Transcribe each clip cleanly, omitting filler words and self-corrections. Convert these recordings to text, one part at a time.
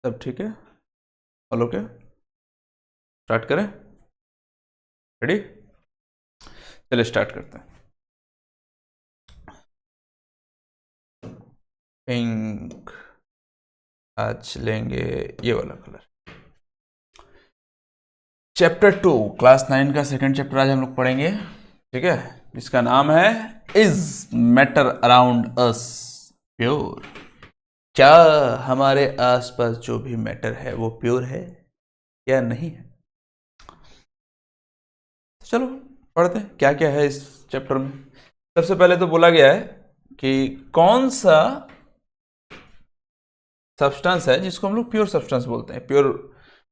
सब ठीक है? All okay? स्टार्ट करें? रेडी? चलिए स्टार्ट करते हैं। पिंक। आज लेंगे ये वाला कलर। चैप्टर 2 क्लास 9 का सेकंड चैप्टर आज हम लोग पढ़ेंगे, ठीक है, जिसका नाम है is matter around us pure. क्या हमारे आसपास जो भी मैटर है वो प्योर है या नहीं है? चलो पढ़ते हैं क्या क्या है इस चैप्टर में। सबसे पहले तो बोला गया है कि कौन सा सब्सटेंस है जिसको हम लोग प्योर सब्सटेंस बोलते हैं, प्योर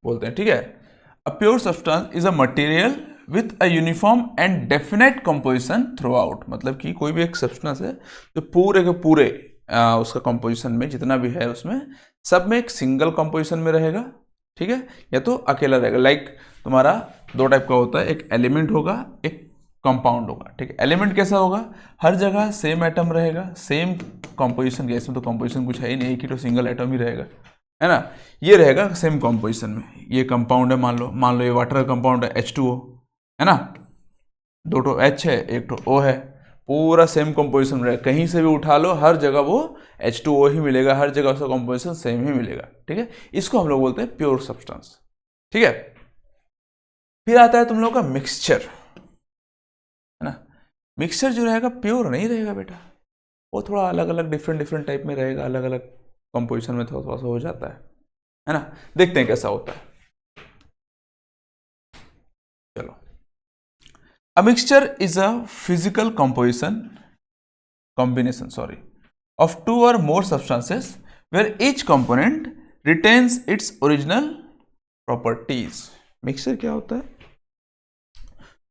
बोलते हैं, ठीक है। अ pure substance is a material with a uniform and definite composition through out. मतलब कि कोई भी एक सब्सटेंस है जो पूरे के पूरे उसका कंपोजिशन में जितना भी है उसमें सब में एक सिंगल कंपोजिशन में रहेगा, ठीक है, या तो अकेला रहेगा। लाइक तुम्हारा दो टाइप का होता है, एक एलिमेंट होगा, एक कंपाउंड होगा, ठीक है। एलिमेंट कैसा होगा? हर जगह सेम एटम रहेगा, सेम कंपोजिशन के। इसमें तो कंपोजिशन कुछ है ही नहीं, एक ही तो सिंगल एटम ही रहेगा, है ना। ये रहेगा सेम कंपोजिशन में। ये कंपाउंड है, मान लो ये वाटर का कंपाउंड है H2O, है ना। दो ठो H है, एक ठो O है, पूरा सेम कंपोजिशन रहेगा। कहीं से भी उठा लो हर जगह वो H2O ही मिलेगा, हर जगह उसका कंपोजिशन सेम ही मिलेगा, ठीक है। इसको हम लोग बोलते हैं प्योर सब्सटेंस, ठीक है। फिर आता है तुम लोग का मिक्सचर, है ना। मिक्सचर जो रहेगा प्योर नहीं रहेगा बेटा, वो थोड़ा अलग अलग डिफरेंट डिफरेंट टाइप में रहेगा, अलग अलग कंपोजिशन में थोड़ा थोड़ा सा हो जाता है ना। देखते हैं कैसा होता है। चलो, a mixture is a physical combination of two or more substances where each component retains its original properties। Mixture क्या होता है?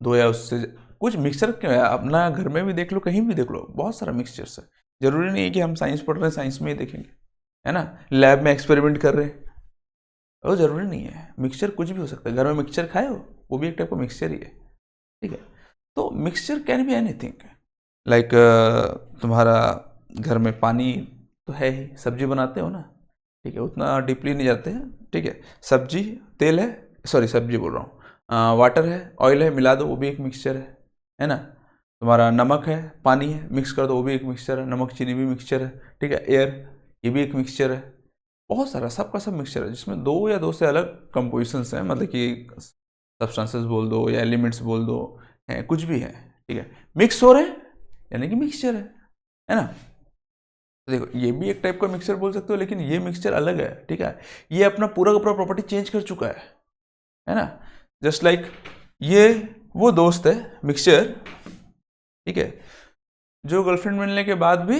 दो या उससे कुछ मिक्सचर क्या है, अपना घर में भी देख लो, कहीं भी देख लो, बहुत सारा मिक्सचर्स है। जरूरी नहीं है कि हम साइंस पढ़ रहे हैं साइंस में ही देखेंगे, है ना। लैब में एक्सपेरिमेंट कर रहे हैं, वो जरूरी नहीं है। मिक्सचर कुछ भी हो सकता है। घर में मिक्सचर खाए हो, वो भी एक टाइप का मिक्सचर ही है, ठीक है। तो mixture can be anything. Like तुम्हारा घर में पानी तो है ही, सब्जी बनाते हो ना, ठीक है, उतना डीपली नहीं जाते हैं, ठीक है। सब्जी, तेल है, सॉरी सब्जी बोल रहा हूँ, वाटर है, ऑयल है, मिला दो, वो भी एक मिक्सचर है ना। तुम्हारा नमक है, पानी है, मिक्स कर दो, वो भी एक मिक्सचर है। नमक चीनी भी मिक्सचर है, ठीक है। एयर, ये भी एक मिक्सचर है। बहुत सारा सबका सब मिक्सचर है जिसमें दो या दो से अलग कंपोजिशंस हैं, मतलब कि सब्सटेंसेस बोल दो या एलिमेंट्स बोल दो, है कुछ भी है, ठीक है। मिक्स हो रहे हैं यानी कि मिक्सचर है ना। तो देखो, ये भी एक टाइप का मिक्सचर बोल सकते हो, लेकिन ये मिक्सचर अलग है, ठीक है। ये अपना पूरा का पूरा प्रॉपर्टी चेंज कर चुका है ना। जस्ट लाइक ये वो दोस्त है मिक्सचर, ठीक है, जो गर्लफ्रेंड मिलने के बाद भी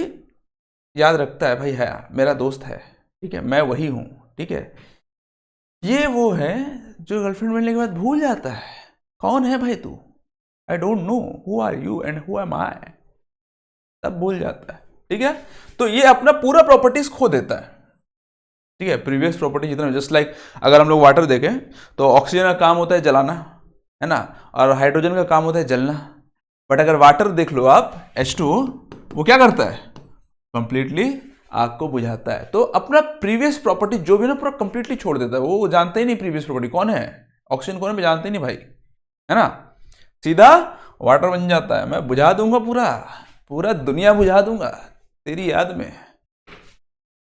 याद रखता है, भाई है मेरा दोस्त है, ठीक है, मैं वही हूं, ठीक है। ये वो है जो गर्लफ्रेंड मिलने के बाद भूल जाता है, कौन है भाई तू, I don't know who are you and who am I, तब भूल जाता है, ठीक है। तो ये अपना पूरा प्रॉपर्टीज खो देता है, ठीक है, प्रीवियस प्रॉपर्टी जितना। जस्ट लाइक अगर हम लोग वाटर देखें तो ऑक्सीजन का काम होता है जलाना, है ना, और हाइड्रोजन का काम होता है जलना। बट अगर वाटर देख लो आप H2O, वो क्या करता है? कंप्लीटली आग को बुझाता है। तो अपना प्रीवियस प्रॉपर्टी जो भी ना पूरा कंप्लीटली छोड़ देता है, वो जानते ही नहीं प्रीवियस प्रॉपर्टी कौन है, ऑक्सीजन कौन है जानते ही नहीं भाई, है ना। सीधा वाटर बन जाता है, मैं बुझा दूंगा, पूरा पूरा दुनिया बुझा दूंगा तेरी याद में।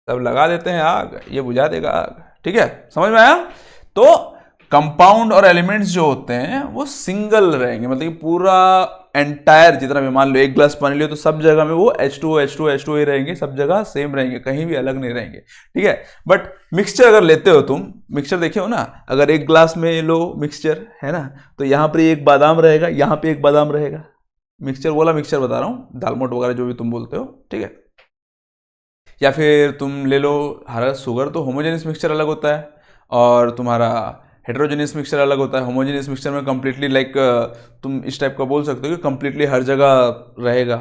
तब लगा देते हैं आग, ये बुझा देगा आग, ठीक है, समझ में आया। तो कंपाउंड और एलिमेंट्स जो होते हैं वो सिंगल रहेंगे, मतलब कि पूरा एंटायर जितना भी, मान लो एक ग्लास पानी लियो तो सब जगह में वो H2O ही रहेंगे, सब जगह सेम रहेंगे, कहीं भी अलग नहीं रहेंगे, ठीक है। बट मिक्सचर अगर लेते हो तुम, मिक्सचर देखे हो ना, अगर एक ग्लास में लो मिक्सचर, है ना, तो यहाँ पर एक बादाम रहेगा, यहाँ पे एक बादाम रहेगा। मिक्सचर बोला, मिक्सचर बता रहा हूँ, दाल मोट वगैरह जो भी तुम बोलते हो, ठीक है। या फिर तुम ले लो हरा शुगर, तो होमोजेनियस मिक्सचर अलग होता है और तुम्हारा हेटेरोजेनियस मिक्सचर अलग होता है। होमोजेनियस मिक्सचर में कंप्लीटली लाइक तुम इस टाइप का बोल सकते हो कि कंप्लीटली हर जगह रहेगा।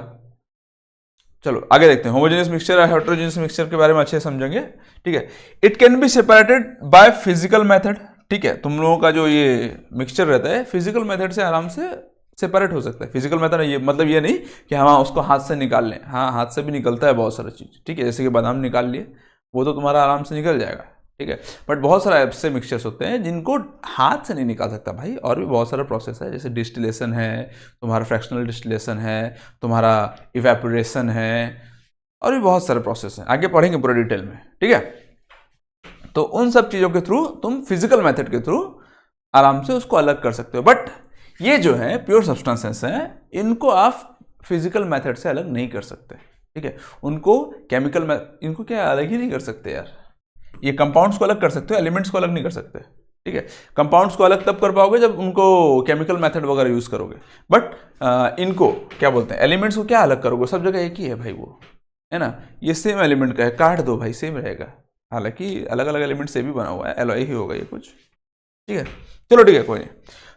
चलो आगे देखते हैं, होमोजेनियस मिक्सचर और हेटेरोजेनियस मिक्सचर के बारे में अच्छे समझेंगे, ठीक है। It can be separated by physical method, ठीक है। तुम लोगों का जो ये मिक्सचर रहता है फिजिकल मेथड से आराम से सेपरेट हो सकता है। फिजिकल मेथड ये मतलब ये नहीं कि हम उसको हाथ से निकाल लें, हाँ हाथ से भी निकलता है बहुत सारा चीज़, ठीक है। जैसे कि बादाम निकाल लिए, वो तो तुम्हारा आराम से निकल जाएगा, ठीक है। बट बहुत सारे ऐसे मिक्सचर्स होते हैं जिनको हाथ से नहीं निकाल सकता भाई, और भी बहुत सारा प्रोसेस है, जैसे डिस्टिलेशन है, तुम्हारा फ्रैक्शनल डिस्टिलेशन है, तुम्हारा इवेपोरेशन है, और भी बहुत सारे प्रोसेस हैं, आगे पढ़ेंगे पूरा डिटेल में, ठीक है। तो उन सब चीज़ों के थ्रू तुम फिजिकल मेथड के थ्रू आराम से उसको अलग कर सकते हो। बट ये जो है प्योर सब्सटेंसेस हैं, इनको आप फिजिकल मेथड से अलग नहीं कर सकते, ठीक है। उनको केमिकल इनको क्या अलग ही नहीं कर सकते यार। ये कंपाउंड्स को अलग कर सकते हो, एलिमेंट्स को अलग नहीं कर सकते, ठीक है। कंपाउंड्स को अलग तब कर पाओगे जब उनको केमिकल मेथड वगैरह यूज करोगे। बट इनको क्या बोलते हैं, एलिमेंट्स को क्या अलग करोगे, सब जगह एक ही है भाई, वो है ना, ये सेम एलिमेंट का है, काट दो भाई सेम रहेगा, हालांकि अलग अलग एलिमेंट से भी बना हुआ है, एलॉय ही होगा ये कुछ, ठीक है। चलो ठीक है, कोई नहीं।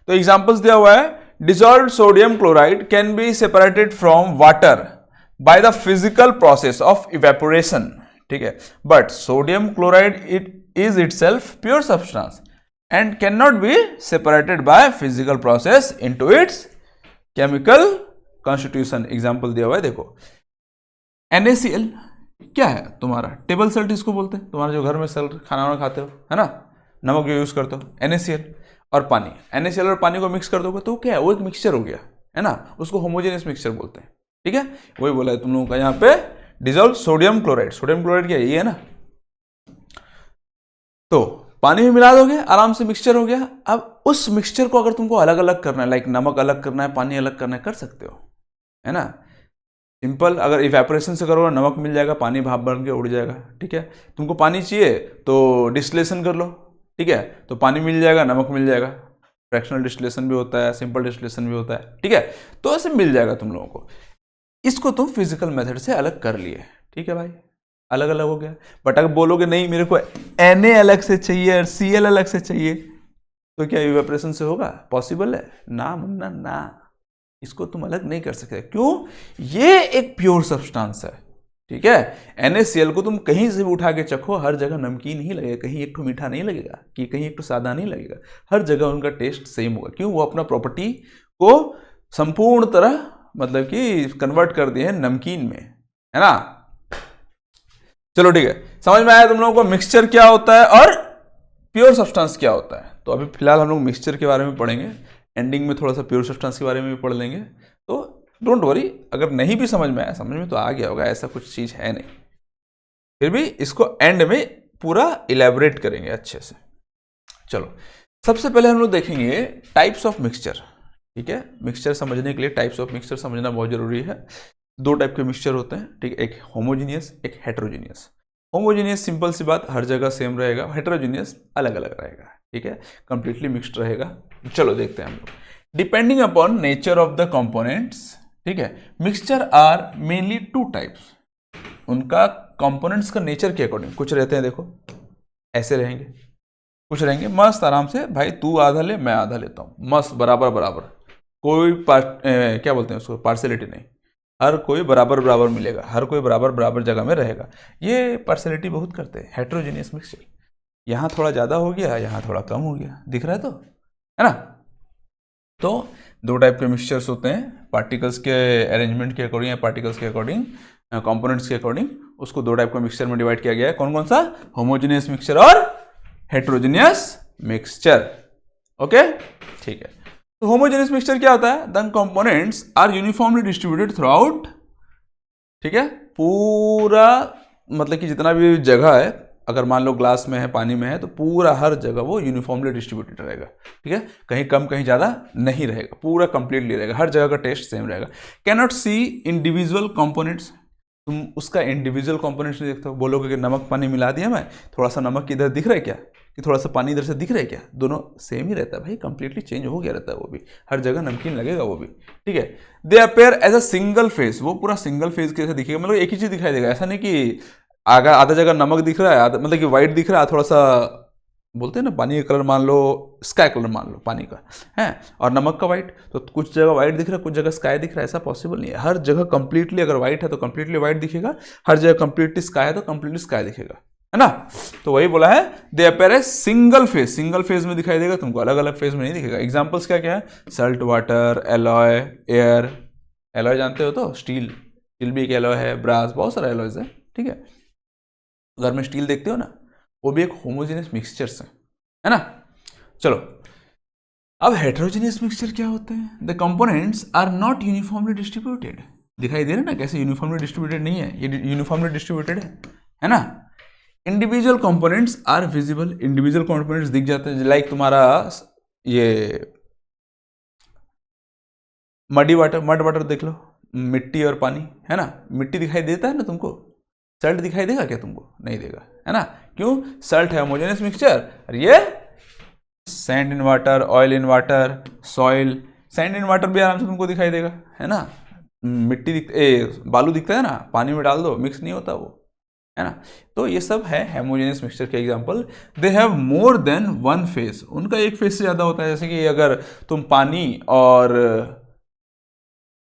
तो एग्जांपल्स दिया हुआ है, dissolved sodium chloride can be separated from water by the physical process of evaporation, ठीक है। But sodium chloride it is itself pure substance and can not B separated by physical process into its chemical constitution. Example दिया हुआ है, देखो NaCl क्या है तुम्हारा, table Salt इसको बोलते हैं, तुम्हारा जो घर में सल्ट खाना वाना खाते हो, है ना, नमक जो यूज करते हो, NaCl और पानी, NaCl और पानी को मिक्स कर दोगे तो क्या है, वो एक मिक्सचर हो गया, है ना, उसको होमोजेनियस मिक्सचर बोलते हैं, ठीक है। वही बोला है तुम लोगों का यहाँ पे, dissolve sodium chloride, sodium chloride क्या है, ये है ना, तो पानी में मिला दोगे, आराम से मिक्सचर हो गया। अब उस मिक्सचर को अगर तुमको अलग अलग करना है, लाइक नमक अलग करना है, पानी अलग करना है, कर सकते हो, है ना, सिंपल। अगर इवेपोरेशन से करोगे नमक मिल जाएगा, पानी भाप बन के उड़ जाएगा, ठीक है। तुमको पानी चाहिए तो डिस्टिलेशन कर लो, ठीक है, तो पानी मिल जाएगा, नमक मिल जाएगा, फ्रैक्शनल डिस्टिलेशन भी होता है, सिंपल डिस्टिलेशन भी होता है, ठीक है। तो ऐसे मिल जाएगा तुम लोगों को, इसको तुम फिजिकल मेथड से अलग कर लिए, ठीक है भाई, अलग अलग हो गया। बट अगर बोलोगे नहीं मेरे को Na अलग से चाहिए और Cl अलग से चाहिए, तो क्या इवेपोरेशन से होगा, पॉसिबल है ना मुन्ना ना, इसको तुम अलग नहीं कर सकते, क्यों, ये एक प्योर सब्सटेंस है, ठीक है। NaCl को तुम कहीं से भी उठा के चखो, हर जगह नमकीन ही लगेगा, कहीं एक तो मीठा नहीं लगेगा, कि कहीं एक तो सादा नहीं लगेगा, हर जगह उनका टेस्ट सेम होगा, क्यों, वो अपना प्रॉपर्टी को संपूर्ण तरह मतलब कि कन्वर्ट कर दिए हैं नमकीन में, है ना। चलो ठीक है, समझ में आया तुम लोगों को मिक्सचर क्या होता है और प्योर सब्सटेंस क्या होता है। तो अभी फिलहाल हम लोग मिक्सचर के बारे में पढ़ेंगे, एंडिंग में थोड़ा सा प्योर सब्सटेंस के बारे में भी पढ़ लेंगे, तो डोंट वरी, अगर नहीं भी समझ में आया, समझ में तो आ गया होगा, ऐसा कुछ चीज़ है नहीं, फिर भी इसको एंड में पूरा इलेबोरेट करेंगे अच्छे से। चलो सबसे पहले हम लोग देखेंगे टाइप्स ऑफ मिक्सचर, ठीक है। मिक्सचर समझने के लिए टाइप्स ऑफ मिक्सचर समझना बहुत जरूरी है। दो टाइप के मिक्सचर होते हैं, ठीक है, एक होमोजीनियस, एक हेटेरोजीनियस। होमोजीनियस सिंपल सी बात, हर जगह सेम रहेगा, हेटेरोजीनियस अलग अलग रहेगा, ठीक है, कंप्लीटली मिक्स्ड रहेगा। चलो देखते हैं हम लोग, depending upon nature of the components, ठीक है। Mixture are mainly two types, उनका कंपोनेंट्स का नेचर के अकॉर्डिंग कुछ रहते हैं, देखो ऐसे रहेंगे, कुछ रहेंगे मस्त आराम से, भाई तू आधा ले मैं आधा लेता हूँ, मस्त बराबर बराबर, कोई क्या बोलते हैं उसको, पार्शलिटी नहीं, हर कोई बराबर बराबर मिलेगा, हर कोई बराबर बराबर जगह में रहेगा। ये पार्शलिटी बहुत करते हैं हेटेरोजीनियस मिक्सचर, यहाँ थोड़ा ज़्यादा हो गया, यहाँ थोड़ा कम हो गया, दिख रहा है तो, है ना। तो दो टाइप के मिक्सचर्स होते हैं, पार्टिकल्स के अरेंजमेंट के अकॉर्डिंग या पार्टिकल्स के अकॉर्डिंग, कंपोनेंट्स के अकॉर्डिंग, उसको दो टाइप का मिक्सचर में डिवाइड किया गया है। कौन कौन सा, होमोजीनियस मिक्सचर और हेटेरोजीनियस मिक्सचर, ओके ठीक है। तो होमोजेनियस मिक्सचर क्या होता है, the components are uniformly distributed throughout, ठीक है, पूरा मतलब कि जितना भी जगह है, अगर मान लो ग्लास में है, पानी में है, तो पूरा हर जगह वो यूनिफॉर्मली डिस्ट्रीब्यूटेड रहेगा, ठीक है, कहीं कम कहीं ज़्यादा नहीं रहेगा, पूरा कंप्लीटली रहेगा, हर जगह का टेस्ट सेम रहेगा। Can not see individual components, तुम उसका इंडिविजुअल कंपोनेंट्स नहीं देखते हो, बोलोगे कि नमक पानी मिला दिया मैं, थोड़ा सा नमक इधर दिख रहा है क्या, कि थोड़ा सा पानी इधर से दिख रहा है क्या, दोनों सेम ही रहता है भाई, कंप्लीटली चेंज हो गया रहता है, वो भी हर जगह नमकीन लगेगा वो भी, ठीक है। They appear as a single phase, वो पूरा सिंगल फेस कैसे दिखेगा, मतलब एक ही चीज़ दिखाई देगा, ऐसा नहीं कि आधा जगह नमक दिख रहा है, मतलब कि वाइट दिख रहा है, थोड़ा सा बोलते हैं ना पानी का कलर मान लो स्काई कलर मान लो पानी का है, और नमक का वाइट, तो कुछ जगह वाइट दिख रहा है, कुछ जगह स्काई दिख रहा है, ऐसा पॉसिबल नहीं है। हर जगह कंप्लीटली अगर वाइट है तो कंप्लीटली वाइट दिखेगा, हर जगह कंप्लीटली स्काई है तो कंप्लीटली स्काई दिखेगा, है ना। तो वही बोला है, they appear as single phase, single phase में दिखाई देगा तुमको, अलग अलग फेज में नहीं दिखेगा। एग्जाम्पल्स क्या क्या है, Salt water, alloy, air, alloy जानते हो तो, स्टील, स्टील भी एक एलॉय है, ब्रास, बहुत सारा एलॉयज है, ठीक है। घर में स्टील देखते हो ना, वो भी एक होमोजेनियस मिक्सचर्स है ना। चलो अब हेटेरोजेनियस मिक्सचर क्या होते हैं? The components are not uniformly distributed. दिखाई दे रहा है ना कैसे यूनिफॉर्मली डिस्ट्रीब्यूटेड नहीं है, ये यूनिफॉर्मली डिस्ट्रीब्यूटेड है ना। Individual components are visible, individual components दिख जाते हैं, लाइक तुम्हारा ये मड वाटर देख लो, मिट्टी और पानी है ना। मिट्टी दिखाई देता है ना तुमको, सल्ट दिखाई देगा क्या तुमको? नहीं देगा, है ना। क्यों? सल्ट है होमोजेनियस मिक्सचर, और ये sand in water, oil in water, soil. Sand in water भी आराम से तुमको दिखाई देगा, है ना। मिट्टी बालू दिखता है ना, पानी में डाल दो मिक्स नहीं होता वो, है ना। तो ये सब है होमोजेनियस मिक्सचर के example. They have more than one face, उनका एक फेस से ज़्यादा होता है। जैसे कि अगर तुम पानी और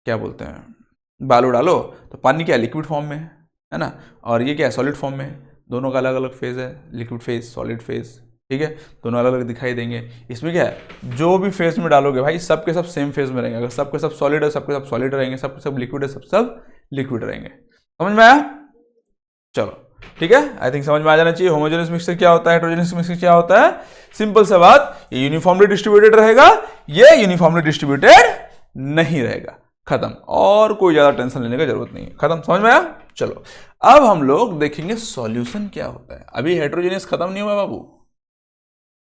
क्या बोलते हैं बालू डालो तो पानी क्या लिक्विड फॉर्म में है ना, और ये क्या सॉलिड फॉर्म में। दोनों का अलग अलग फेज है, लिक्विड फेज, सॉलिड फेज, ठीक है। दोनों अलग अलग दिखाई देंगे। इसमें क्या है, जो भी फेज में डालोगे भाई सब के सब सेम फेज में रहेंगे। अगर सबके सब सॉलिड है सबके सब सॉलिड रहेंगे, सबके सब लिक्विड है सब लिक्विड रहेंगे। समझ में आया? चलो ठीक है, आई थिंक समझ में आ जाना चाहिए होमोजेनियस मिक्सचर क्या होता है, हेटेरोजेनियस मिक्सचर क्या होता है। सिंपल सा बात, ये यूनिफॉर्मली डिस्ट्रीब्यूटेड रहेगा, ये यूनिफॉर्मली डिस्ट्रीब्यूटेड नहीं रहेगा। खत्म, और कोई ज्यादा टेंशन लेने का जरूरत नहीं है। खत्म, समझ में आया? चलो अब हम लोग देखेंगे सॉल्यूशन क्या होता है। अभी हेटेरोजेनियस खत्म नहीं हुआ बाबू,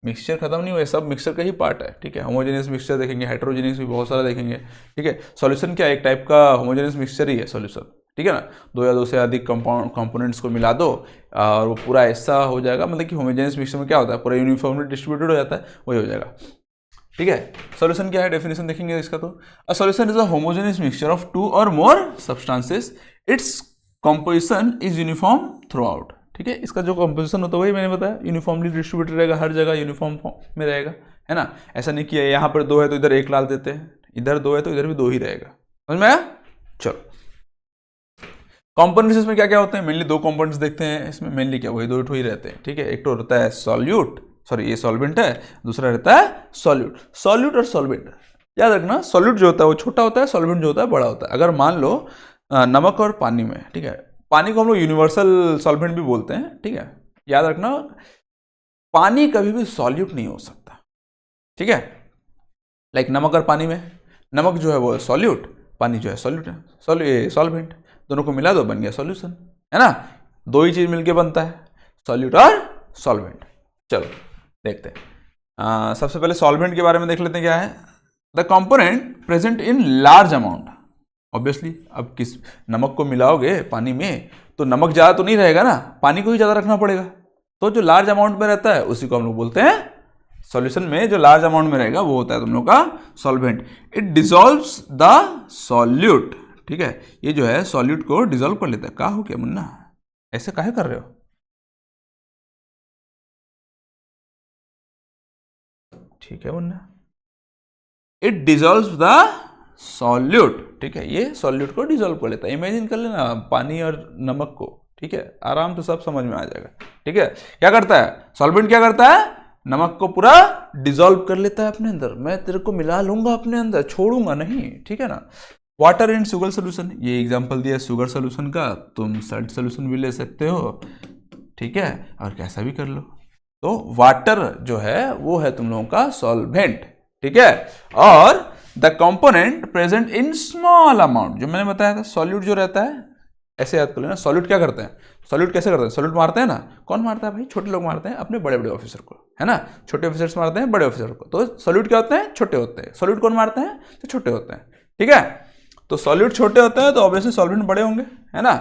मिक्सचर खत्म नहीं हुआ, सब मिक्सचर का ही पार्ट है, ठीक है। होमोजेनियस मिक्सचर देखेंगे, हेटेरोजेनियस भी बहुत सारा देखेंगे, ठीक है। सॉल्यूशन क्या, एक टाइप का होमोजेनियस मिक्सचर ही है सॉल्यूशन, ठीक है ना। दो या दो से अधिक कंपोनेंट्स को मिला दो और वो पूरा ऐसा हो जाएगा, मतलब कि होमोजेनियस मिक्सचर में क्या होता है, पूरा यूनिफॉर्मली डिस्ट्रीब्यूटेड हो जाता है, वही हो जाएगा, ठीक है। सॉल्यूशन क्या है, डेफिनेशन देखेंगे इसका। तो a solution is a homogeneous mixture of two or more substances, its composition is uniform throughout, ठीक है। इसका जो कंपोजिशन होता है वही मैंने बताया, यूनिफॉर्मली डिस्ट्रीब्यूटेड रहेगा, हर जगह यूनिफॉर्म में रहेगा, है ना। ऐसा नहीं कि यहाँ पर दो है तो इधर एक डाल देते हैं, इधर दो है तो इधर भी दो ही रहेगा। समझ में आया? चलो कंपोनेंट्स इसमें क्या क्या होते हैं, मेनली दो कंपोनेंट्स देखते हैं इसमें, मेनली क्या वही दो ही रहते हैं, ठीक है। एक तो रहता है सॉल्यूट, सॉरी ये सॉल्वेंट है, दूसरा रहता है सॉल्यूट। सॉल्यूट और सॉल्वेंट याद रखना, सॉल्यूट जो होता है वो छोटा होता है, सॉल्वेंट जो होता है बड़ा होता है। अगर मान लो नमक और पानी में, ठीक है, पानी को हम लोग यूनिवर्सल सॉल्वेंट भी बोलते हैं, ठीक है। याद रखना पानी कभी भी सॉल्यूट नहीं हो सकता, ठीक है। लाइक नमक और पानी में, नमक जो है वो सॉल्यूट, पानी जो है सॉल्यूट है, सॉल्वेंट, दोनों को मिला दो बन गया सॉल्यूशन, है ना। दो ही चीज मिलके बनता है, सॉल्यूट और सॉल्वेंट। चलो देखते हैं, सबसे पहले सॉल्वेंट के बारे में देख लेते हैं क्या है। The component present in large amount, obviously अब किस नमक को मिलाओगे पानी में तो नमक ज़्यादा तो नहीं रहेगा ना, पानी को ही ज़्यादा रखना पड़ेगा। तो जो लार्ज अमाउंट में रहता है उसी को हम लोग बोलते हैं सॉल्यूशन में, जो लार्ज अमाउंट में रहेगा वो होता है तुम लोग का solvent. It dissolves the solute, ठीक है। ये जो है सॉल्यूट को डिसॉल्व कर लेता है। क्या हो क्या मुन्ना, ऐसे काहे कर रहे हो? ठीक है Munna, it dissolves the solute, ठीक है। ये सॉल्यूट को डिसॉल्व कर लेता है। इमेजिन कर लेना पानी और नमक को, ठीक है, आराम से सब समझ में आ जाएगा, ठीक है। क्या करता है सॉल्वेंट, क्या करता है, नमक को पूरा डिसॉल्व कर लेता है अपने अंदर। मैं तेरे को मिला लूंगा अपने अंदर, छोड़ूंगा नहीं, ठीक है ना। वाटर एंड शुगर सोल्यूशन, ये एग्जांपल दिया शुगर सोल्यूशन का, तुम सल्ट सोल्यूशन भी ले सकते हो, ठीक है, और कैसा भी कर लो। तो वाटर जो है वो है तुम लोगों का सॉल्वेंट, ठीक है। और the component present in small amount, जो मैंने बताया था सॉल्यूट जो रहता है, ऐसे याद कर लेना। सॉल्यूट क्या करते हैं, सॉल्यूट कैसे करते हैं, सॉल्यूट मारते हैं ना, कौन मारता है भाई, छोटे लोग मारते हैं अपने बड़े बड़े ऑफिसर को, है ना। छोटे ऑफिसर्स मारते हैं बड़े ऑफिसर को, तो सॉल्यूट क्या होते हैं, छोटे होते हैं। सॉल्यूट कौन मारते हैं, तो छोटे होते हैं, ठीक है। तो सॉल्यूट छोटे होते हैं तो ऑब्वियसली सॉल्वेंट बड़े होंगे, है ना।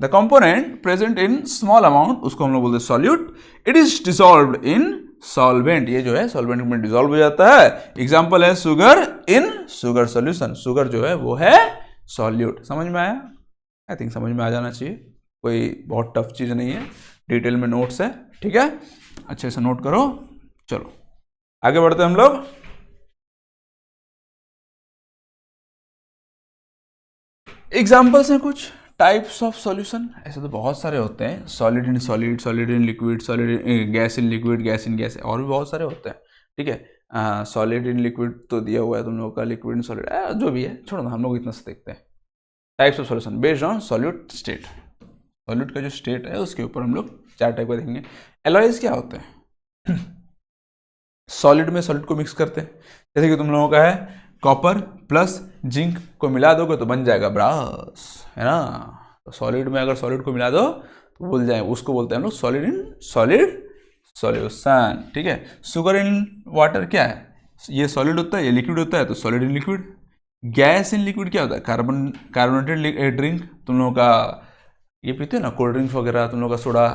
The component present in small amount, उसको हम लोग बोलते हैं solute. It is dissolved in solvent, ये जो है सॉल्वेंट में डिसॉल्व हो जाता है। एग्जांपल है sugar in sugar solution, sugar जो है वो है सॉल्यूट। समझ में आया? आई थिंक समझ में आ जाना चाहिए, कोई बहुत टफ चीज नहीं है, डिटेल में नोट्स है, ठीक है, अच्छे से नोट करो। चलो आगे बढ़ते हैं हम लोग। एग्जाम्पल्स हैं कुछ टाइप्स ऑफ सॉल्यूशन, ऐसे तो बहुत सारे होते हैं, solid in solid, solid in liquid, solid in gas in liquid, gas in gas, और भी बहुत सारे होते हैं, ठीक है। सॉलिड इन लिक्विड तो दिया हुआ है तुम लोगों का, लिक्विड इन सॉलिड जो भी है छोड़ो ना, हम लोग इतना से देखते हैं। Types of solution based on solute state, solute का जो स्टेट है उसके ऊपर हम लोग 4 टाइप का देखेंगे। एलॉयज क्या होते हैं? सॉलिड में सॉलिड को मिक्स करते हैं, जैसे कि तुम लोगों का है कॉपर प्लस जिंक को मिला दोगे तो बन जाएगा ब्रास, है ना। तो सॉलिड में अगर सॉलिड को मिला दो तो बोल जाए, उसको बोलते हैं हम लोग सॉलिड इन सॉलिड सॉल्यूशन, ठीक है। शुगर इन वाटर क्या है? ये सॉलिड होता है, ये लिक्विड होता है, तो solid in liquid. Gas in liquid क्या होता है? कार्बोनेटेड ड्रिंक, तुम लोगों का ये पीते हो ना कोल्ड ड्रिंक्स वगैरह, तुम लोग का सोडा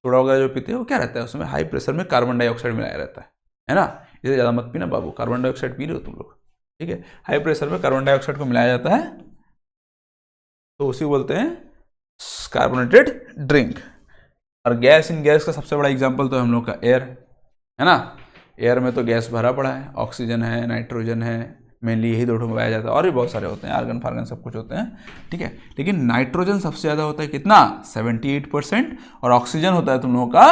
वगैरह जो पीते हो वो क्या रहता है? उसमें हाई प्रेशर में कार्बन डाइऑक्साइड मिलाया रहता है ना। इसे ज़्यादा मत पीना बाबू, कार्बन डाइऑक्साइड पी रहे हो तुम लोग, ठीक है। हाई प्रेशर में कार्बन डाइऑक्साइड को मिलाया जाता है, तो उसी को बोलते हैं कार्बोनेटेड ड्रिंक। और गैस इन गैस का सबसे बड़ा एग्जाम्पल तो हम लोग का एयर, है ना। एयर में तो गैस भरा पड़ा है, ऑक्सीजन है, नाइट्रोजन है, मेनली यही दो ठो पाया जाता है, और भी बहुत सारे होते हैं, आर्गन फार्गन सब कुछ होते हैं, ठीक है। लेकिन नाइट्रोजन सबसे ज़्यादा होता है, कितना? 78%, और ऑक्सीजन होता है तुम लोगों का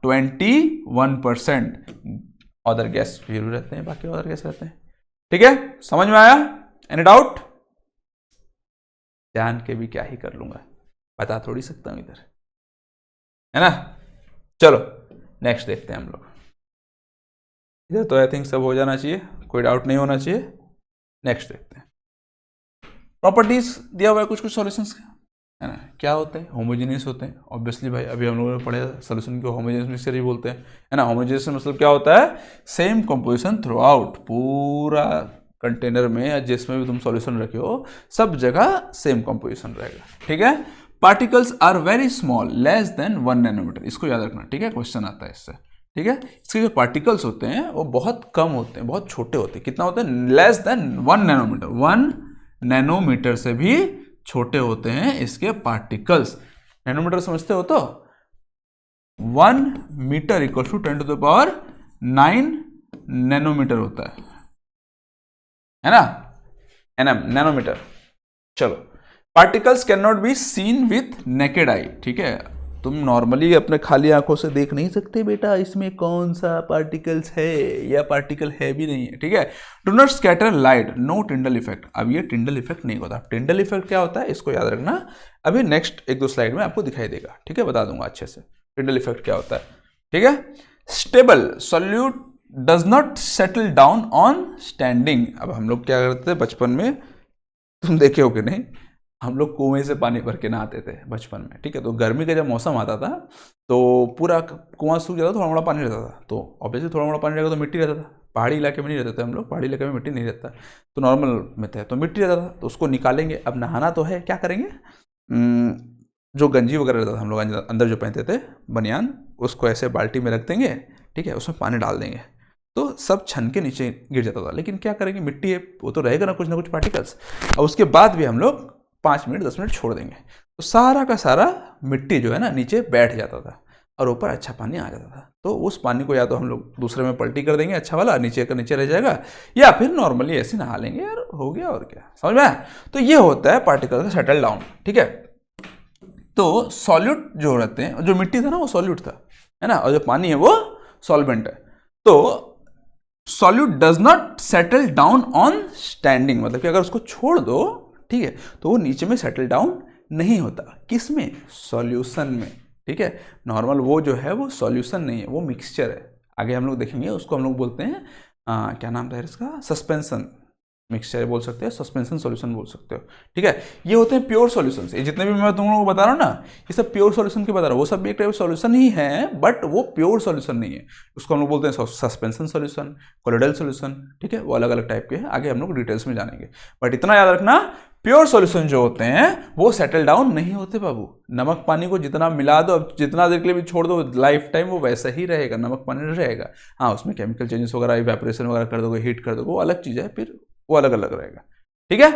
21%। अदर गैस भी रहते हैं, बाकी अदर गैस रहते हैं, ठीक है। समझ में आया? Any doubt? जान के भी क्या ही कर लूंगा, बता थोड़ी सकता हूं इधर, है ना। चलो नेक्स्ट देखते हैं हम लोग। इधर तो आई थिंक सब हो जाना चाहिए, कोई डाउट नहीं होना चाहिए। नेक्स्ट देखते हैं। प्रॉपर्टीज दिया हुआ है कुछ सॉल्यूशंस का, है ना। क्या होते हैं? होमोजेनियस होते हैं, ऑब्वियसली भाई, अभी हम लोगों ने पढ़े सॉल्यूशन को होमोजेनियस मिक्सचर ही बोलते हैं, है ना। होमोजेनियस मतलब क्या होता है? सेम कंपोजिशन थ्रू आउट, पूरा कंटेनर में या जिसमें भी तुम सॉल्यूशन रखे हो सब जगह सेम कंपोजिशन रहेगा, ठीक है। Particles are very small, less than 1 nanometer, इसको याद रखना, ठीक है, क्वेश्चन आता है इससे, ठीक है। इसके जो पार्टिकल्स होते हैं वो बहुत कम होते हैं, बहुत छोटे होते हैं। कितना होते हैं? लेस देन 1 नैनोमीटर, 1 नैनोमीटर से भी छोटे होते हैं इसके पार्टिकल्स। नैनोमीटर समझते हो तो 1 मीटर इक्वल टू 10⁹ नैनोमीटर होता है ना, एनएम, नैनोमीटर। चलो, particles can not be seen with naked आई, ठीक है। तुम नॉर्मली अपने खाली आंखों से देख नहीं सकते बेटा इसमें कौन सा पार्टिकल्स है या पार्टिकल है भी नहीं है, ठीक है। Do not scatter light, no Tyndall effect. अब ये टिंडल इफेक्ट नहीं होता। टिंडल इफेक्ट क्या होता है इसको याद रखना, अभी नेक्स्ट 1-2 स्लाइड में आपको दिखाई देगा, ठीक है, बता दूंगा अच्छे से टिंडल इफेक्ट क्या होता है, ठीक है। Stable solute does not settle down on standing. अब हम लोग क्या करते थे बचपन में, तुम देखे हो कि नहीं, हम लोग कुएं से पानी भर के नहाते थे बचपन में, ठीक है। तो गर्मी का जब मौसम आता था तो पूरा कुआं सूख जाता था, थोड़ा मोड़ा पानी रहता था, तो ऑब्वियसली थोड़ा मोड़ा पानी रहेगा तो मिट्टी रहता था। पहाड़ी इलाके में नहीं रहते थे हम लोग, पहाड़ी इलाके में मिट्टी नहीं रहता, तो नॉर्मल में थे तो मिट्टी रहता था, तो उसको निकालेंगे। अब नहाना तो है, क्या करेंगे, जो गंजी वगैरह रहता था हम लोग अंदर जो पहनते थे बनियान, उसको ऐसे बाल्टी में रख देंगे, ठीक है, उसमें पानी डाल देंगे तो सब छन के नीचे गिर जाता था। लेकिन क्या करेंगे, मिट्टी है वो तो रहेगा ना कुछ पार्टिकल्स। और उसके बाद भी हम लोग 5 मिनट 10 मिनट छोड़ देंगे तो सारा का सारा मिट्टी जो है ना नीचे बैठ जाता था और ऊपर अच्छा पानी आ जाता था। तो उस पानी को या तो हम लोग दूसरे में पलटी कर देंगे, अच्छा वाला नीचे का नीचे रह जाएगा, या फिर नॉर्मली ऐसे नहा लेंगे यार, हो गया और क्या, समझ में आया। तो ये होता है पार्टिकल का सेटल डाउन, ठीक है। तो सॉल्यूट जो रहते हैं, जो मिट्टी था ना वो सॉल्यूट था, है ना, और जो पानी है वो सॉल्वेंट है। तो solute does not settle down on standing, मतलब कि अगर उसको छोड़ दो, ठीक है, तो वो नीचे में सेटल डाउन नहीं होता। किस में? सॉल्यूशन में, ठीक है। नॉर्मल वो जो है वो सॉल्यूशन नहीं है, वो मिक्सचर है। आगे हम लोग देखेंगे, उसको हम लोग बोलते हैं क्या नाम था इसका, सस्पेंशन मिक्सचर बोल सकते हैं, सस्पेंशन सॉल्यूशन बोल सकते हो, ठीक है। ये होते हैं प्योर सॉल्यूशंस। ये जितने भी मैं तुम लोगों को बता रहा हूँ ना, ये सब प्योर सॉल्यूशन के बता रहा हूँ, वो सब भी एक टाइप सॉल्यूशन ही है, बट वो प्योर सॉल्यूशन नहीं है। उसको हम लोग बोलते हैं सस्पेंशन सॉल्यूशन, कोलोइडल सॉल्यूशन, ठीक है, वो अलग अलग टाइप के हैं, आगे हम लोग डिटेल्स में जानेंगे। बट इतना याद रखना, प्योर सॉल्यूशन जो होते हैं वो सेटल डाउन नहीं होते बाबू। नमक पानी को जितना मिला दो, अब जितना देर के लिए भी छोड़ दो, लाइफ टाइम वो वैसा ही रहेगा, नमक पानी नहीं रहेगा। हाँ, उसमें केमिकल चेंजेस वगैरह, इवेपोरेशन वगैरह कर दोगे, हीट कर दोगे, वो अलग चीज़ है, फिर वो अलग अलग रहेगा, ठीक है।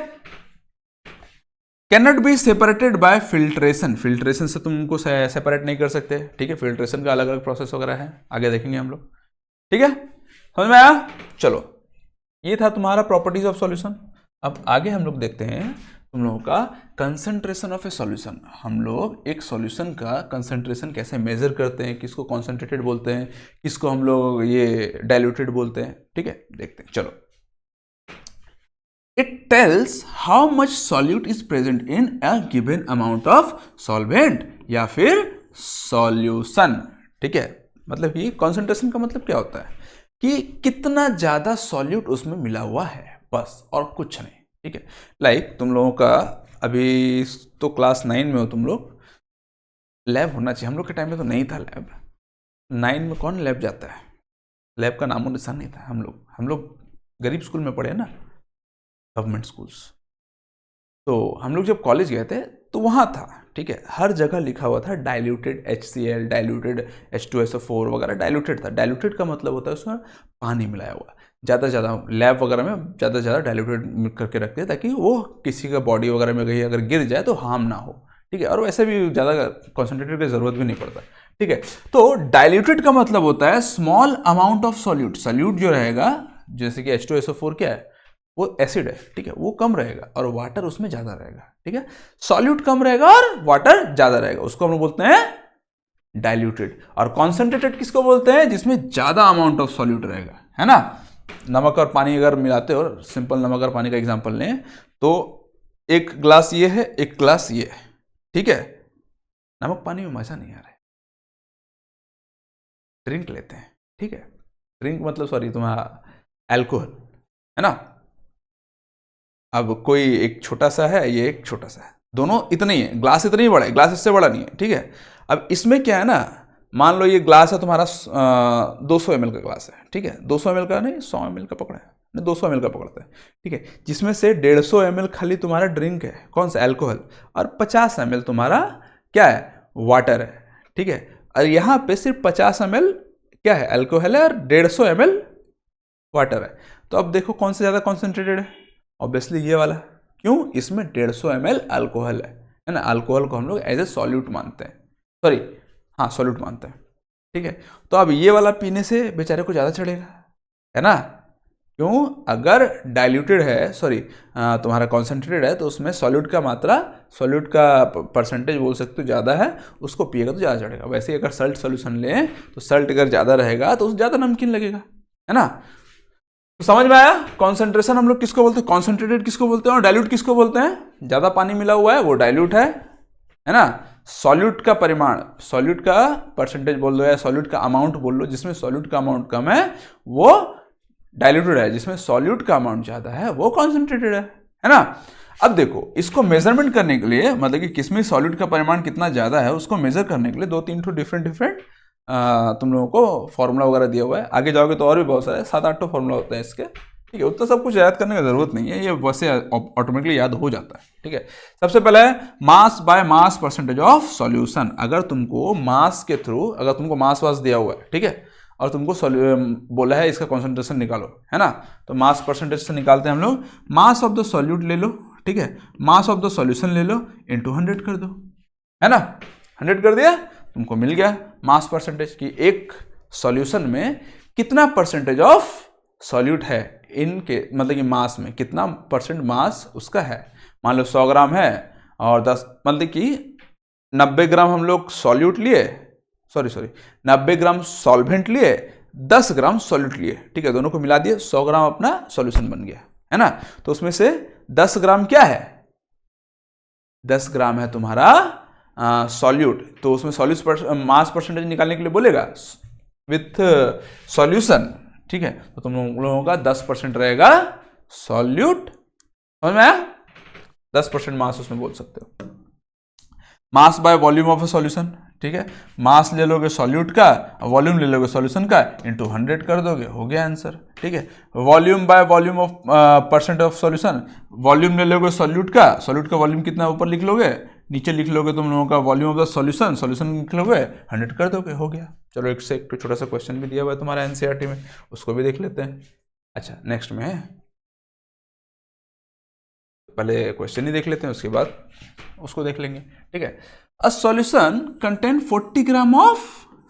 Can not B separated bye filtration, filtration से तुम उनको सेपरेट नहीं कर सकते, ठीक है। फिल्ट्रेशन का अलग अलग प्रोसेस वगैरह है, आगे देखेंगे हम लोग, ठीक है, समझ में आया। चलो, ये था तुम्हारा प्रॉपर्टीज ऑफ सॉल्यूशन। अब आगे हम लोग देखते हैं तुम लोगों का कंसंट्रेशन ऑफ ए सॉल्यूशन। हम लोग एक सॉल्यूशन का कंसंट्रेशन कैसे मेजर करते हैं, किसको कॉन्सेंट्रेटेड बोलते हैं, किसको हम लोग ये डाइल्यूटेड बोलते हैं, ठीक है, देखते हैं। चलो, it tells how much solute is present in a given amount of solvent या फिर सॉल्यूशन। ठीक है, मतलब ये कॉन्सेंट्रेशन का मतलब क्या होता है कि कितना ज्यादा सॉल्यूट उसमें मिला हुआ है, बस और कुछ नहीं। ठीक है, लाइक तुम लोगों का अभी तो क्लास 9 में हो तुम लोग, लैब होना चाहिए। हम लोग के टाइम में तो नहीं था लैब। 9 में कौन लैब जाता है? लैब का नामो निशान नहीं था। हम लोग गरीब स्कूल में पढ़े ना, गवर्नमेंट स्कूल्स। तो हम लोग जब कॉलेज गए थे तो वहाँ था, ठीक है, हर जगह लिखा हुआ था डाइल्यूटेड HCl, डाइल्यूटेड H2SO4 वगैरह डाइल्यूटेड था। डाइल्यूटेड का मतलब होता है उसमें पानी मिलाया हुआ। ज़्यादा से ज़्यादा लैब वगैरह में ज़्यादा से ज़्यादा डाइल्यूटेड करके रखते हैं ताकि वो किसी का बॉडी वगैरह में कहीं अगर गिर जाए तो हार्म ना हो। ठीक है, और वैसे भी ज़्यादा कॉन्सेंट्रेटेड की ज़रूरत भी नहीं पड़ता। ठीक है, तो डाइल्यूटेड का मतलब होता है small amount of solute. Solute जो रहेगा, जैसे कि H2SO4 क्या है, वो एसिड है। ठीक है, वो कम रहेगा और वाटर उसमें ज्यादा रहेगा। ठीक है, सॉल्यूट कम रहेगा और वाटर ज्यादा रहेगा, उसको हम लोग बोलते हैं डाइल्यूटेड। और कॉन्सेंट्रेटेड किसको बोलते हैं? जिसमें ज्यादा अमाउंट ऑफ सॉल्यूट रहेगा, है ना। नमक और पानी अगर मिलाते हो, सिंपल नमक और पानी का एग्जांपल लें तो एक ग्लास ये है, एक ग्लास ये है। ठीक है, नमक पानी में मजा नहीं आ रहा है, ड्रिंक लेते हैं। ठीक है, ड्रिंक मतलब सॉरी तुम्हारा एल्कोहल, है ना। अब कोई एक छोटा सा है, ये एक छोटा सा है, दोनों इतने ही है, ग्लास इतना ही बड़ा है, ग्लास इससे बड़ा नहीं है। ठीक है, अब इसमें क्या है ना, मान लो ये ग्लास है तुम्हारा 200 ml का ग्लास है। ठीक है, 200 ml का नहीं, 100 ml का पकड़ा है, 200 ml का पकड़ते हैं। ठीक है, जिसमें से 150 ml खाली तुम्हारा ड्रिंक है, कौन सा, एल्कोहल, और 50 ml तुम्हारा क्या है, वाटर है। ठीक है, और यहाँ पे सिर्फ 50 ml क्या है, एल्कोहल है, और 150 ml वाटर है। तो अब देखो कौन सा ज़्यादा कॉन्सेंट्रेटेड है, ऑब्वियसली ये वाला। क्यों? इसमें 150 ml अल्कोहल है ना। अल्कोहल को हम लोग एज ए सॉल्यूट मानते हैं, सॉरी हाँ सॉल्यूट मानते हैं। ठीक है, तो अब ये वाला पीने से बेचारे को ज़्यादा चढ़ेगा, है ना। क्यों? अगर डाइल्यूटेड है, सॉरी तुम्हारा कॉन्सेंट्रेटेड है, तो उसमें सॉल्यूट का मात्रा, सॉल्यूट का परसेंटेज बोल सकते हो ज़्यादा है, उसको पिएगा तो ज़्यादा चढ़ेगा। वैसे ही अगर सल्ट सोल्यूशन लें तो सल्ट अगर ज़्यादा रहेगा तो ज़्यादा नमकीन लगेगा, है ना। तो समझ में आया? कॉन्सेंट्रेशन हम लोग किसको बोलते हैं, कॉन्सेंट्रेटेड किसको बोलते हैं, और डाइल्यूट किसको बोलते हैं? ज्यादा पानी मिला हुआ है वो डाइल्यूट है ना। सॉल्यूट का परिमाण, सॉल्यूट का परसेंटेज बोल लो या सॉल्यूट का अमाउंट बोल लो, जिसमें सॉल्यूट का अमाउंट कम है वो डाइल्यूटेड है, जिसमें सॉल्यूट का अमाउंट ज्यादा है वो कॉन्सेंट्रेटेड है ना। अब देखो, इसको मेजरमेंट करने के लिए, मतलब कि किसमें सॉल्यूट का परिमाण कितना ज्यादा है, उसको मेजर करने के लिए 2-3 डिफरेंट तुम लोगों को फॉर्मूला वगैरह दिया हुआ है। आगे जाओगे तो और भी बहुत सारे 7-8 फॉर्मूला होते हैं इसके। ठीक है, उतना सब कुछ याद करने की जरूरत नहीं है, ये वैसे ऑटोमेटिकली याद हो जाता है। ठीक है, सबसे पहले मास by mass percentage of solution. अगर तुमको मास के थ्रू, अगर तुमको मास वास दिया हुआ है, ठीक है, और तुमको बोला है इसका कॉन्सेंट्रेशन निकालो, है ना, तो मास परसेंटेज से निकालते हैं हम लोग। मास ऑफ द सॉल्यूट ले लो, ठीक है, मास ऑफ द सॉल्यूशन ले लो, इंटू 100 कर दो, है ना। 100 कर दिया, तुमको मिल गया मास परसेंटेज की एक सॉल्यूशन में कितना परसेंटेज ऑफ सॉल्यूट है इनके, मतलब कि मास में कितना परसेंट मास उसका है। मान लो 100 ग्राम है और 10, मतलब कि 90 ग्राम हम लोग सॉल्यूट लिए, सॉरी 90 ग्राम सॉल्वेंट लिए, 10 ग्राम सॉल्यूट लिए। ठीक है, दोनों को मिला दिए, 100 ग्राम अपना सॉल्यूशन बन गया, है ना। तो उसमें से 10 ग्राम क्या है, 10 ग्राम है तुम्हारा सॉल्यूट। तो उसमें सॉल्यूट मास परसेंटेज निकालने के लिए बोलेगा विथ सॉल्यूशन। ठीक है, तो तुम लोगों का 10% रहेगा सॉल्यूट, समझ में आया? 10% मास उसमें बोल सकते हो। Mass by volume of A solution, ठीक है, मास ले लोगे सॉल्यूट का, वॉल्यूम ले लोगे सॉल्यूशन का, इंटू 100 कर दोगे, हो गया आंसर। ठीक है, volume by volume of percent of solution, volume ले लोगे सॉल्यूट का वॉल्यूम कितना ऊपर लिख लोगे, नीचे लिख लोगे तुम लोगों का volume of the solution, solution लिख लोगे, 100 कर दोगे, हो गया। चलो एक से एक छोटा सा क्वेश्चन भी दिया हुआ है तुम्हारा एनसीईआरटी में, उसको भी देख लेते हैं। अच्छा, नेक्स्ट में है, पहले क्वेश्चन ही देख लेते हैं, उसके बाद उसको देख लेंगे। ठीक है, a solution contain 40 gram of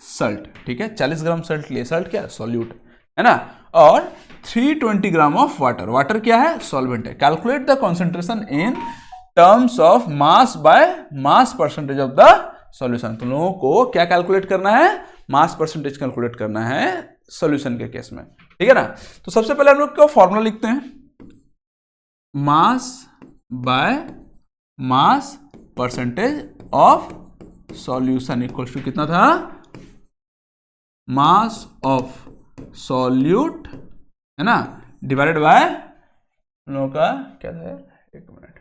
Salt, ठीक है, 40 ग्राम सल्ट लिए, सल्ट क्या है, सॉल्यूट, है ना, और 320 ग्राम ऑफ वाटर, वाटर क्या है, सॉल्वेंट है। Calculate the concentration in terms of mass by mass percentage of the solution. तुम लोगों को क्या कैलकुलेट करना है, मास परसेंटेज कैलकुलेट करना है सॉल्यूशन के केस में, ठीक है ना। तो सबसे पहले हम लोग क्या फॉर्मूला लिखते हैं, mass by mass percentage of solution equals to कितना था, मास ऑफ सॉल्यूट, है ना, डिवाइडेड बाय हम लोगों का क्या था यार, एक मिनट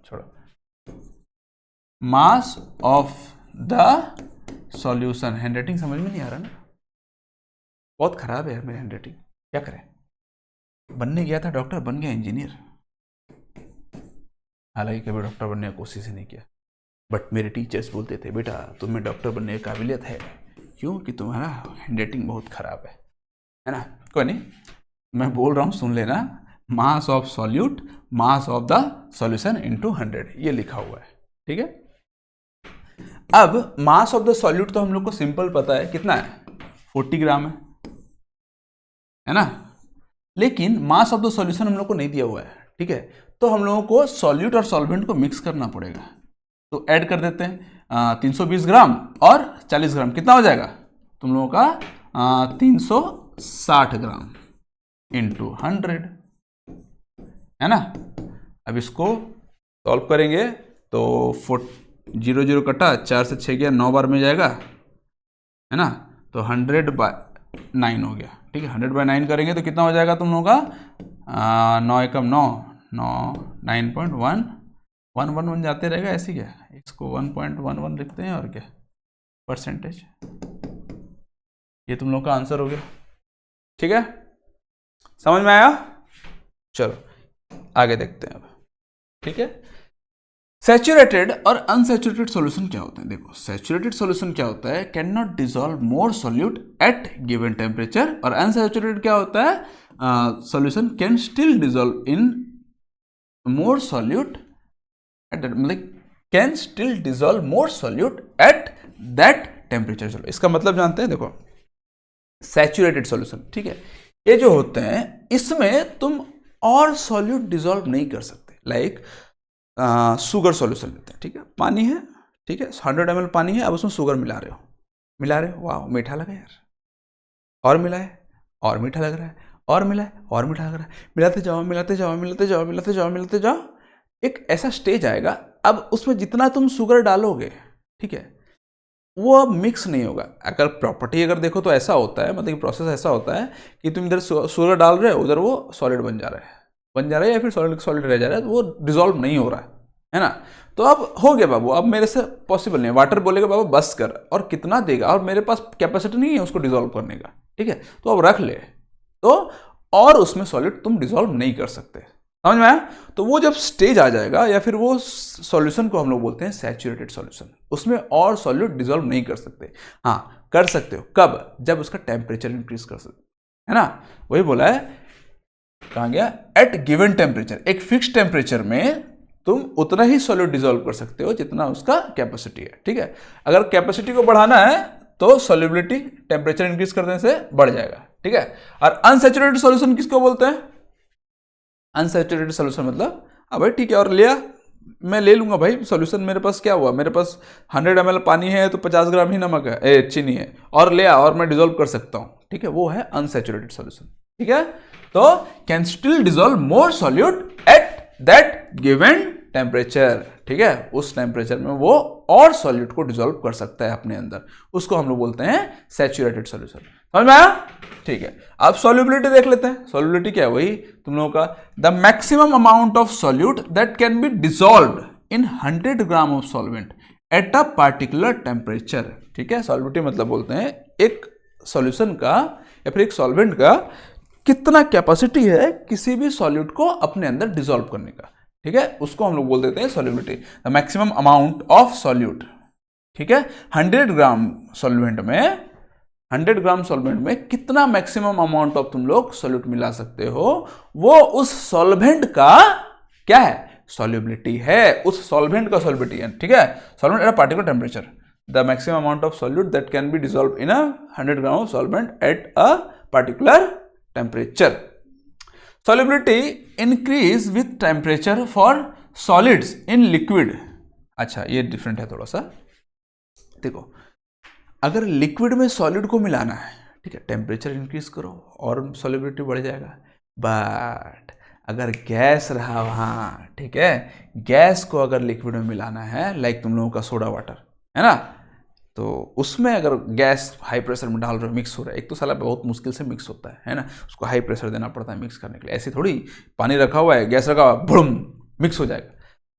छोड़ो, mass of the solution. Handwriting समझ में नहीं आ रहा ना, बहुत खराब है यार मेरी हैंडराइटिंग, क्या करें। बनने गया था डॉक्टर, बन गया इंजीनियर, हालांकि कभी डॉक्टर बनने का कोशिश ही नहीं किया, बट मेरे टीचर्स बोलते थे बेटा तुम्हें डॉक्टर बनने की काबिलियत है, क्यों कि तुम्हारा हैंडराइटिंग बहुत खराब है ना। कोई नहीं, मैं बोल रहा हूँ सुन लेना, mass of solute, mass of the solution into 100, ये लिखा हुआ है, ठीक है। अब मास ऑफ द सॉल्यूट तो हम लोग को सिंपल पता है कितना है, 40 ग्राम है ना, लेकिन मास ऑफ द सॉल्यूशन हम लोग को नहीं दिया हुआ है, ठीक है। तो हम लोगों को सॉल्यूट और सॉल्वेंट को मिक्स करना पड़ेगा, तो ऐड कर देते हैं 320 ग्राम और 40 ग्राम, कितना हो जाएगा तुम लोगों का 360 ग्राम इंटू 100, है ना। अब इसको सॉल्व करेंगे तो 0 0 कटा, 4 से 6 गया, 9 बार में जाएगा, है ना, तो 100/9 हो गया, ठीक है। 100/9 करेंगे तो कितना हो जाएगा तुम लोगों का 9 एकम 9, 9.1 1 जाते रहेगा, ऐसे क्या, इसको 1.11 लिखते हैं और क्या परसेंटेज, ये तुम लोग का आंसर हो गया, ठीक है, समझ में आया। चलो आगे देखते हैं अब, ठीक है। सैचुरेटेड और अनसैचुरेटेड सॉल्यूशन क्या होता है, देखो सैचुरेटेड सॉल्यूशन क्या होता है, can not dissolve more solute at given temperature, और अनसैचुरेटेड क्या होता है, solution can still dissolve in more solute at that, मतलब can still dissolve more solute at that temperature. चलो इसका मतलब जानते हैं, देखो सैचुरेटेड सॉल्यूशन, ठीक है, ये जो होते हैं इसमें तुम और सॉल्यूट डिसॉल्व नहीं कर सकते, लाइक शुगर सॉल्यूशन लेते हैं, ठीक है, पानी है, ठीक है, 100 ml पानी है, अब उसमें शुगर मिला रहे हो, वाह मीठा लगा यार, और मिलाए और मीठा लग रहा है, और मिलाए और मीठा लग रहा है, मिलाते जाओ मिलाते जाओ मिलाते जाओ मिलाते जाओ मिलाते जाओ, एक ऐसा स्टेज आएगा, अब उसमें जितना तुम शुगर डालोगे, ठीक है, वो अब मिक्स नहीं होगा। अगर प्रॉपर्टी अगर देखो तो ऐसा होता है, मतलब प्रोसेस ऐसा होता है कि तुम इधर शुगर डाल रहे हो, उधर वो सॉलिड बन जा रहा है या फिर सॉलिड रह जा रहा है, तो वो डिसॉल्व नहीं हो रहा है ना। तो अब हो गया बाबू, अब मेरे से पॉसिबल नहीं है, वाटर बोलेगा बाबू बस कर, और कितना देगा, और मेरे पास कैपेसिटी नहीं है उसको डिसॉल्व करने का, ठीक है, तो अब रख ले, तो और उसमें सॉलिड तुम डिसॉल्व नहीं कर सकते, समझ में आया। तो वो जब स्टेज आ जाएगा, या फिर वो सॉल्यूशन को हम लोग बोलते हैं सैचुरेटेड सॉल्यूशन, उसमें और सॉल्यूट डिसॉल्व नहीं कर सकते। हाँ कर सकते हो, कब, जब उसका टेम्परेचर इंक्रीज कर सकते, है ना, वही बोला है, कहाँ गया, एट गिवन टेम्परेचर, एक फिक्स टेम्परेचर में तुम उतना ही सॉल्यूट डिसॉल्व कर सकते हो जितना उसका कैपेसिटी है, ठीक है। अगर कैपेसिटी को बढ़ाना है तो सॉल्युबिलिटी टेम्परेचर इंक्रीज करने से बढ़ जाएगा, ठीक है। और अनसैचुरेटेड सॉल्यूशन किसको बोलते हैं, अनसैचुरेटेड सॉल्यूशन मतलब भाई ठीक है, और लिया मैं ले लूंगा भाई सॉल्यूशन, मेरे पास क्या हुआ, मेरे पास 100 ml पानी है तो 50 ग्राम ही नमक है, चीनी है, और लिया और मैं डिसॉल्व कर सकता हूं, ठीक है, वो है अनसैचुरेटेड सॉल्यूशन, ठीक है। तो can still dissolve more solute at that given temperature, ठीक है, उस टेम्परेचर में वो और सॉल्यूट को डिसॉल्व कर सकता है अपने अंदर, उसको हम लोग बोलते हैं सैचुरेटेड सॉल्यूशन, समझ में आया, ठीक है। अब सॉल्युबिलिटी देख लेते हैं, सॉल्युबिलिटी क्या है, वही तुम लोगों का the maximum amount of solute that can be dissolved in 100 gram of solvent at a particular temperature, ठीक है। सॉल्युबिलिटी मतलब बोलते हैं एक सॉल्यूशन का या फिर एक सॉल्वेंट का कितना कैपेसिटी है किसी भी सॉल्यूट को अपने अंदर डिसॉल्व करने का, ठीक है, उसको हम लोग बोल देते हैं solubility, the maximum amount of solute, ठीक है। 100 ग्राम सॉल्वेंट में 100 ग्राम सॉल्वेंट में कितना मैक्सिमम अमाउंट ऑफ तुम लोग सॉल्यूट मिला सकते हो, वो उस सॉल्वेंट का क्या है, सॉल्युबिलिटी है, उस सॉल्वेंट का सॉल्युबिलिटी है, ठीक है। Solvent at a particular temperature, the maximum amount of solute that can be dissolve in a 100 gram of solvent at a particular temperature. Solubility increase with temperature for solids in liquid. अच्छा ये different है थोड़ा सा, देखो अगर liquid में solid को मिलाना है, ठीक है, टेम्परेचर इंक्रीज करो और सॉल्युबिलिटी बढ़ जाएगा, बट अगर गैस रहा वहाँ, ठीक है, गैस को अगर लिक्विड में मिलाना है, लाइक तुम लोगों का सोडा वाटर है ना, तो उसमें अगर गैस हाई प्रेशर में डाल रहे हो, मिक्स हो रहा है, एक तो साला बहुत मुश्किल से मिक्स होता है ना, उसको हाई प्रेशर देना पड़ता है मिक्स करने के लिए। ऐसे थोड़ी पानी रखा हुआ है, गैस रखा हुआ है, बुड़म मिक्स हो जाएगा।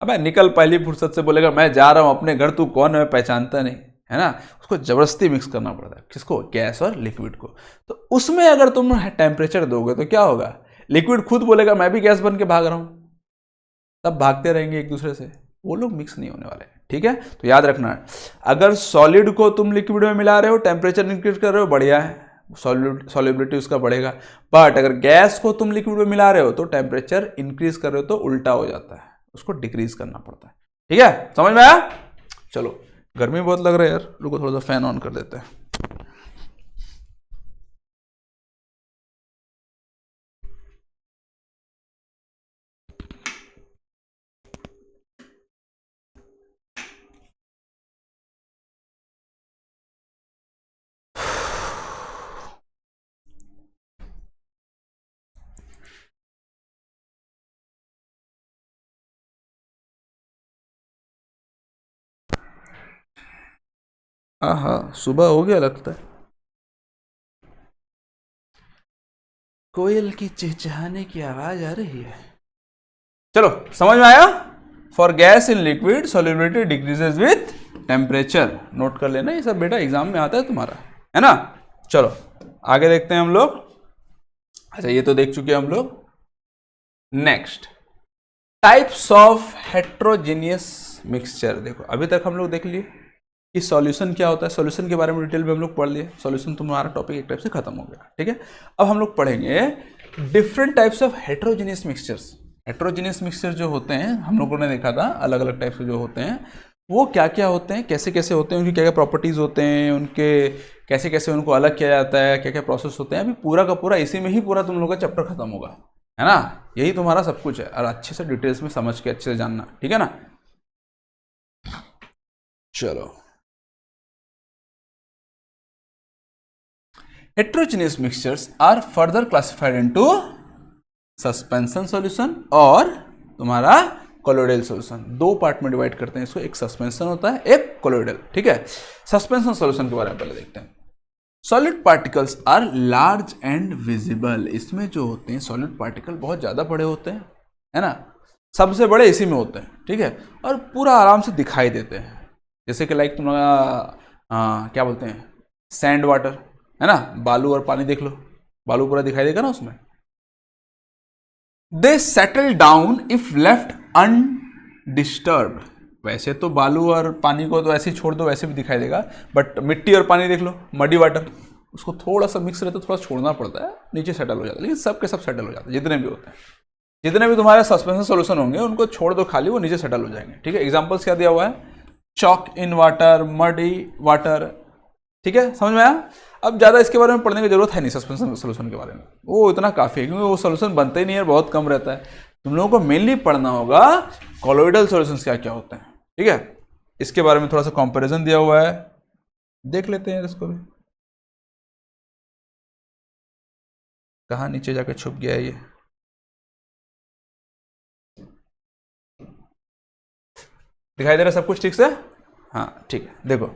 अबे निकल पहली फुर्सत से बोलेगा मैं जा रहा हूँ अपने घर, तू कौन है, मैं पहचानता नहीं, है ना। उसको जबरदस्ती मिक्स करना पड़ता है, किसको, गैस और लिक्विड को। तो उसमें अगर तुम टेम्परेचर दोगे तो क्या होगा, लिक्विड खुद बोलेगा मैं भी गैस बन के भाग रहा हूँ, तब भागते रहेंगे एक दूसरे से, वो लोग मिक्स नहीं होने वाले, ठीक है। तो याद रखना है, अगर सॉलिड को तुम लिक्विड में मिला रहे हो, टेम्परेचर इंक्रीज कर रहे हो, बढ़िया है, सॉल्युबिलिटी उसका बढ़ेगा। बट अगर गैस को तुम लिक्विड में मिला रहे हो तो टेम्परेचर इंक्रीज कर रहे हो तो उल्टा हो जाता है, उसको डिक्रीज करना पड़ता है, ठीक है, समझ में आया। चलो, गर्मी बहुत लग रहा है यार, रुको थोड़ा सा फैन ऑन कर देते हैं। हाँ, सुबह हो गया लगता है। कोयल की चिहचहाने की आवाज आ रही है। चलो, समझ में आया। For gas in liquid solubility decreases with temperature. Note कर लेना, ये सब बेटा एग्जाम में आता है तुम्हारा, है ना। चलो आगे देखते हैं हम लोग। अच्छा, ये तो देख चुके हैं हम लोग। Next, types of heterogeneous mixture. देखो, अभी तक हम लोग देख लिए कि सॉल्यूशन क्या होता है, सॉल्यूशन के बारे में डिटेल में हम लोग पढ़ लिए, सॉल्यूशन तुम्हारा टॉपिक एक टाइप से खत्म हो गया, ठीक है। अब हम लोग पढ़ेंगे different types of heterogeneous mixtures. Heterogeneous mixture जो होते हैं, हम लोगों ने देखा था अलग अलग टाइप के जो होते हैं वो क्या क्या होते हैं, कैसे कैसे होते हैं, उनकी क्या क्या प्रॉपर्टीज होते हैं, उनके कैसे कैसे उनको अलग किया जाता है, क्या क्या प्रोसेस होते हैं। अभी पूरा का पूरा इसी में ही पूरा तुम लोग का चैप्टर खत्म होगा, है ना। यही तुम्हारा सब कुछ है, और अच्छे से डिटेल्स में समझ के अच्छे से जानना, ठीक है ना। चलो, heterogeneous mixtures are further classified into suspension solution और तुम्हारा कोलोइडल सॉल्यूशन। दो पार्ट में डिवाइड करते हैं इसको, एक सस्पेंशन होता है, एक कोलोइडल, ठीक है। सस्पेंशन सॉल्यूशन के बारे में पहले देखते हैं। Solid particles are large and visible. इसमें जो होते हैं सॉलिड पार्टिकल बहुत ज्यादा बड़े होते हैं, है ना, सबसे बड़े इसी में होते हैं, ठीक है, और पूरा आराम से दिखाई देते हैं। जैसे कि लाइक तुम्हारा क्या बोलते हैं, सैंड वाटर, है ना, बालू और पानी देख लो, बालू पूरा दिखाई देगा ना उसमें। They settle down if left undisturb. वैसे तो बालू और पानी को तो ऐसे ही छोड़ दो, वैसे भी दिखाई देगा, बट मिट्टी और पानी देख लो, मडी वाटर, उसको थोड़ा सा मिक्स रहता है, थोड़ा छोड़ना पड़ता है, नीचे सेटल हो जाता है, लेकिन सब के सब सेटल हो जाते हैं, जितने भी होते हैं, जितने भी तुम्हारे सस्पेंशन सॉल्यूशन होंगे उनको छोड़ दो खाली, वो नीचे सेटल हो जाएंगे, ठीक है। एग्जांपल्स क्या दिया हुआ है, chalk in water, muddy water, ठीक है, समझ में आया। अब ज़्यादा इसके बारे में पढ़ने की जरूरत है नहीं, सस्पेंशन सोल्यूशन के बारे में, वो इतना काफ़ी है, क्योंकि वो सोल्यूशन बनते ही नहीं है, बहुत कम रहता है। तुम लोगों को मेनली पढ़ना होगा कोलोइडल सॉल्यूशंस क्या क्या होते हैं, ठीक है। इसके बारे में थोड़ा सा कंपैरिजन दिया हुआ है, देख लेते हैं इसको भी। कहाँ नीचे जाके छुप गया है ये, दिखाई दे रहा है सब कुछ ठीक से, हाँ ठीक है। देखो,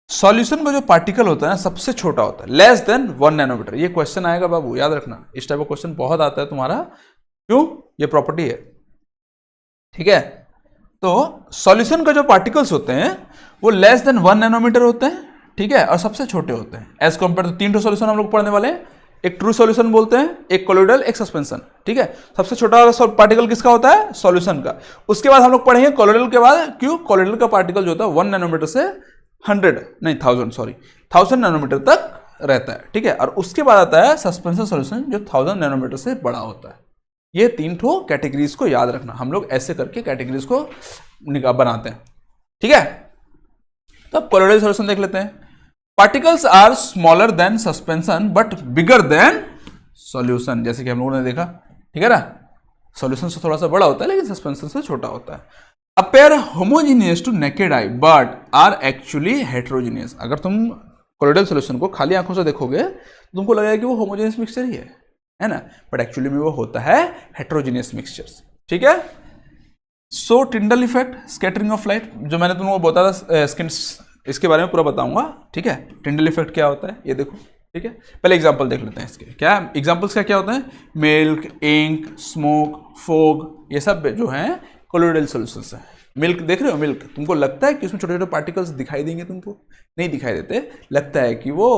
सॉल्यूशन का जो पार्टिकल होता है ना, सबसे छोटा होता है, लेस देन 1 नैनोमीटर। ये क्वेश्चन आएगा बाबू, याद रखना, इस टाइप का क्वेश्चन बहुत आता है तुम्हारा, क्यों, ये प्रॉपर्टी है, ठीक है। तो सॉल्यूशन का जो पार्टिकल्स होते हैं वो लेस देन 1 नैनोमीटर होते हैं, ठीक है, और सबसे छोटे होते हैं एज कंपेयर टू। 3 सॉल्यूशन हम लोग पढ़ने वाले हैं, एक ट्रू सॉल्यूशन बोलते हैं, एक कोलोइडल, एक सस्पेंशन, ठीक है। सबसे छोटा पार्टिकल किसका होता है, सॉल्यूशन का। उसके बाद हम लोग पढ़ेंगे कोलोइडल के बाद, क्यों, कोलोइडल का पार्टिकल जो होता है 1 नैनोमीटर से 1000 नैनोमीटर तक रहता है, ठीक है। और उसके बाद आता है सस्पेंशन सॉल्यूशन जो 1000 नैनोमीटर से बड़ा होता है। ये 3 ठो कैटेगरीज को याद रखना, हम लोग ऐसे करके कैटेगरीज को बनाते हैं, ठीक है। तो अब कोलोइडल सॉल्यूशन देख लेते हैं। Particles are smaller than suspension but bigger than solution, जैसे कि हम लोगों ने देखा, ठीक है ना। सॉल्यूशन से थोड़ा सा बड़ा होता है लेकिन सस्पेंशन से छोटा होता है। Appear homogeneous to naked eye but are actually heterogeneous. अगर तुम कोलोइडल सॉल्यूशन को खाली आंखों से देखोगे तो तुमको लगेगा कि वो होमोजीनियस मिक्सचर ही है है ना, बट एक्चुअली में वो होता है हेट्रोजीनियस मिक्सचर्स, ठीक है। So Tyndall effect, scattering of light, जो मैंने तुमको बताया था स्किन, इसके बारे में पूरा बताऊंगा, ठीक है। टिंडल इफेक्ट क्या होता है ये देखो, ठीक है। पहले एग्जांपल देख लेते हैं इसके, क्या एग्जांपल्स क्या क्या होते हैं, मिल्क, इंक, स्मोक, फोग, ये सब जो हैं कोलोइडल सॉल्यूशंस हैं। मिल्क देख रहे हो, मिल्क तुमको लगता है कि उसमें छोटे छोटे पार्टिकल्स दिखाई देंगे, तुमको नहीं दिखाई देते, लगता है कि वो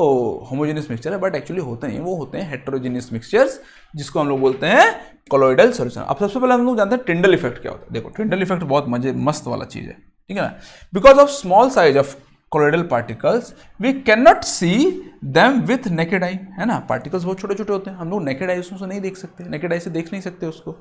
होमोजेनियस मिक्सचर है, बट एक्चुअली होते नहीं, वो होते हैं हेट्रोजेनियस मिक्सचर्स, जिसको हम लोग बोलते हैं कोलोइडल सॉल्यूशन। अब सबसे पहले हम लोग जानते हैं टिंडल इफेक्ट क्या होता है। देखो टिंडल इफेक्ट बहुत मस्त वाला चीज है, ठीक है ना। Because of small size of colloidal particles we can not see them with naked eye, है ना, पार्टिकल्स बहुत छोटे छोटे होते हैं, हम लोग नेकेड आई से नहीं देख सकते, नेकेड आई से देख नहीं सकते उसको,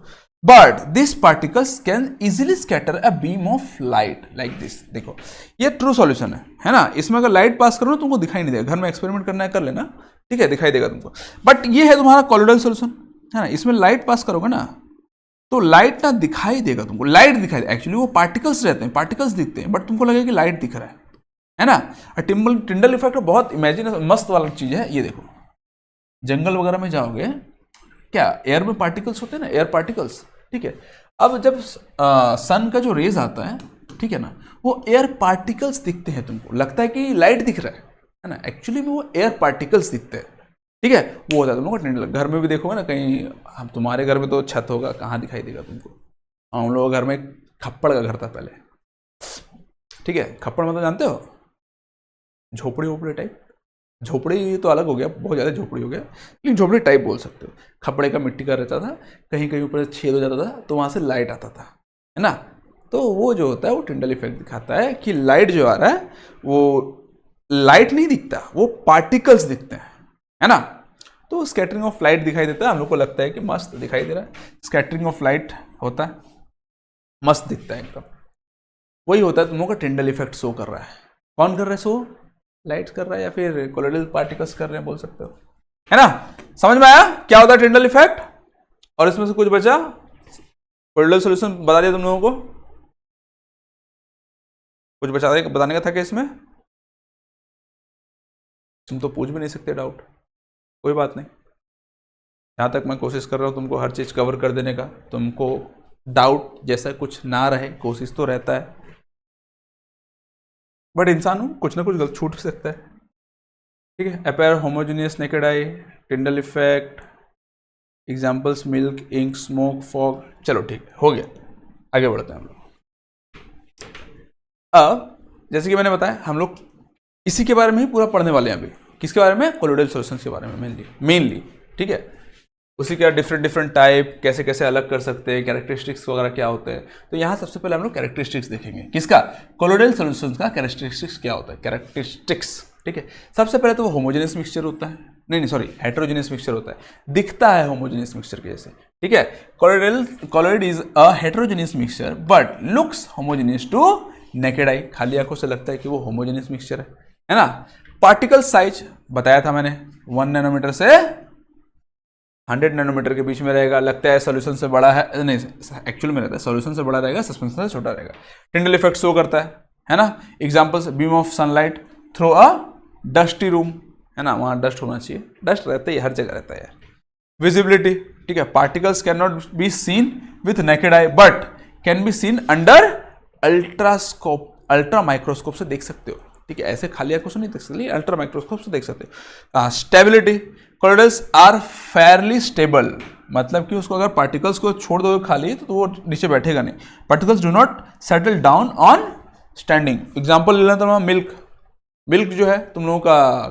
but this particles can easily scatter a beam of light like this. देखो ये ट्रू सॉल्यूशन है ना, इसमें अगर लाइट पास करो ना तुमको दिखाई नहीं देगा, घर में एक्सपेरिमेंट करना है कर लेना, ठीक है, दिखाई देगा तुमको, बट ये है तुम्हारा कोलोइडल सॉल्यूशन, है ना, इसमें लाइट पास करोगे ना तो लाइट ना दिखाई देगा तुमको, लाइट दिखाई दे, एक्चुअली वो पार्टिकल्स रहते हैं, पार्टिकल्स दिखते हैं, बट तुमको लगेगा कि लाइट दिख रहा है ना। टिंडल इफेक्ट बहुत इमेजिन मस्त वाला चीज है। ये देखो जंगल वगैरह में जाओगे, क्या एयर में पार्टिकल्स होते हैं ना, एयर पार्टिकल्स, ठीक है। अब जब सन का जो रेज आता है, ठीक है ना, वो एयर पार्टिकल्स दिखते हैं, तुमको लगता है कि लाइट दिख रहा है ना, एक्चुअली में वो एयर पार्टिकल्स दिखते हैं, ठीक है। वो होता है तुम लोग का टिंडल। घर में भी देखोगे ना कहीं, हम तुम्हारे घर में तो छत होगा, कहाँ दिखाई देगा तुमको, हम लोग घर में खप्पड़ का घर था पहले, ठीक है। खप्पड़ मतलब जानते हो, झोपड़ी वोपड़ी टाइप, झोपड़ी तो अलग हो गया, बहुत ज़्यादा झोपड़ी हो गया, लेकिन झोपड़ी टाइप बोल सकते हो। खपड़े का मिट्टी का रहता था, कहीं कहीं ऊपर छेद हो जाता था तो वहाँ से लाइट आता था, है ना। तो वो जो होता है वो टिंडल इफेक्ट दिखाता है कि लाइट जो आ रहा है वो लाइट नहीं दिखता, वो पार्टिकल्स दिखते हैं, है ना। तो स्कैटरिंग ऑफ लाइट दिखाई देता है, हम लोग को लगता है कि मस्त दिखाई दे रहा है, स्कैटरिंग ऑफ लाइट होता है, मस्त दिखता है एकदम, वही होता है तुम लोग का टिंडल इफेक्ट शो कर रहा है। कौन कर रहा है शो, लाइट्स कर रहा है या फिर कोलोइडल पार्टिकल्स कर रहे हैं, बोल सकते हो, है ना। समझ में आया क्या होता है टिंडल इफेक्ट, और इसमें से कुछ बचा, कोलोइडल सॉल्यूशन बता दिया तुम लोगों को, कुछ बताने का था कि इसमें तुम तो पूछ भी नहीं सकते डाउट, कोई बात नहीं, यहाँ तक मैं कोशिश कर रहा हूँ तुमको हर चीज़ कवर कर देने का, तुमको डाउट जैसा कुछ ना रहे, कोशिश तो रहता है, बट इंसान हूँ, कुछ ना कुछ गलत छूट सकता है, ठीक है। Appear homogeneous naked eye, Tyndall effect, examples milk, ink, smoke, fog, चलो ठीक है, हो गया, आगे बढ़ते हैं हम लोग। अब जैसे कि मैंने बताया हम लोग इसी के बारे में ही पूरा पढ़ने वाले हैं अभी, किसके बारे में, कोलोइडल सॉल्यूशंस के बारे में मेनली, ठीक है। उसी का डिफरेंट टाइप, कैसे कैसे अलग कर सकते हैं, कैरेक्टरिस्टिक्स वगैरह क्या होते हैं। तो यहाँ सबसे पहले हम लोग कैरेक्टरिस्टिक्स देखेंगे, किसका, कोलोइडल सॉल्यूशंस का कैरेक्टरिस्टिक्स क्या होता है, कैरेक्टरिस्टिक्स, ठीक है। सबसे पहले तो वो होमोजेनियस मिक्सचर होता है, नहीं सॉरी हेट्रोजेनियस मिक्सचर होता है, दिखता है होमोजेनियस मिक्सचर के जैसे, ठीक है। Colloid is a heterogeneous mixture but looks homogeneous to naked eye, खाली आंखों से लगता है कि वो होमोजेनियस मिक्सचर है ना। पार्टिकल साइज बताया था मैंने, 1 नैनोमीटर से 100 नैनोमीटर के बीच में रहेगा, लगता है सॉल्यूशन से बड़ा है, नहीं एक्चुअल में रहता है सॉल्यूशन से बड़ा रहेगा, सस्पेंशन से छोटा रहेगा। टिंडल इफेक्ट शो करता है ना। Examples, beam of sunlight through a dusty room, है ना, वहाँ डस्ट होना चाहिए, डस्ट रहता है, हर जगह रहता है यार। विजिबिलिटी, ठीक है, particles can not be seen with naked eye but can be seen under ultrascope, ultra microscope से देख सकते हो, ठीक है, ऐसे खाली आंखों से नहीं देख सकते, अल्ट्रा माइक्रोस्कोप से देख सकते हो। स्टेबिलिटी, कोलोइडल्स आर फेयरली स्टेबल, मतलब कि उसको अगर पार्टिकल्स को छोड़ दो खाली तो वो नीचे बैठेगा नहीं, particles do not settle down on standing. Example ले लें तो मिल्क, मिल्क जो है तुम लोगों का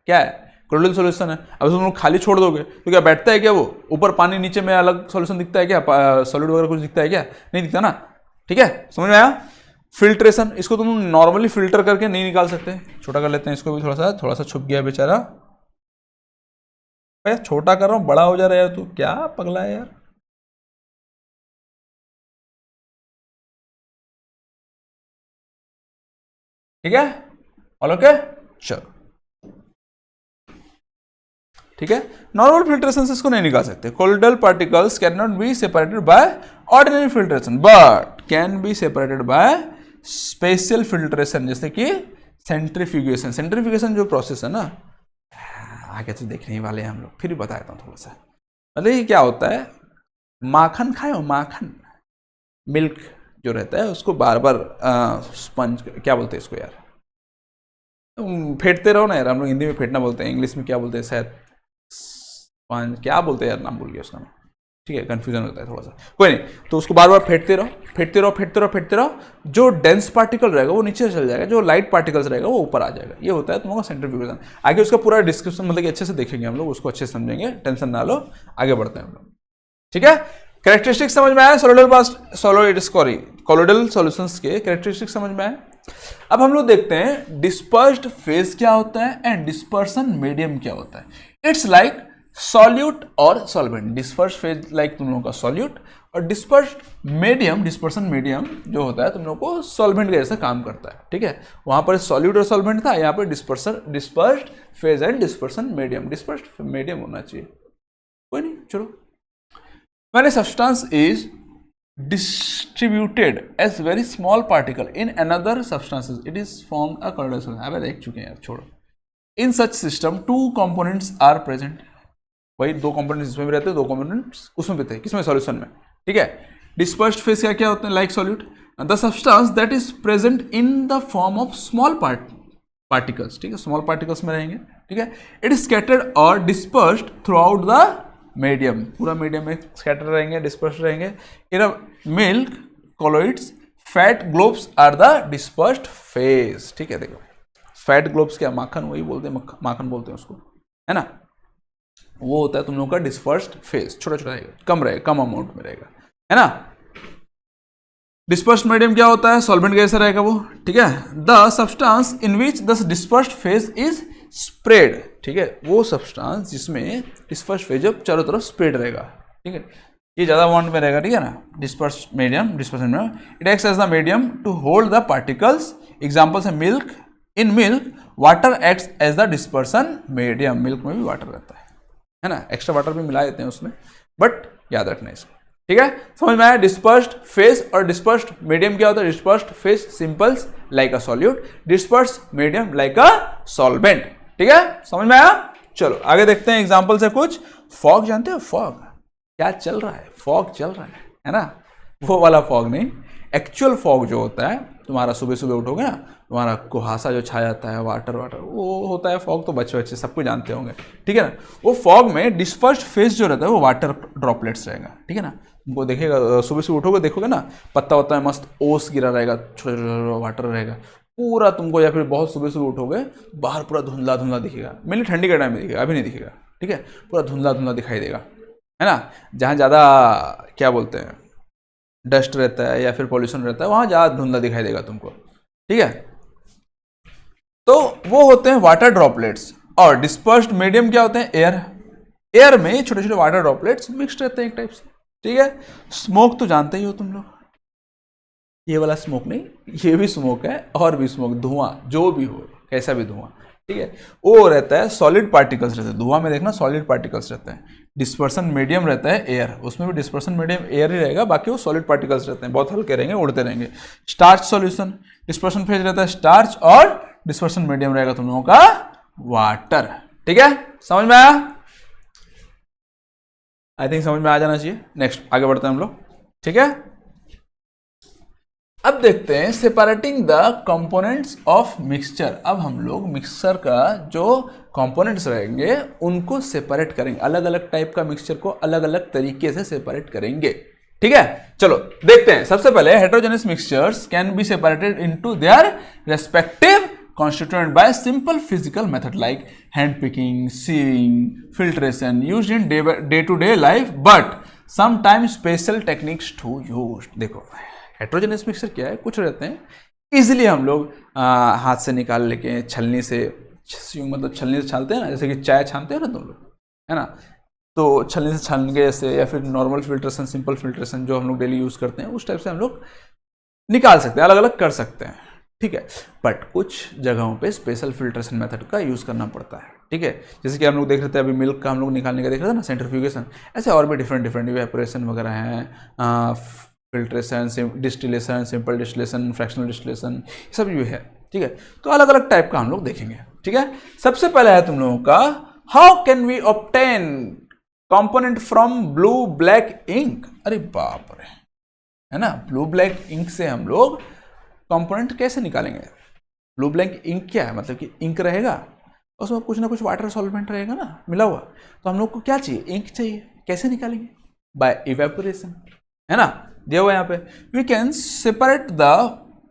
क्या है, कोलोइडल सॉल्यूशन है, अब तुम लोग खाली छोड़ दोगे तो क्या बैठता है क्या, वो ऊपर पानी नीचे में अलग सॉल्यूशन दिखता है क्या, सॉलिड वगैरह कुछ दिखता है क्या, नहीं दिखता ना, ठीक है, समझ में आया। फिल्ट्रेशन, इसको तुम नॉर्मली फिल्टर करके नहीं निकाल सकते, छोटा कर लेते हैं इसको भी, थोड़ा सा छुप गया बेचारा, यार छोटा कर रहा हूं, बड़ा हो जा रहा है यार, तू क्या पगला है यार, ठीक है, ऑल ओके, चलो ठीक है। नॉर्मल फिल्ट्रेशन से इसको नहीं निकाल सकते, colloidal particles can not B separated by ordinary filtration but can be separated by special filtration, जैसे कि सेंट्रीफ्यूगेशन। सेंट्रीफ्यूगेशन जो प्रोसेस है ना, आगे तो देखने ही वाले हैं हम लोग, फिर भी बताता हूँ थोड़ा सा। मतलब ये क्या होता है, माखन खाए हो, माखन, मिल्क जो रहता है उसको बार बार स्पंज, क्या बोलते हैं इसको यार, फेंटते रहो ना यार, हम लोग हिंदी में फेंटना बोलते हैं, इंग्लिश में क्या बोलते हैं शायद, स्पंज, क्या बोलते हैं यार, नाम भूल गया उसका, ठीक है, कंफ्यूजन होता है थोड़ा सा, कोई नहीं। तो उसको बार बार फेंटते रहो, फेंटते रहो, फेंटते रहो, फेंटते रहो, जो डेंस पार्टिकल रहेगा वो नीचे चल जाएगा, जो लाइट पार्टिकल्स रहेगा वो ऊपर आ जाएगा। ये होता है तुम लोगों का सेंट्रीफ्यूगेशन। आगे उसका पूरा डिस्क्रिप्शन मतलब कि अच्छे से देखेंगे हम लोग, उसको अच्छे से समझेंगे, टेंशन ना लो, आगे बढ़ते हैं हम लोग, ठीक है। कैरेक्टरिस्टिक समझ में आया कोलोइडल सॉल्यूशंस के कैरेक्टरिस्टिक समझ में आया। अब हम लोग देखते हैं डिस्पर्स्ड फेज क्या होता है एंड डिस्पर्सन मीडियम क्या होता है। इट्स लाइक सॉल्यूट और सॉल्वेंट। डिस्पर्स्ड फेज लाइक तुम लोगों का सॉल्यूट, और डिस्पर्स्ड मीडियम, डिस्पर्सन मीडियम जो होता है तुम लोगों को सॉल्वेंट के जैसा काम करता है, ठीक है। वहां पर सॉल्यूट और सॉल्वेंट था, यहाँ पर dispersed phase and dispersion medium. Dispersed medium होना चाहिए, कोई नहीं, चलो। When a substance is distributed as very small particle in another substances, it is formed a colloidal solution. अबे देख चुके हैं यार, छोड़ो। In such system, two components are present. वही दो components इसमें भी रहते हैं, दो components उसमें भी थे, किसमें, solution में, ठीक है। Dispersed phase क्या क्या होते हैं, like solute. The substance that is present in the form of small particles, ठीक है, small particles में रहेंगे, ठीक है। It is scattered or dispersed throughout the medium, पूरा मीडियम में स्कैटर रहेंगे, डिस्पर्स रहेंगे। In milk colloids fat globules are the dispersed phase, ठीक है। देखो फैट ग्लोब्स क्या, माखन, वही बोलते हैं, माखन बोलते हैं उसको, है ना, वो होता है तुम लोगों का डिस्पर्स्ड फेज, छोटा छोटा रहेगा, कम रहेगा, कम अमाउंट में रहेगा, है ना। डिस्पर्स्ड मीडियम क्या होता है, सॉल्वेंट कैसा रहेगा वो, ठीक है। The substance in which the dispersed phase is spread, ठीक है, वो सब्सटेंस जिसमें डिस्पर्स्ड फेज अब चारों तरफ स्प्रेड रहेगा, ठीक है, ये ज्यादा अमाउंट में रहेगा, ठीक है ना। Dispersed medium, dispersion medium, it acts as the medium to hold the particles. Examples है milk, in milk water acts as the dispersion medium, milk में भी वाटर रहता है ना, एक्स्ट्रा वाटर भी मिला देते हैं उसमें, बट याद रखना इसको, ठीक है। समझ में आया। डिस्पर्स्ड फेज और डिस्पर्स्ड मीडियम क्या होता है, dispersed phase symbols like a solute, dispersed medium like a solvent, ठीक है, समझ में आया। चलो आगे देखते हैं एग्जांपल से कुछ। फॉग जानते हो, फॉग क्या चल रहा है, फॉग चल रहा है ना, वो वाला फॉग नहीं, एक्चुअल फॉग जो होता है, तुम्हारा सुबह सुबह उठोगे ना, तुम्हारा कुहासा जो छा जाता है, वाटर वो होता है फॉग, तो बच्चे बच्चे सब कुछ जानते होंगे, ठीक है ना। वो फॉग में डिस्पर्स्ड फेज जो रहता है वो वाटर ड्रॉपलेट्स रहेगा, ठीक है ना। तुमको देखेगा, सुबह सुबह उठोगे देखोगे ना, पत्ता वत्ता में मस्त ओस गिरा रहेगा, छोटा छोटा वाटर रहेगा पूरा तुमको, या फिर बहुत सुबह सुबह उठोगे बाहर पूरा धुंधला धुंधला दिखेगा, मेनली ठंडी के टाइम में दिखेगा, अभी नहीं दिखेगा, ठीक है, पूरा धुंधला धुंधला दिखाई देगा, है ना। जहाँ ज़्यादा क्या बोलते हैं डस्ट रहता है या फिर पॉल्यूशन रहता है, वहाँ ज़्यादा धुंधला दिखाई देगा तुमको, ठीक है। तो वो होते हैं वाटर ड्रॉपलेट्स। और डिस्पर्स्ड मीडियम क्या होते हैं, एयर, एयर में छोटे छोटे वाटर ड्रॉपलेट्स मिक्स्ड रहते हैं एक टाइप से, ठीक है। स्मोक तो जानते ही हो तुम लोग, ये वाला स्मोक नहीं, ये भी स्मोक है, और भी स्मोक, धुआं जो भी हो, कैसा भी धुआं, ठीक है, वो रहता है सॉलिड पार्टिकल्स रहते हैं, धुआं में देखना सॉलिड पार्टिकल्स रहते हैं। डिस्पर्सन मीडियम रहता है एयर, उसमें भी डिस्पर्सन मीडियम एयर ही रहेगा, बाकी वो सॉलिड पार्टिकल्स रहते हैं, बहुत हल्के रहेंगे, उड़ते रहेंगे। स्टार्च सॉल्यूशन, डिस्पर्सन फेज रहता है स्टार्च, और डिस्पर्सन मीडियम रहेगा तुम लोगों का वाटर, ठीक है, समझ में आया, आई थिंक समझ में आ जाना चाहिए। नेक्स्ट आगे बढ़ते हैं हम लोग, ठीक है। अब देखते हैं separating the components of mixture. अब हम लोग मिक्सचर का जो कंपोनेंट्स रहेंगे उनको सेपरेट करेंगे, अलग अलग टाइप का मिक्सचर को अलग अलग तरीके से सेपरेट करेंगे, ठीक है। चलो देखते हैं। सबसे पहले heterogeneous mixtures can be separated into their respective constituent by simple physical method like hand picking, sieving, filtration used in day-to-day life, but sometimes special techniques to use। देखो हेटेरोजेनस मिक्सचर क्या है, कुछ रहते हैं इजीली हम लोग हाथ से निकाल लेके छलनी से, मतलब छलनी से छानते हैं ना, जैसे कि चाय छानते हैं ना तुम लोग, है ना, तो छलनी से छान के जैसे, या फिर नॉर्मल फिल्ट्रेशन, सिंपल फिल्ट्रेशन जो हम लोग डेली यूज करते हैं, उस टाइप से हम लोग निकाल सकते हैं, अलग अलग कर सकते हैं, ठीक है। बट कुछ जगहों पे स्पेशल फिल्ट्रेशन मेथड का यूज करना पड़ता है, ठीक है। जैसे कि हम लोग देख रहे थे अभी मिल्क का हम लोग निकालने का देख रहे थे ना, सेंट्रीफ्यूगेशन, ऐसे और भी डिफरेंट इवेपोरेशन वगैरह हैं, filtration, distillation, simple distillation, fractional distillation, सब जो है, ठीक है। तो अलग अलग टाइप का हम लोग देखेंगे, ठीक है। सबसे पहले है तुम लोगों का how can we obtain component from blue black ink. अरे बाप रे, है ना, ब्लू ब्लैक इंक से हम लोग कंपोनेंट कैसे निकालेंगे? ब्लू ब्लैक इंक क्या है? मतलब कि इंक रहेगा, उसमें कुछ ना कुछ वाटर सॉल्वेंट रहेगा ना मिला हुआ, तो हम लोग को क्या चाहिए? इंक चाहिए। कैसे निकालेंगे? बाय इवेपोरेशन, है ना, दिया हुआ यहाँ पे। We can separate the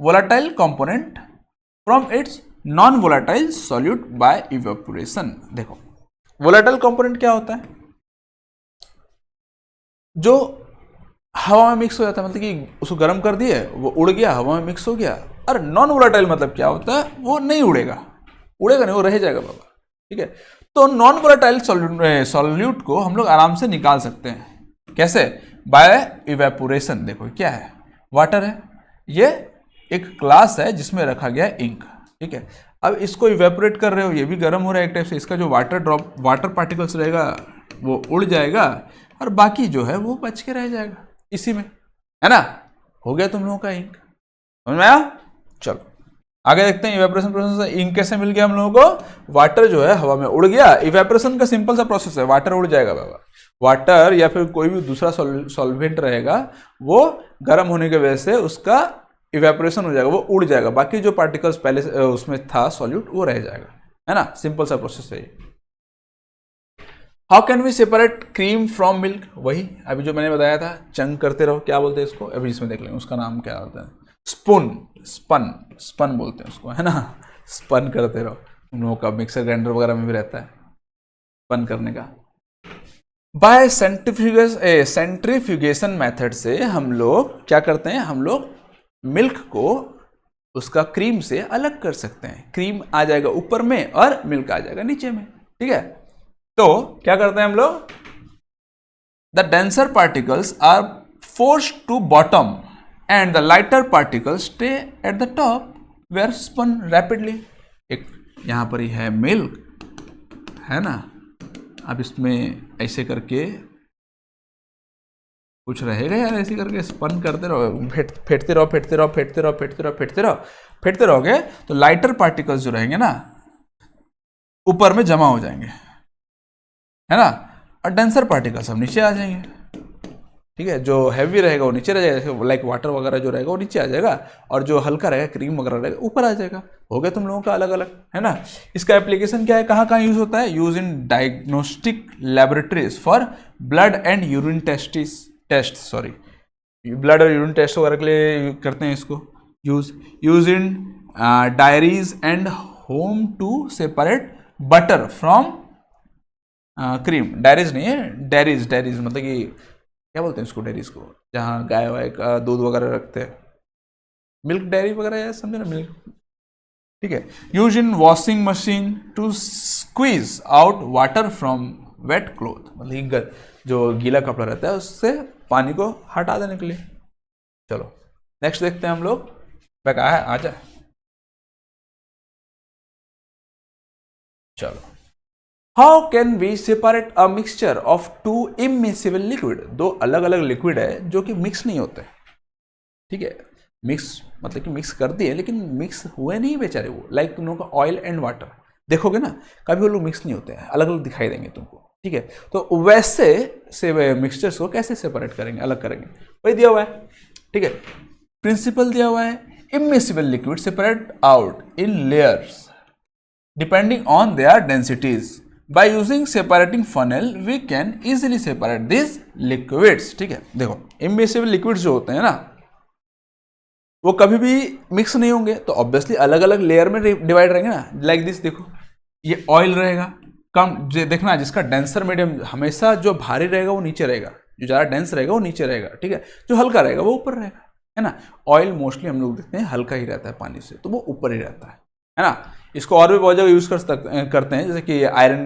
volatile component from its non volatile solute by evaporation. देखो वोलाटाइल कंपोनेंट क्या होता है? जो हवा में मिक्स हो जाता है, मतलब कि उसको गर्म कर दिए, वो उड़ गया, हवा में मिक्स हो गया। और नॉन वोलाटाइल मतलब क्या होता है? वो नहीं उड़ेगा, उड़ेगा नहीं, वो रह जाएगा बाबा, ठीक है। तो नॉन वोलाटाइल सॉल्यूट को हम लोग आराम से निकाल सकते हैं। कैसे? By evaporation. देखो क्या है? वाटर है, ये एक ग्लास है जिसमें रखा गया है इंक, ठीक है। अब इसको इवेपोरेट कर रहे हो, ये भी गर्म हो रहा है एक टाइप से, इसका जो वाटर पार्टिकल्स रहेगा वो उड़ जाएगा और बाकी जो है वो बच के रह जाएगा इसी में, है ना। हो गया तुम लोगों का इंक, समझ में आया? चलो आगे देखते हैं। इवेपोरेशन प्रोसेस से इंक कैसे मिल गया हम लोगों को? वाटर जो है हवा में उड़ गया। इवेपोरेशन का सिंपल सा प्रोसेस है, वाटर उड़ जाएगा बाबा। वाटर या फिर कोई भी दूसरा सॉल्वेंट रहेगा, वो गर्म होने की वजह से उसका इवेपोरेशन हो जाएगा, वो उड़ जाएगा। बाकी जो पार्टिकल्स पहले उसमें था सॉल्यूट, वो रह जाएगा, है ना। सिंपल सा प्रोसेस है ये। How can we separate cream from milk? वही अभी जो मैंने बताया था, चंक करते रहो, क्या बोलते हैं इसको? अभी इसमें देख लेंगे उसका नाम क्या होता है। स्पून, स्पन बोलते हैं उसको, है ना। स्पन करते रहो। उन लोगों का मिक्सर ग्राइंडर वगैरह में भी रहता है स्पन करने का। बाय सेंट्रीफ्यूगेशन मेथड से हम लोग क्या करते हैं? हम लोग मिल्क को उसका क्रीम से अलग कर सकते हैं। क्रीम आ जाएगा ऊपर में और मिल्क आ जाएगा नीचे में, ठीक है। तो क्या करते हैं हम लोग? The denser particles are forced to bottom and the lighter particles stay at the top where spun rapidly. एक यहां पर ही है मिल्क, है ना। अब इसमें ऐसे करके कुछ रहेगा यार, ऐसे करके स्पन करते रहो, फेंटते रहो, फेंटते रहो, फेंटते रहो, फेंटते रहो, फेंटते रहो, फेंटते रहोगे तो लाइटर पार्टिकल्स जो रहेंगे ना ऊपर में जमा हो जाएंगे, है ना। और डेंसर पार्टिकल्स सब नीचे आ जाएंगे, ठीक है। जो हैवी रहेगा वो नीचे रह जाएगा, लाइक वाटर वगैरह जो रहेगा वो नीचे आ जाएगा, और जो हल्का रहेगा क्रीम वगैरह रहेगा ऊपर आ जाएगा। हो गया तुम लोगों का अलग अलग, है ना। इसका एप्लीकेशन क्या है, कहाँ कहाँ यूज होता है? Use in diagnostic laboratories for blood and urine blood और यूरिन टेस्ट वगैरह के लिए करते हैं इसको use in diaries and home to separate butter from cream. Diaries नहीं है, डेरीज मतलब कि क्या बोलते हैं इसको? डेरीज को, जहाँ गाय वाय का दूध वगैरह रखते हैं, मिल्क डेयरी वगैरह, समझे ना, मिल्क, ठीक है। Use in washing machine to squeeze out water from wet cloth, मतलब जो गीला कपड़ा रहता है उससे पानी को हटा देने के लिए। चलो नेक्स्ट देखते हैं हम लोग। कहा है आजा, चलो। How can we separate a mixture of two immiscible liquid? दो अलग अलग लिक्विड है जो कि मिक्स नहीं होते, ठीक है। मिक्स मतलब कि मिक्स कर दिए लेकिन मिक्स हुए नहीं बेचारे वो, लाइक तुम लोगों का ऑयल एंड वाटर देखोगे ना, कभी वो लोग मिक्स नहीं होते हैं, अलग अलग दिखाई देंगे तुमको, ठीक है। तो वैसे से मिक्सचर्स को कैसे सेपरेट करेंगे, अलग करेंगे? वही दिया हुआ है, ठीक है। प्रिंसिपल दिया हुआ है, immiscible liquid separate out in layers depending on their densities. By using separating funnel, we can easily separate these liquids, ठीक है। देखो इमिसिबल लिक्विड्स जो होते हैं ना, वो कभी भी मिक्स नहीं होंगे, तो ऑब्वियसली अलग अलग लेयर में डिवाइड रहेंगे ना। लाइक दिस, देखो ये ऑयल रहेगा कम, देखना जिसका डेंसर मीडियम, हमेशा जो भारी रहेगा वो नीचे रहेगा, जो ज़्यादा डेंस रहेगा वो नीचे रहेगा, ठीक है। जो हल्का रहेगा वो ऊपर रहेगा, है ना। ऑयल मोस्टली हम लोग देखते हैं हल्का ही रहता है पानी से, तो वो ऊपर ही रहता है ना। इसको और भी बहुत जगह यूज़ करते हैं, जैसे कि आयरन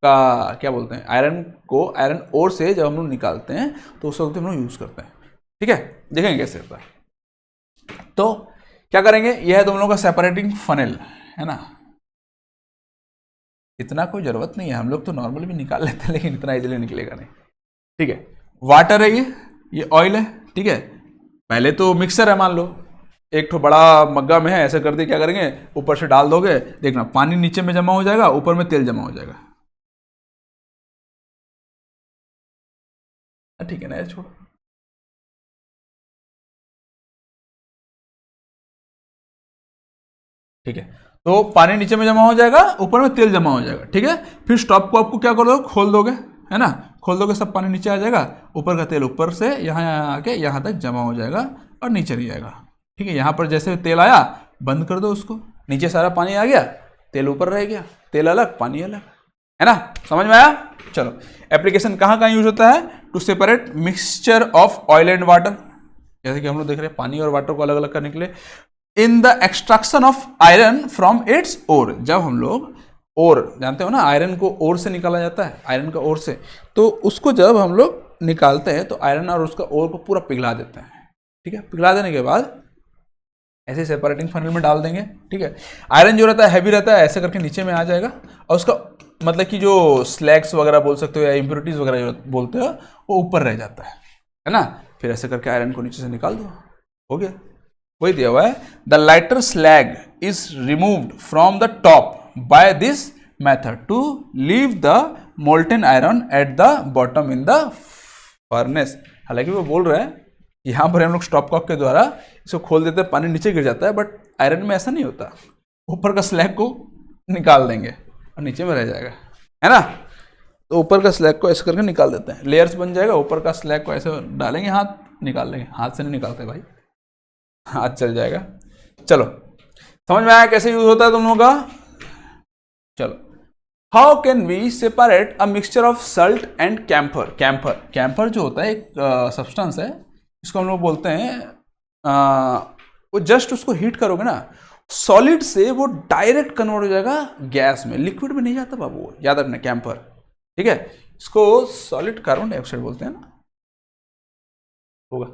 का क्या बोलते हैं, आयरन ओर से जब हम लोग निकालते हैं तो उस वक्त हम लोग यूज़ करते हैं, ठीक है। देखेंगे कैसे होता है। तो क्या करेंगे, यह है तुम लोगों का सेपरेटिंग फनल, है ना। इतना कोई ज़रूरत नहीं है, हम लोग तो नॉर्मली भी निकाल लेते हैं लेकिन इतना इजीली निकलेगा नहीं, ठीक है। वाटर है ये ऑयल है, ठीक है। पहले तो मिक्सर है, मान लो एक तो बड़ा मग्गा में है, ऐसे कर दिए, क्या करेंगे, ऊपर से डाल दोगे, देखना पानी नीचे में जमा हो जाएगा, ऊपर में तेल जमा हो जाएगा, ठीक है ना, छोड़ो। ठीक है, तो पानी नीचे में जमा हो जाएगा, ऊपर में तेल जमा हो जाएगा। ठीक है, फिर स्टॉप को आपको क्या कर दोगे, खोल दोगे, है ना, खोल दोगे, सब पानी नीचे आ जाएगा, ऊपर का तेल ऊपर से यहाँ आके यहाँ तक जमा हो जाएगा और नीचे नहीं जाएगा। ठीक है, यहाँ पर जैसे तेल आया बंद कर दो उसको, नीचे सारा पानी आ गया, तेल ऊपर रह गया, तेल अलग पानी अलग, है ना, समझ में आया। चलो, एप्लीकेशन कहाँ कहाँ यूज होता है, to separate mixture of oil and water, जैसे कि हम लोग देख रहे हैं पानी और वाटर को अलग अलग करने के लिए। In the extraction of iron from its ore, जब हम लोग ओर, जानते हो ना आयरन को ओर से निकाला जाता है, आयरन का ओर से, तो उसको जब हम लोग निकालते हैं तो आयरन और उसका ओर को पूरा पिघला देते हैं। ठीक है, पिघला देने के बाद ऐसे सेपरेटिंग फनल में डाल देंगे। ठीक है, आयरन जो रहता है हैवी रहता है, ऐसे करके नीचे में आ जाएगा और उसका मतलब कि जो स्लैग्स वगैरह बोल सकते हो या इम्प्योरिटीज वगैरह जो बोलते हो वो ऊपर रह जाता है ना, फिर ऐसे करके आयरन को नीचे से निकाल दो, हो गया। वही दिया हुआ है, the lighter slag is removed from the top by this method to leave the molten iron at the bottom in the furnace. हालांकि वो बोल रहे हैं यहाँ पर हम लोग स्टॉप कॉक के द्वारा इसको खोल देते हैं, पानी नीचे गिर जाता है, बट आयरन में ऐसा नहीं होता, ऊपर का स्लैग को निकाल देंगे और नीचे में रह जाएगा, है ना। तो ऊपर का स्लैग को ऐसे करके निकाल देते हैं, लेयर्स बन जाएगा, ऊपर का स्लैग को ऐसे डालेंगे, हाथ निकाल लेंगे, हाथ से नहीं निकालते भाई, हाथ चल जाएगा। चलो, समझ में आया कैसे यूज होता है तुम लोगों का। चलो, how can we separate a mixture of salt and camphor. Camphor जो होता है एक सब्सटेंस है, इसको हम लोग बोलते हैं वो जस्ट उसको हीट करोगे ना, सॉलिड से वो डायरेक्ट कन्वर्ट हो जाएगा गैस में, लिक्विड में नहीं जाता बाबू, याद रखना कैम्फर। ठीक है, इसको सॉलिड कार्बन डाइऑक्साइड बोलते हैं ना, होगा।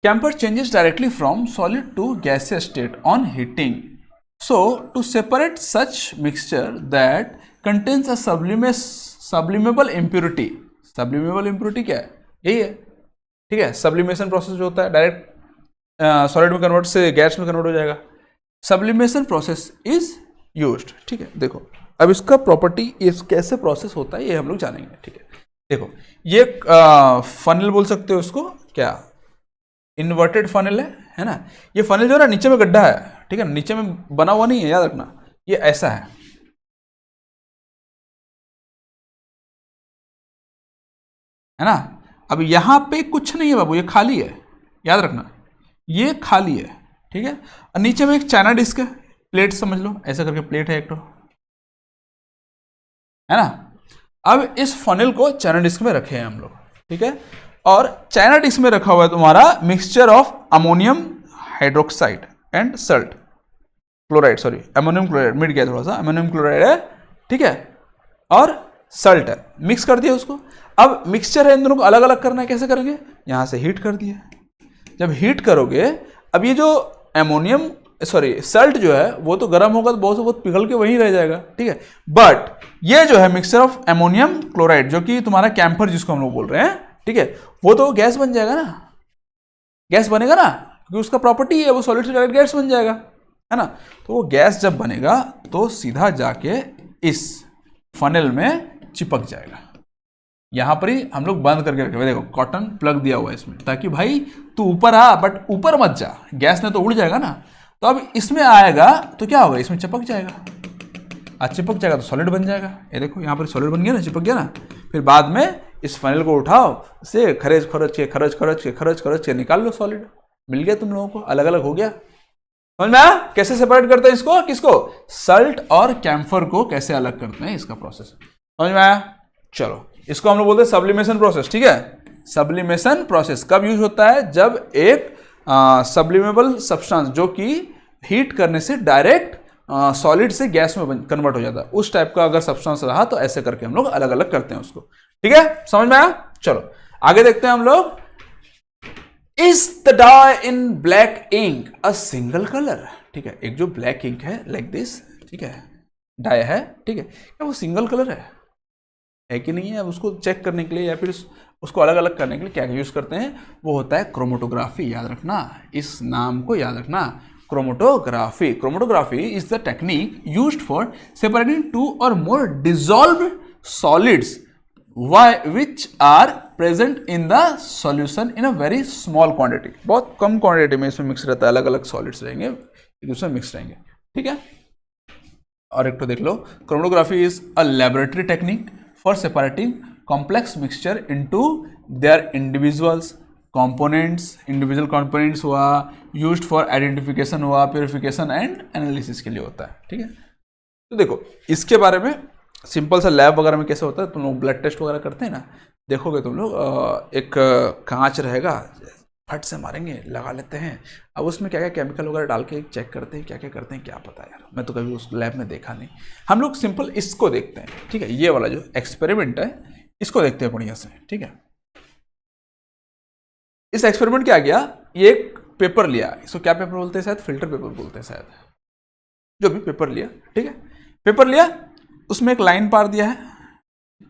Camphor changes directly from solid to gaseous state on heating. So, to separate such mixture that contains a sublimable impurity, sublimable impurity क्या है, यही है। ठीक है, sublimation process जो होता है डायरेक्ट सॉलिड में कन्वर्ट से गैस में कन्वर्ट हो जाएगा, sublimation process is used। ठीक है, देखो अब इसका प्रॉपर्टी इस कैसे प्रोसेस होता है ये हम लोग जानेंगे। ठीक है, देखो ये फनल बोल सकते हो उसको, क्या इन्वर्टेड फनल है ना। ये फनल जो है ना नीचे में गड्ढा है, ठीक है, नीचे में बना हुआ नहीं है, याद रखना, ये ऐसा है ना। अब यहां पे कुछ नहीं है बाबू, ये खाली है, याद रखना, ये खाली है। ठीक है, और नीचे में एक चाइना डिस्क है, प्लेट समझ लो, ऐसा करके प्लेट है एक तो, है ना। अब इस फनल को चाइना डिस्क में रखे हैं हम लोग। ठीक है, और चाइना डिस्क में रखा हुआ है तुम्हारा mixture of ammonium hydroxide and Salt chloride, sorry ammonium chloride, मिट गया थोड़ा सा, अमोनियम क्लोराइड है। ठीक है, और सल्ट है, मिक्स कर दिया उसको। अब मिक्सचर है, इन दोनों को अलग अलग करना है, कैसे करेंगे, यहां से हीट कर दिया, जब हीट करोगे अब ये जो अमोनियम सॉरी सल्ट जो है वो तो गर्म होगा तो बहुत पिघल के वहीं रह जाएगा। ठीक है, बट ये जो है मिक्सचर ऑफ अमोनियम क्लोराइड जो कि तुम्हारा कैम्फर जिसको हम लोग बोल रहे हैं, ठीक है, वो तो गैस बन जाएगा ना, गैस बनेगा ना, क्योंकि उसका प्रॉपर्टी है वो सॉलिड से डायरेक्ट गैस बन जाएगा, है ना। तो वो गैस जब बनेगा तो सीधा जाके इस फनल में चिपक जाएगा। यहां पर ही हम लोग बंद करके रखे, देखो कॉटन प्लग दिया हुआ है इसमें, ताकि भाई तू ऊपर आ बट ऊपर मत जा, गैस ने तो उड़ जाएगा ना। तो अब इसमें आएगा तो क्या होगा, इसमें चिपक जाएगा, आज चिपक जाएगा तो सॉलिड बन जाएगा। ये देखो यहाँ पर सॉलिड बन गया ना, चिपक गया ना। फिर बाद में इस फनल को उठाओ, से खरच के निकाल लो, सॉलिड मिल गया तुम लोगों को, अलग अलग हो गया। समझ में आया कैसे सेपरेट करते हैं इसको, किसको, सल्ट और कैम्फर को कैसे अलग करते हैं, इसका प्रोसेस समझ में आया। चलो, इसको हम लोग बोलते हैं सब्लिमेशन प्रोसेस। ठीक है, सब्लिमेशन प्रोसेस कब यूज होता है, जब एक सब्लिमेबल सब्सटेंस जो कि हीट करने से डायरेक्ट सॉलिड से गैस में कन्वर्ट हो जाता है, उस टाइप का अगर सब्सटेंस रहा तो ऐसे करके हम लोग अलग अलग करते हैं उसको। ठीक है, समझ में आया। चलो आगे देखते हैं हम लोग। Is the dye in black ink a single colour. ठीक है, एक जो ब्लैक इंक है लाइक दिस, ठीक है, डाई है, ठीक है, क्या वो सिंगल कलर है कि नहीं है। अब उसको चेक करने के लिए या फिर उसको अलग अलग करने के लिए क्या यूज करते हैं, वो होता है क्रोमेटोग्राफी। याद रखना, इस नाम को याद रखना, chromatography. Chromatography is the technique used for separating two or more dissolved solids which are present in the solution in a very small quantity, बहुत कम क्वांटिटी में इसमें मिक्स रहता है, अलग अलग सॉलिड्स रहेंगे एक दूसरे में मिक्स रहेंगे, ठीक है। और एक तो देख लो, chromatography is a laboratory technique for separating complex mixture into their individuals components, individual components हुआ, यूज्ड फॉर आइडेंटिफिकेशन हुआ, प्योरिफिकेशन एंड एनालिसिस के लिए होता है, ठीक है। तो देखो इसके बारे में सिंपल सा लैब वगैरह में कैसे होता है, तुम लोग ब्लड टेस्ट वगैरह करते हैं ना, देखोगे तुम लोग एक कांच रहेगा, फट से मारेंगे, लगा लेते हैं, अब उसमें क्या क्या केमिकल वगैरह डाल के चेक करते हैं, क्या क्या करते हैं क्या पता यार, मैं तो कभी उस लैब में देखा नहीं। हम लोग सिंपल इसको देखते हैं, ठीक है, ये वाला जो एक्सपेरिमेंट है इसको देखते हैं बढ़िया से, ठीक है। इस एक्सपेरिमेंट क्या किया, ये एक पेपर लिया, इसको क्या पेपर बोलते हैं, शायद फिल्टर पेपर बोलते हैं शायद, जो भी पेपर लिया, ठीक है, पेपर लिया, उसमें एक लाइन पार दिया है,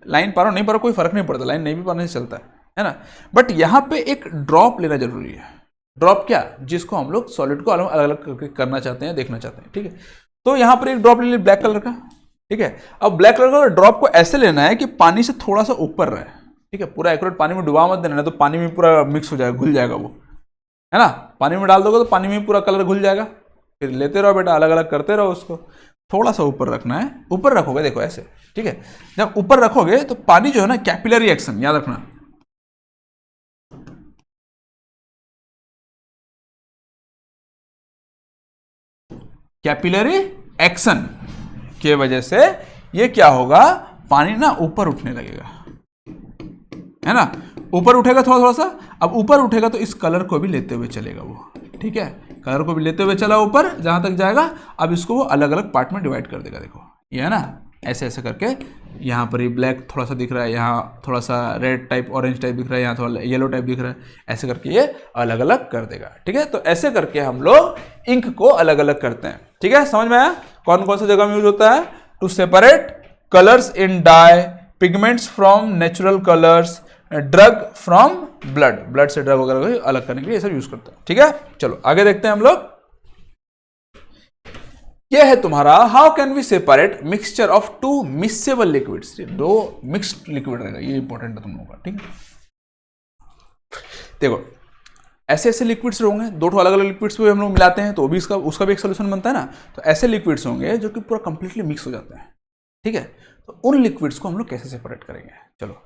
लाइन पारो नहीं पारो कोई फर्क नहीं पड़ता, लाइन नहीं भी पारने से चलता है ना, बट यहाँ पे एक ड्रॉप लेना जरूरी है। ड्रॉप क्या, जिसको हम लोग सॉलिड को अलग अलग करना चाहते हैं, देखना चाहते हैं, ठीक है। तो यहाँ पर एक ड्रॉप ले लिया ब्लैक कलर का, ठीक है। अब ब्लैक कलर का ड्रॉप को ऐसे लेना है कि पानी से थोड़ा सा ऊपर रहे, ठीक है, पूरा एक्यूरेट पानी में डुबा मत देना, तो पानी में पूरा मिक्स हो जाएगा, घुल जाएगा वो, है ना, पानी में डाल दोगे तो पानी में पूरा कलर घुल जाएगा, फिर लेते रहो बेटा, अलग अलग करते रहो उसको, थोड़ा सा ऊपर रखना है, ऊपर रखोगे देखो ऐसे, ठीक है, जब ऊपर रखोगे तो पानी जो है ना, कैपिलरी एक्शन याद रखना, कैपिलरी एक्शन के वजह से ये क्या होगा, पानी ना ऊपर उठने लगेगा, है ना, ऊपर उठेगा थोड़ा थोड़ा सा, अब ऊपर उठेगा तो इस कलर को भी लेते हुए चलेगा वो, ठीक है, कलर को भी लेते हुए चला ऊपर जहां तक जाएगा, अब इसको वो अलग अलग पार्ट में डिवाइड कर देगा, देखो ये है ना, ऐसे ऐसे करके, यहाँ पर ये ब्लैक थोड़ा सा दिख रहा है, यहाँ थोड़ा सा रेड टाइप ऑरेंज टाइप दिख रहा है, यहाँ थोड़ा येलो टाइप दिख रहा है, ऐसे करके ये अलग अलग कर देगा, ठीक है। तो ऐसे करके हम लोग इंक को अलग अलग करते हैं, ठीक है, समझ में आया कौन कौन सा जगह में यूज होता है, to separate colours in dye, pigments from natural colours, drug from blood, blood से ड्रग वगैरह को अलग करने के लिए ये सब यूज करते हैं, ठीक है। चलो आगे देखते हैं हम लोग, ये है तुम्हारा how can we separate mixture of two miscible liquids, दो मिक्स्ड लिक्विड रहेगा, ये इंपॉर्टेंट है तुम लोगों का, ठीक है। देखो ऐसे ऐसे लिक्विड्स होंगे, दो अलग अलग लिक्विड्स भी हम लोग मिलाते हैं तो भी इसका उसका भी एक सोल्यूशन बनता है ना, तो ऐसे लिक्विड्स होंगे जो कि पूरा कंप्लीटली मिक्स हो जाते हैं, ठीक है। तो उन लिक्विड्स को हम लोग कैसे सेपरेट करेंगे, चलो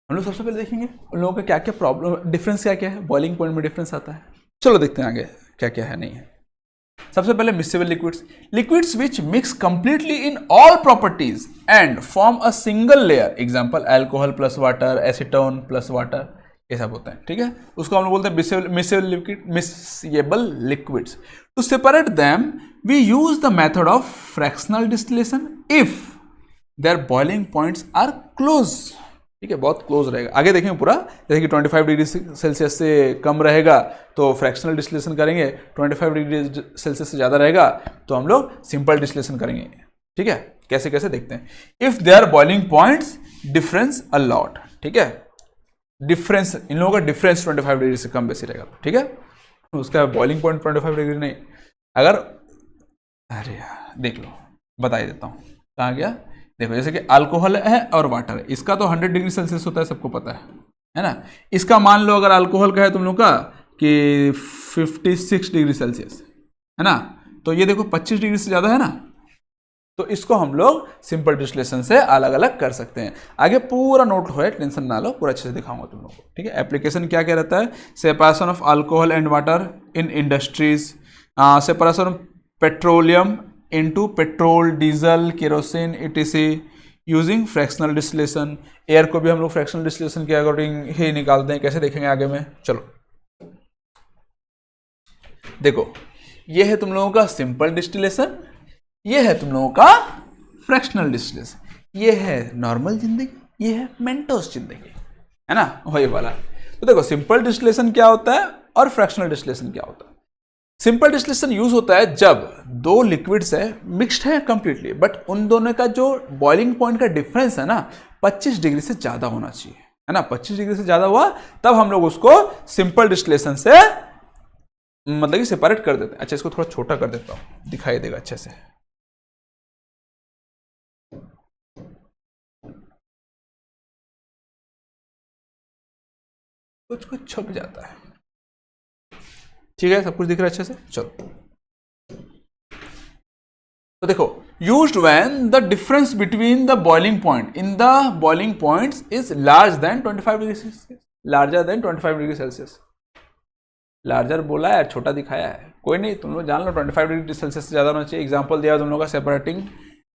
हम लोग सबसे पहले देखेंगे उन लोगों का क्या क्या प्रॉब्लम, डिफरेंस क्या क्या है, बॉइलिंग पॉइंट में डिफरेंस आता है, चलो देखते हैं आगे क्या क्या है नहीं है। सबसे पहले miscible liquids, liquids which mix completely in all properties and form a single layer, example alcohol plus water, acetone plus water, ये सब होते हैं, ठीक है, उसको हम लोग बोलते हैं miscible liquids. To separate them we use the method of fractional distillation if their boiling points are close, ठीक है, बहुत क्लोज रहेगा, आगे देखेंगे पूरा, जैसे कि 25 डिग्री सेल्सियस से कम रहेगा तो फ्रैक्शनल डिस्टिलेशन करेंगे, 25 डिग्री सेल्सियस से ज़्यादा रहेगा तो हम लोग सिंपल डिस्टिलेशन करेंगे, ठीक है, कैसे कैसे देखते हैं। If they are boiling points difference a lot, ठीक है, डिफरेंस इन लोगों का डिफरेंस 25 डिग्री से कम बेसी रहेगा, ठीक है, उसका बॉइलिंग पॉइंट 25 डिग्री नहीं, अगर अरे यार देख लो बता ही देता हूँ कहाँ गया, देखो जैसे कि अल्कोहल है और वाटर है, इसका तो 100 डिग्री सेल्सियस होता है, सबको पता है ना, इसका मान लो अगर अल्कोहल का है तुम लोग का कि 56 डिग्री सेल्सियस है ना, तो ये देखो 25 डिग्री से ज़्यादा है ना, तो इसको हम लोग सिंपल डिस्टिलेशन से अलग अलग कर सकते हैं। आगे पूरा नोट हो, टेंशन ना लो, पूरा अच्छे से दिखाऊंगा तुम लोगों को, ठीक है। एप्लीकेशन क्या क्या रहता है, separation of alcohol and water in industries, separation of petroleum into petrol, diesel, kerosene etc using fractional distillation, air को भी हम लोग फ्रैक्शनल डिस्टिलेशन के अकॉर्डिंग ही निकालते हैं, कैसे देखेंगे आगे में, चलो देखो ये है तुम लोगों का सिंपल डिस्टिलेशन, ये है तुम लोगों का फ्रैक्शनल डिस्टिलेशन, ये है नॉर्मल जिंदगी, ये है मेंटोस जिंदगी, है ना, वही वाला। तो देखो सिंपल डिस्टिलेशन क्या होता है और फ्रैक्शनल डिस्टिलेशन क्या होता है। सिंपल डिस्टिलेशन यूज होता है जब दो लिक्विड्स है मिक्स्ड है कंप्लीटली, बट उन दोनों का जो बॉइलिंग पॉइंट का डिफरेंस है ना 25 डिग्री से ज्यादा होना चाहिए, है ना, 25 डिग्री से ज्यादा हुआ तब हम लोग उसको सिंपल डिस्टिलेशन से मतलब कि सेपरेट कर देते हैं। अच्छा इसको थोड़ा छोटा कर देता हूं, दिखाई देगा अच्छे से। कुछ कुछ छुप जाता है। ठीक है, सब कुछ दिख रहा है अच्छे से। चलो तो देखो, used when the difference between the boiling point in the boiling points is large than 25 degree Celsius, larger than 25 degree Celsius. Larger बोला है, छोटा दिखाया है, कोई नहीं, तुम लोग जान लो 25 डिग्री सेल्सियस से ज़्यादा होना चाहिए। एग्जाम्पल दिया तुम लोग का सेपरेटिंग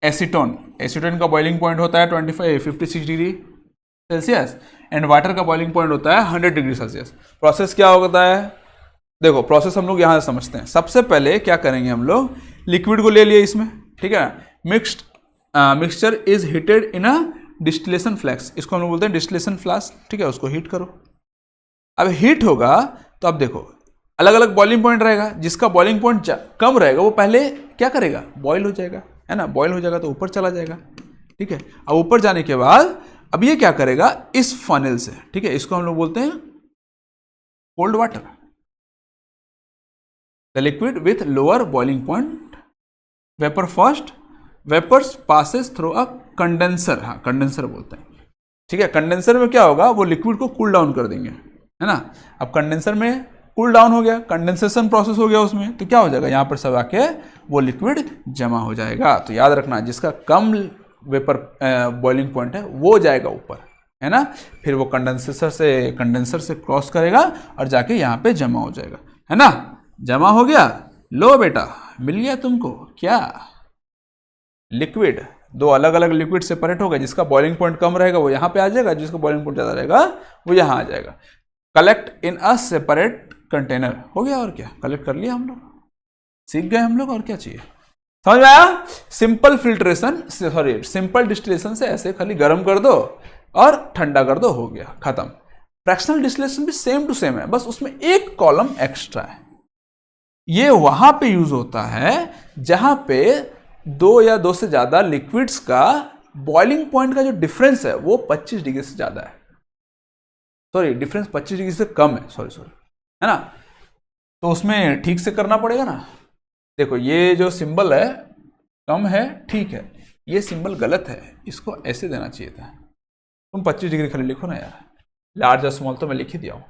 एसीटोन। एसीटोन का बॉइलिंग पॉइंट होता है 56 डिग्री सेल्सियस एंड वाटर का बॉइलिंग पॉइंट होता है 100 डिग्री सेल्सियस। प्रोसेस क्या होता है, देखो प्रोसेस हम लोग यहाँ से समझते हैं। सबसे पहले क्या करेंगे हम लोग, लिक्विड को ले लिए इसमें, ठीक है, mixture is heated in a distillation flask, इसको हम लोग बोलते हैं डिस्टिलेशन फ्लास्क, ठीक है, उसको हीट करो। अब हीट होगा तो अब देखो अलग अलग बॉइलिंग पॉइंट रहेगा, जिसका बॉइलिंग पॉइंट कम रहेगा वो पहले क्या करेगा, बॉयल हो जाएगा, है ना, बॉयल हो जाएगा तो ऊपर चला जाएगा, ठीक है। अब ऊपर जाने के बाद अब ये क्या करेगा, इस फनल से, ठीक है, इसको हम लोग बोलते हैं cold water. The liquid with lower boiling point vapour first, vapours passes through a condenser, हाँ कंडेंसर बोलते हैं, ठीक है। कंडेंसर में क्या होगा, वो लिक्विड को कूल डाउन कर देंगे, है ना। अब कंडेंसर में कूल डाउन हो गया, कंडेंसेशन प्रोसेस हो गया उसमें, तो क्या हो जाएगा, यहाँ पर सब आके वो लिक्विड जमा हो जाएगा। तो याद रखना, जिसका कम वेपर बॉइलिंग पॉइंट है वो जाएगा ऊपर, है ना, फिर वो कंडेंसर से क्रॉस करेगा और जाके यहाँ पे जमा हो जाएगा, है ना। जमा हो गया, लो बेटा मिल गया तुमको क्या, लिक्विड। दो अलग अलग लिक्विड सेपरेट हो गए, जिसका बॉइलिंग पॉइंट कम रहेगा वो यहाँ पे आ जाएगा, जिसका बॉइलिंग पॉइंट ज़्यादा रहेगा वो यहाँ आ जाएगा। Collect in a separate container, हो गया, और क्या, कलेक्ट कर लिया हम लोग, सीख गए हम लोग, और क्या चाहिए, समझ में आया। Simple filtration, sorry simple distillation से ऐसे खाली गर्म कर दो और ठंडा कर दो, हो गया, खत्म। फ्रैक्शनल डिस्टिलेशन भी सेम टू सेम है, बस उसमें एक कॉलम एक्स्ट्रा है। ये वहां पे यूज होता है जहां पे दो या दो से ज्यादा लिक्विड्स का बॉइलिंग पॉइंट का जो डिफरेंस है वो 25 डिग्री से ज्यादा है, सॉरी डिफरेंस 25 डिग्री से कम है, सॉरी है ना। तो उसमें ठीक से करना पड़ेगा ना। देखो ये जो सिंबल है कम है, ठीक है, ये सिंबल गलत है, इसको ऐसे देना चाहिए था। तुम 25 डिग्री खाली लिखो ना यार, लार्ज और स्मॉल तो मैं लिख ही दिया हूँ।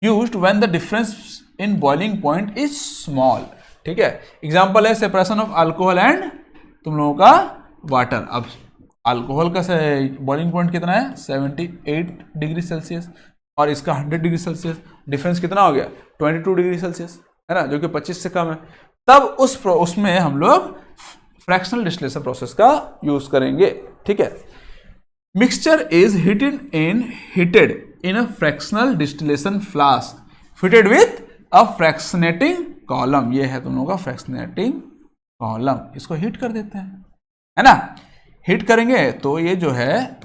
Used when the difference in boiling point is small, ठीक है। एग्जांपल है सेपरेशन ऑफ अल्कोहल एंड तुम लोगों का वाटर। अब अल्कोहल का बॉइलिंग पॉइंट कितना है, 78 डिग्री सेल्सियस, और इसका 100 डिग्री सेल्सियस, डिफरेंस कितना हो गया, 22 डिग्री सेल्सियस, है ना, जो कि 25 से कम है। तब उसमें हम लोग फ्रैक्शनल डिस्टिलेशन प्रोसेस का यूज करेंगे, ठीक है। Mixture is heated in a fractional distillation flask fitted with a fractionating column, ये है तुम लोगों का फ्रैक्शनेटिंग कॉलम, इसको हीट कर देते हैं, है ना। हीट करेंगे तो ये जो है,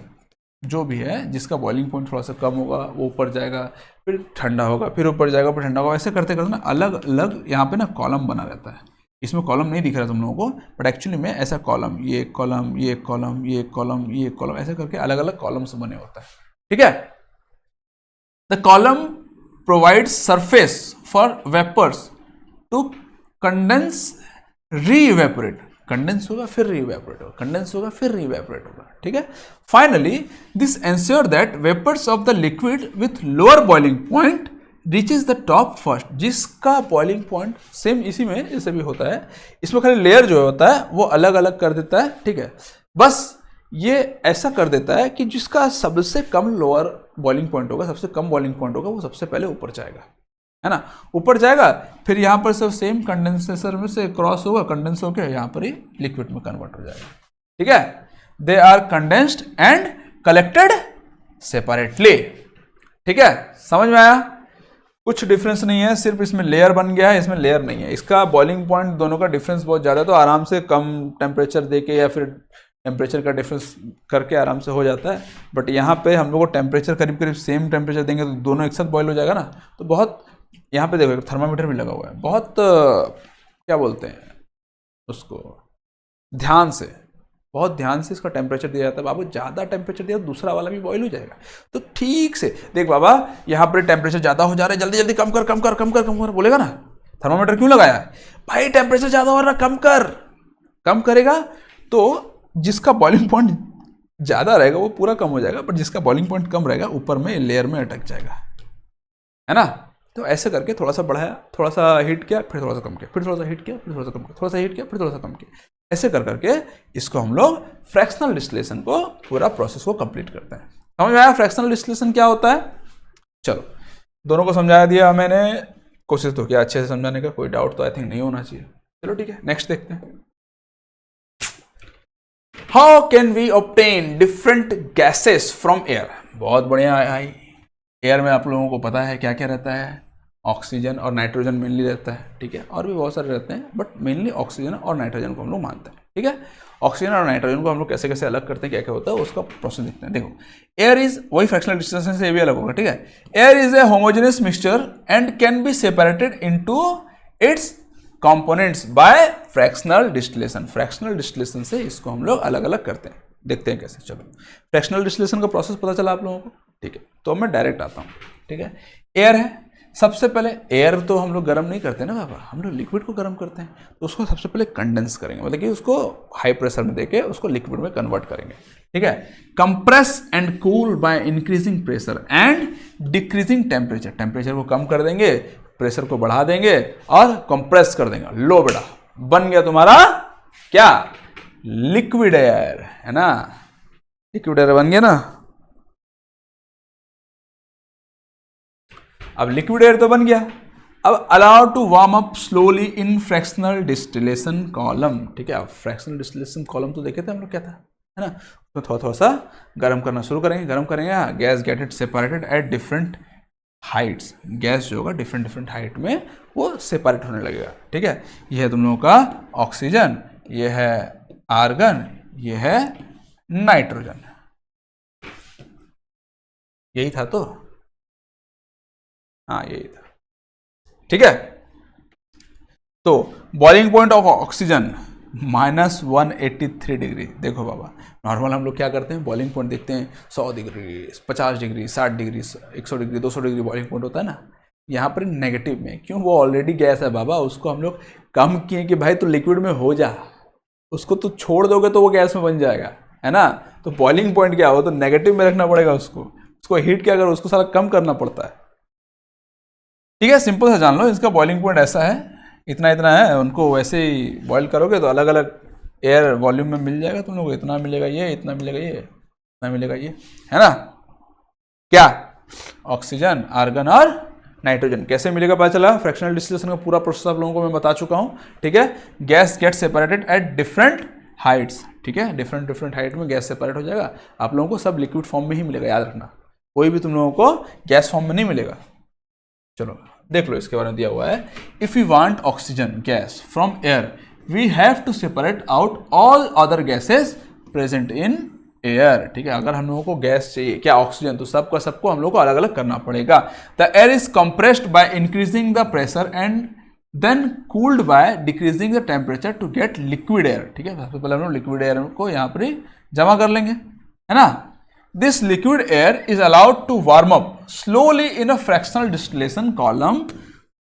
जो भी है जिसका बॉइलिंग पॉइंट थोड़ा सा कम होगा वो ऊपर जाएगा, फिर ठंडा होगा, फिर ऊपर जाएगा, फिर ठंडा होगा, ऐसे करते करते ना अलग अलग यहाँ पे ना कॉलम बना रहता है। इसमें कॉलम नहीं दिख रहा तुम लोगों को, बट एक्चुअली में ऐसा कॉलम, ये कॉलम, ये कॉलम, ये कॉलम, ये कॉलम, ऐसे करके अलग अलग कॉलम्स बने होता है, ठीक है। The column provides surface for vapours to condense re-evaporate, condense होगा फिर री-इवेपोरेट होगा, कंडेंस होगा फिर री-इवेपोरेट होगा, ठीक है। Finally this ensure that vapours of the liquid with lower boiling point reaches the top first, जिसका बॉइलिंग पॉइंट सेम इसी में जैसे भी होता है, इसमें खाली लेयर जो होता है वो अलग अलग कर देता है, ठीक है। बस ये ऐसा कर देता है कि जिसका सबसे कम लोअर बॉइलिंग पॉइंट होगा, सबसे कम बॉइलिंग पॉइंट होगा, वो सबसे पहले ऊपर जाएगा, है ना, ऊपर जाएगा, फिर यहाँ पर सब सेम कंडेंसर में से क्रॉस होगा, कंडेंस होकर यहाँ पर ही लिक्विड में कन्वर्ट हो जाएगा, ठीक है। They are condensed and collected separately, ठीक है, समझ में आया। कुछ डिफरेंस नहीं है, सिर्फ इसमें लेयर बन गया है, इसमें लेयर नहीं है। इसका बॉइलिंग पॉइंट दोनों का डिफरेंस बहुत ज़्यादा है, तो आराम से कम टेम्परेचर देके या फिर टेम्परेचर का डिफरेंस करके आराम से हो जाता है। बट यहाँ पे हम लोग को टेम्परेचर करीब करीब सेम टेम्परेचर देंगे तो दोनों एक साथ बॉयल हो जाएगा ना, तो बहुत, यहाँ पे देखो थर्मामीटर भी लगा हुआ है, बहुत क्या बोलते हैं उसको, ध्यान से, बहुत ध्यान से इसका टेम्परेचर दिया जाता है। बाबू ज़्यादा टेम्परेचर दिया तो दूसरा वाला भी बॉयल हो जाएगा, तो ठीक से देख बाबा, यहाँ पर टेम्परेचर ज़्यादा हो जा रहा है, जल्दी जल्दी कम कर कम कर कम कर कम कर बोलेगा ना। थर्मामीटर क्यों लगाया है भाई, टेम्परेचर ज़्यादा हो रहा, कम कर, कम करेगा तो जिसका बॉइलिंग पॉइंट ज़्यादा रहेगा वो पूरा कम हो जाएगा, बट जिसका बॉइलिंग पॉइंट कम रहेगा ऊपर में लेयर में अटक जाएगा। है ना। तो ऐसे करके थोड़ा सा बढ़ाया, थोड़ा सा हीट किया, फिर थोड़ा सा कम किया, फिर थोड़ा सा हीट किया, फिर थोड़ा सा कम किया, थोड़ा सा हीट किया, फिर थोड़ा सा कम किया, ऐसे कर करके इसको हम लोग फ्रैक्शनल डिस्टिलेशन को पूरा प्रोसेस को कंप्लीट करते हैं। समझ में आया फ्रैक्शनल डिस्टिलेशन क्या होता है? चलो दोनों को समझा दिया मैंने, कोशिश तो किया अच्छे से समझाने का, कोई डाउट तो आई थिंक नहीं होना चाहिए। चलो ठीक है, नेक्स्ट देखते हैं। How can we obtain different gases from air? बहुत बढ़िया आई। एयर में आप लोगों को पता है क्या क्या रहता है, ऑक्सीजन और नाइट्रोजन मेनली रहता है, ठीक है, और भी बहुत सारे रहते हैं, बट मेनली ऑक्सीजन और नाइट्रोजन को हम लोग मानते हैं, ठीक है। ऑक्सीजन और नाइट्रोजन को हम लोग कैसे कैसे अलग करते हैं, क्या क्या होता है उसका प्रोसेस देखते हैं। देखो, एयर इज, वही फ्रैक्शनल डिस्टिलेशन से भी अलग होगा, ठीक है। Air is a homogeneous mixture and can be separated into its components by fractional distillation. Fractional distillation से इसको हम लोग अलग अलग करते हैं, देखते हैं कैसे। चलो, फ्रैक्शनल डिस्टिलेशन का प्रोसेस पता चला आप लोगों को, ठीक है। तो मैं डायरेक्ट आता हूँ, ठीक है। एयर है, सबसे पहले एयर तो हम लोग गर्म नहीं करते ना बाबा, हम लोग लिक्विड को गर्म करते हैं। तो उसको सबसे पहले कंडेंस करेंगे, मतलब कि उसको हाई प्रेशर में देके उसको लिक्विड में कन्वर्ट करेंगे, ठीक है। Compress and cool by increasing pressure and decreasing temperature. Temperature को कम कर देंगे, प्रेशर को बढ़ा देंगे और कंप्रेस कर देंगे। लो बेटा, बन गया तुम्हारा क्या, लिक्विड एयर, है ना। लिक्विड एयर बन गया ना। अब लिक्विड एयर तो बन गया, अब allow to warm up slowly in fractional distillation column, ठीक है। अब फ्रैक्शनल डिस्टिलेशन कॉलम तो देखे थे हम लोग क्या था, है ना। तो थोड़ा थोड़ा सा गर्म करना शुरू करेंगे, गर्म करेंगे, gas get it separated at different Heights. Gas जो होगा डिफरेंट डिफरेंट हाइट में वो सेपरेट होने लगेगा, ठीक है। ये है तुम लोगों का ऑक्सीजन, ये है आर्गन, ये है नाइट्रोजन, यही था तो, हाँ यही था, ठीक है। तो boiling point of oxygen -183 degree. देखो बाबा, नॉर्मल हम लोग क्या करते हैं, बॉइलिंग पॉइंट देखते हैं 100 degree, 50 degree, 60 degree, 100 degree, 200 degree boiling point होता है ना। यहाँ पर नेगेटिव में, क्यों, वो ऑलरेडी गैस है बाबा, उसको हम लोग कम किए कि भाई तू लिक्विड में हो जा, उसको तो छोड़ दोगे तो वो गैस में बन जाएगा, है ना। तो बॉइलिंग पॉइंट क्या हो, तो नेगेटिव में रखना पड़ेगा उसको हीट क्या करो, उसको सारा कम करना पड़ता है, ठीक है। सिंपल से जान लो, इसका बॉइलिंग पॉइंट ऐसा है, इतना इतना है, उनको वैसे ही बॉईल करोगे तो अलग अलग एयर वॉल्यूम में मिल जाएगा तुम लोग, इतना मिलेगा ये, इतना मिलेगा ये, इतना मिलेगा ये, है ना। क्या, ऑक्सीजन, आर्गन और नाइट्रोजन कैसे मिलेगा पता चला। फ्रैक्शनल डिस्टिलेशन का पूरा प्रोसेस आप लोगों को मैं बता चुका हूँ, ठीक है। Gas get separated at different Heights, ठीक है, डिफरेंट डिफरेंट हाइट में गैस सेपरेट हो जाएगा। आप लोगों को सब लिक्विड फॉर्म में ही मिलेगा, याद रखना, कोई भी तुम लोगों को गैस फॉर्म में नहीं मिलेगा। चलो देख लो, इसके बारे में दिया हुआ है, if you want oxygen gas from air we have to separate out all other gases present in air, ठीक है। अगर हम लोगों को गैस चाहिए, क्या, ऑक्सीजन, तो सबको हम लोग को अलग अलग करना पड़ेगा। The air is compressed by increasing the pressure and then cooled by decreasing the temperature to get liquid air, ठीक है। सबसे पहले हम लोग लिक्विड एयर को यहाँ पर ही जमा कर लेंगे, है ना। This liquid air is allowed to warm up slowly in a fractional distillation column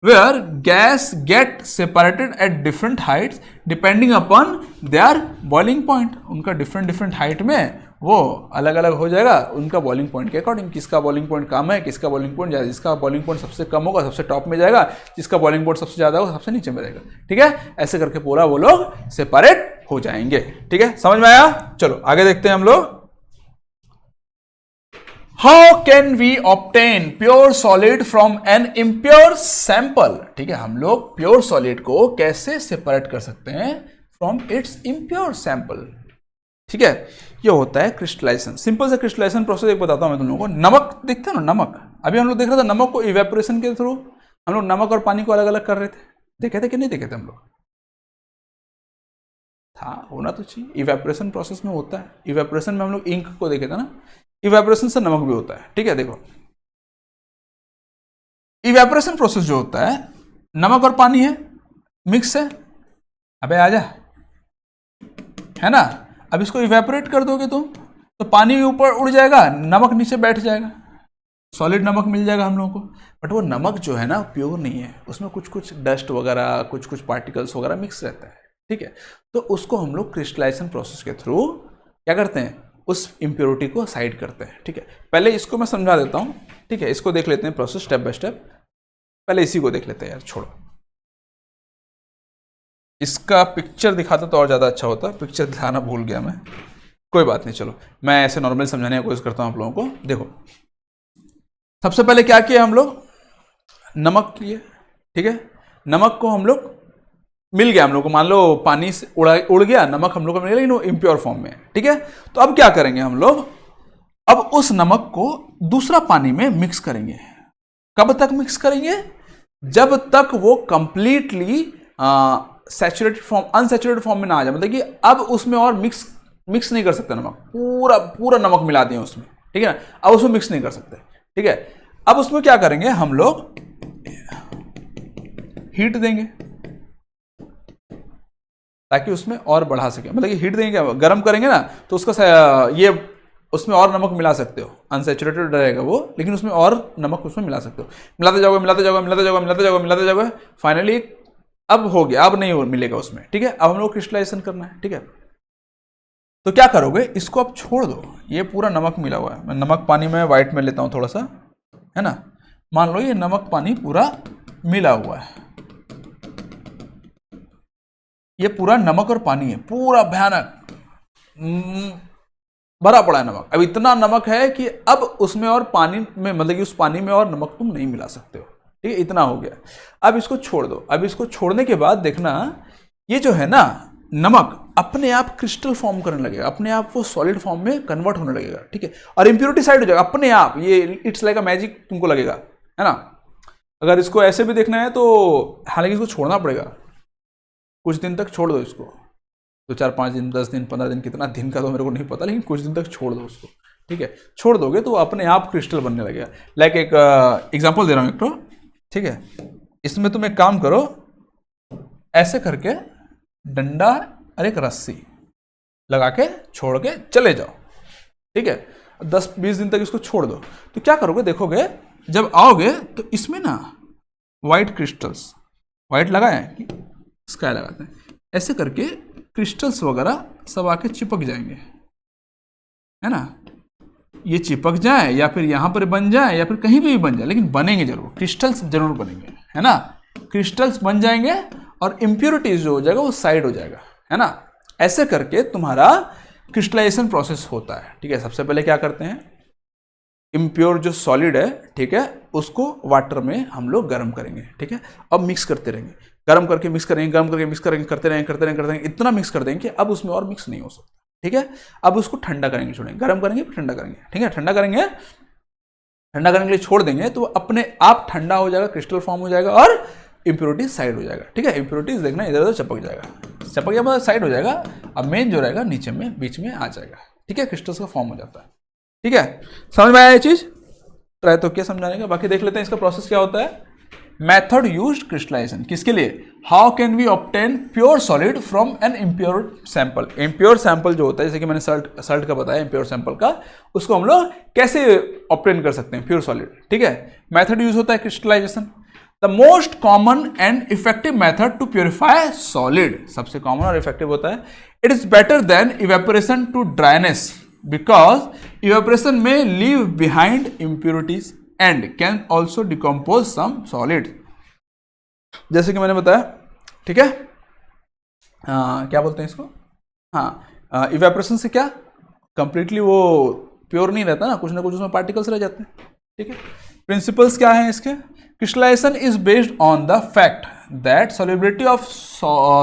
where gas get separated at different heights depending upon their boiling point. उनका different height में वो अलग अलग हो जाएगा उनका boiling point के अकॉर्डिंग, किसका boiling point कम है, किसका boiling point ज़्यादा। जिसका boiling point सबसे कम होगा सबसे टॉप में जाएगा, जिसका boiling point सबसे ज़्यादा होगा सबसे नीचे में रहेगा, ठीक है। ऐसे करके पूरा वो लोग सेपरेट हो जाएंगे, ठीक है, समझ में आया। चलो आगे देखते हैं हम लोग। How can we obtain pure solid from an impure sample? ठीक है, हम लोग प्योर सॉलिड को कैसे सेपरेट कर सकते हैं फ्रॉम इट्स इम्प्योर सैंपल, ठीक है। ये होता है क्रिस्टलाइजेशन। सिंपल से क्रिस्टलाइजेशन प्रोसेस एक बताता हूं मैं तुम लोगों को। नमक देखते हैं ना, नमक, अभी हम लोग देख रहे थे नमक को इवेपोरेशन के थ्रू हम लोग नमक और पानी को अलग अलग कर रहे थे, देखे थे कि नहीं देखे थे हम लोग, था, होना तो चाहिए। इवेपोरेशन प्रोसेस में होता है, इवेपोरेशन में हम लोग इंक को देखे थे ना, इवेपोरेशन से नमक भी होता है, ठीक है। देखो इवेपोरेशन प्रोसेस जो होता है, नमक और पानी है, मिक्स है, अबे आजा, है ना। अब इसको इवेपोरेट कर दोगे तुम तो पानी ऊपर उड़ जाएगा, नमक नीचे बैठ जाएगा, सॉलिड नमक मिल जाएगा हम लोगों को। बट वो नमक जो है ना प्योर नहीं है, उसमें कुछ कुछ डस्ट वगैरह, कुछ कुछ पार्टिकल्स वगैरह मिक्स रहता है, ठीक है। तो उसको हम लोग क्रिस्टलाइजेशन प्रोसेस के थ्रू क्या करते हैं, उस इम्प्योरिटी को साइड करते हैं, ठीक है। पहले इसको मैं समझा देता हूँ, ठीक है। इसको देख लेते हैं प्रोसेस स्टेप बाय स्टेप, पहले इसी को देख लेते हैं यार, छोड़ो, इसका पिक्चर दिखाता तो और ज़्यादा अच्छा होता, पिक्चर दिखाना भूल गया मैं, कोई बात नहीं, चलो मैं ऐसे नॉर्मल समझाने की कोशिश करता हूँ आप लोगों को। देखो सबसे पहले क्या किया हम लोग, नमक लिए, ठीक है, नमक को हम लोग मिल गया हम लोग को, मान लो पानी से उड़ गया नमक हम लोग को मिल गया, लेकिन वो इम्प्योर फॉर्म में है, ठीक है। तो अब क्या करेंगे हम लोग, अब उस नमक को दूसरा पानी में मिक्स करेंगे। कब तक मिक्स करेंगे, जब तक वो completely saturated form, unsaturated form में ना आ जाए, मतलब कि अब उसमें और मिक्स नहीं कर सकते नमक, पूरा नमक मिला दिए उसमें, ठीक है ना, अब उसमें मिक्स नहीं कर सकते, ठीक है। अब उसमें क्या करेंगे हम लोग, हीट देंगे ताकि उसमें और बढ़ा सके, मतलब कि हीट देंगे क्या, गर्म करेंगे ना, तो उसका ये उसमें और नमक मिला सकते हो, अनसैचुरेटेड रहेगा वो, लेकिन उसमें और नमक उसमें मिला सकते हो, मिलाते जाओगे मिलाते जाओगे मिलाते जाओगे मिलाते जाओगे मिलाते जाओगे, फाइनली अब हो गया, अब नहीं मिलेगा उसमें, ठीक है। अब हम लोग क्रिस्टलाइजेशन करना है, ठीक है। तो क्या करोगे, इसको अब छोड़ दो, ये पूरा नमक मिला हुआ है, मैं नमक पानी में व्हाइट में लेता हूं थोड़ा सा, है ना, मान लो ये नमक पानी पूरा मिला हुआ है, ये पूरा नमक और पानी है, पूरा भयानक भरा पड़ा है नमक। अब इतना नमक है कि अब उसमें और पानी में, मतलब कि उस पानी में और नमक तुम नहीं मिला सकते हो, ठीक है, इतना हो गया। अब इसको छोड़ दो, अब इसको छोड़ने के बाद देखना ये जो है ना नमक अपने आप क्रिस्टल फॉर्म करने लगेगा, अपने आप वो सॉलिड फॉर्म में कन्वर्ट होने लगेगा, ठीक है, और इंप्योरिटी साइड हो जाएगा अपने आप, ये इट्स लाइक अ मैजिक तुमको लगेगा, है ना। अगर इसको ऐसे भी देखना है तो हालांकि इसको छोड़ना पड़ेगा, कुछ दिन तक छोड़ दो इसको, 2-4-5 दिन 10 दिन 15 दिन, कितना दिन का तो मेरे को नहीं पता, लेकिन कुछ दिन तक छोड़ दो उसको, ठीक है। छोड़ दोगे तो अपने आप क्रिस्टल बनने लगेगा। लाइक एक एग्जांपल दे रहा हूँ एक तो, ठीक है, इसमें तुम एक काम करो, ऐसे करके डंडा और एक रस्सी लगा के छोड़ के चले जाओ, ठीक है, 10-20 दिन तक इसको छोड़ दो, तो क्या करोगे देखोगे, जब आओगे तो इसमें ना व्हाइट क्रिस्टल्स, व्हाइट लगाए स्काई लगाते हैं, ऐसे करके क्रिस्टल्स वगैरह सब आके चिपक जाएंगे, है ना, ये चिपक जाए या फिर यहां पर बन जाए या फिर कहीं भी बन जाए, लेकिन बनेंगे जरूर, क्रिस्टल्स जरूर बनेंगे, है ना, क्रिस्टल्स बन जाएंगे और इम्प्योरिटीज जो हो जाएगा वो साइड हो जाएगा, है ना। ऐसे करके तुम्हारा क्रिस्टलाइजेशन प्रोसेस होता है, ठीक है। सबसे पहले क्या करते हैं, इम्प्योर जो सॉलिड है, ठीक है, उसको वाटर में हम लोग गर्म करेंगे, ठीक है, अब मिक्स करते रहेंगे, गर्म करके मिक्स करेंगे, गर्म करके मिक्स करेंगे, करते रहेंगे, इतना मिक्स कर देंगे कि अब उसमें और मिक्स नहीं हो सकता, ठीक है। अब उसको ठंडा करेंगे, छोड़ेंगे, गर्म करेंगे फिर ठंडा करेंगे, ठीक है, ठंडा करेंगे, ठंडा करने के लिए छोड़ देंगे तो अपने आप ठंडा हो जाएगा, क्रिस्टल फॉर्म हो जाएगा और इंप्योरिटीज साइड हो जाएगा, ठीक है। इंप्योरिटीज देखना इधर उधर चिपक जाएगा, चिपक गया मतलब साइड हो जाएगा, अब मेन जो रहेगा नीचे में बीच में आ जाएगा, ठीक है, क्रिस्टल्स का फॉर्म हो जाता है, ठीक है। समझ में आया ये चीज, ट्राई तो किया समझाने का, बाकी देख लेते हैं इसका प्रोसेस क्या होता है। मेथड यूज्ड क्रिस्टलाइजेशन, किसके लिए, how can we obtain pure solid from an impure sample. Impure sample जो होता है, जैसे कि मैंने सल्ट का बताया, इम्प्योर सैंपल का, उसको हम लोग कैसे ऑब्टेन कर सकते हैं प्योर सॉलिड, ठीक है। मेथड यूज होता है crystallisation, the most common and effective method to purify solid, सबसे कॉमन और इफेक्टिव होता है। It is better than evaporation to dryness because evaporation में leave behind impurities and can also decompose some solid, जैसे कि मैंने बताया, ठीक है। क्या बोलते हैं इसको, हाँ, इवेपोरेशन से क्या कंप्लीटली वो प्योर नहीं रहता ना कुछ उसमें पार्टिकल्स रह जाते हैं, ठीक है। प्रिंसिपल्स क्या है इसके, crystallization is based on the fact that solubility of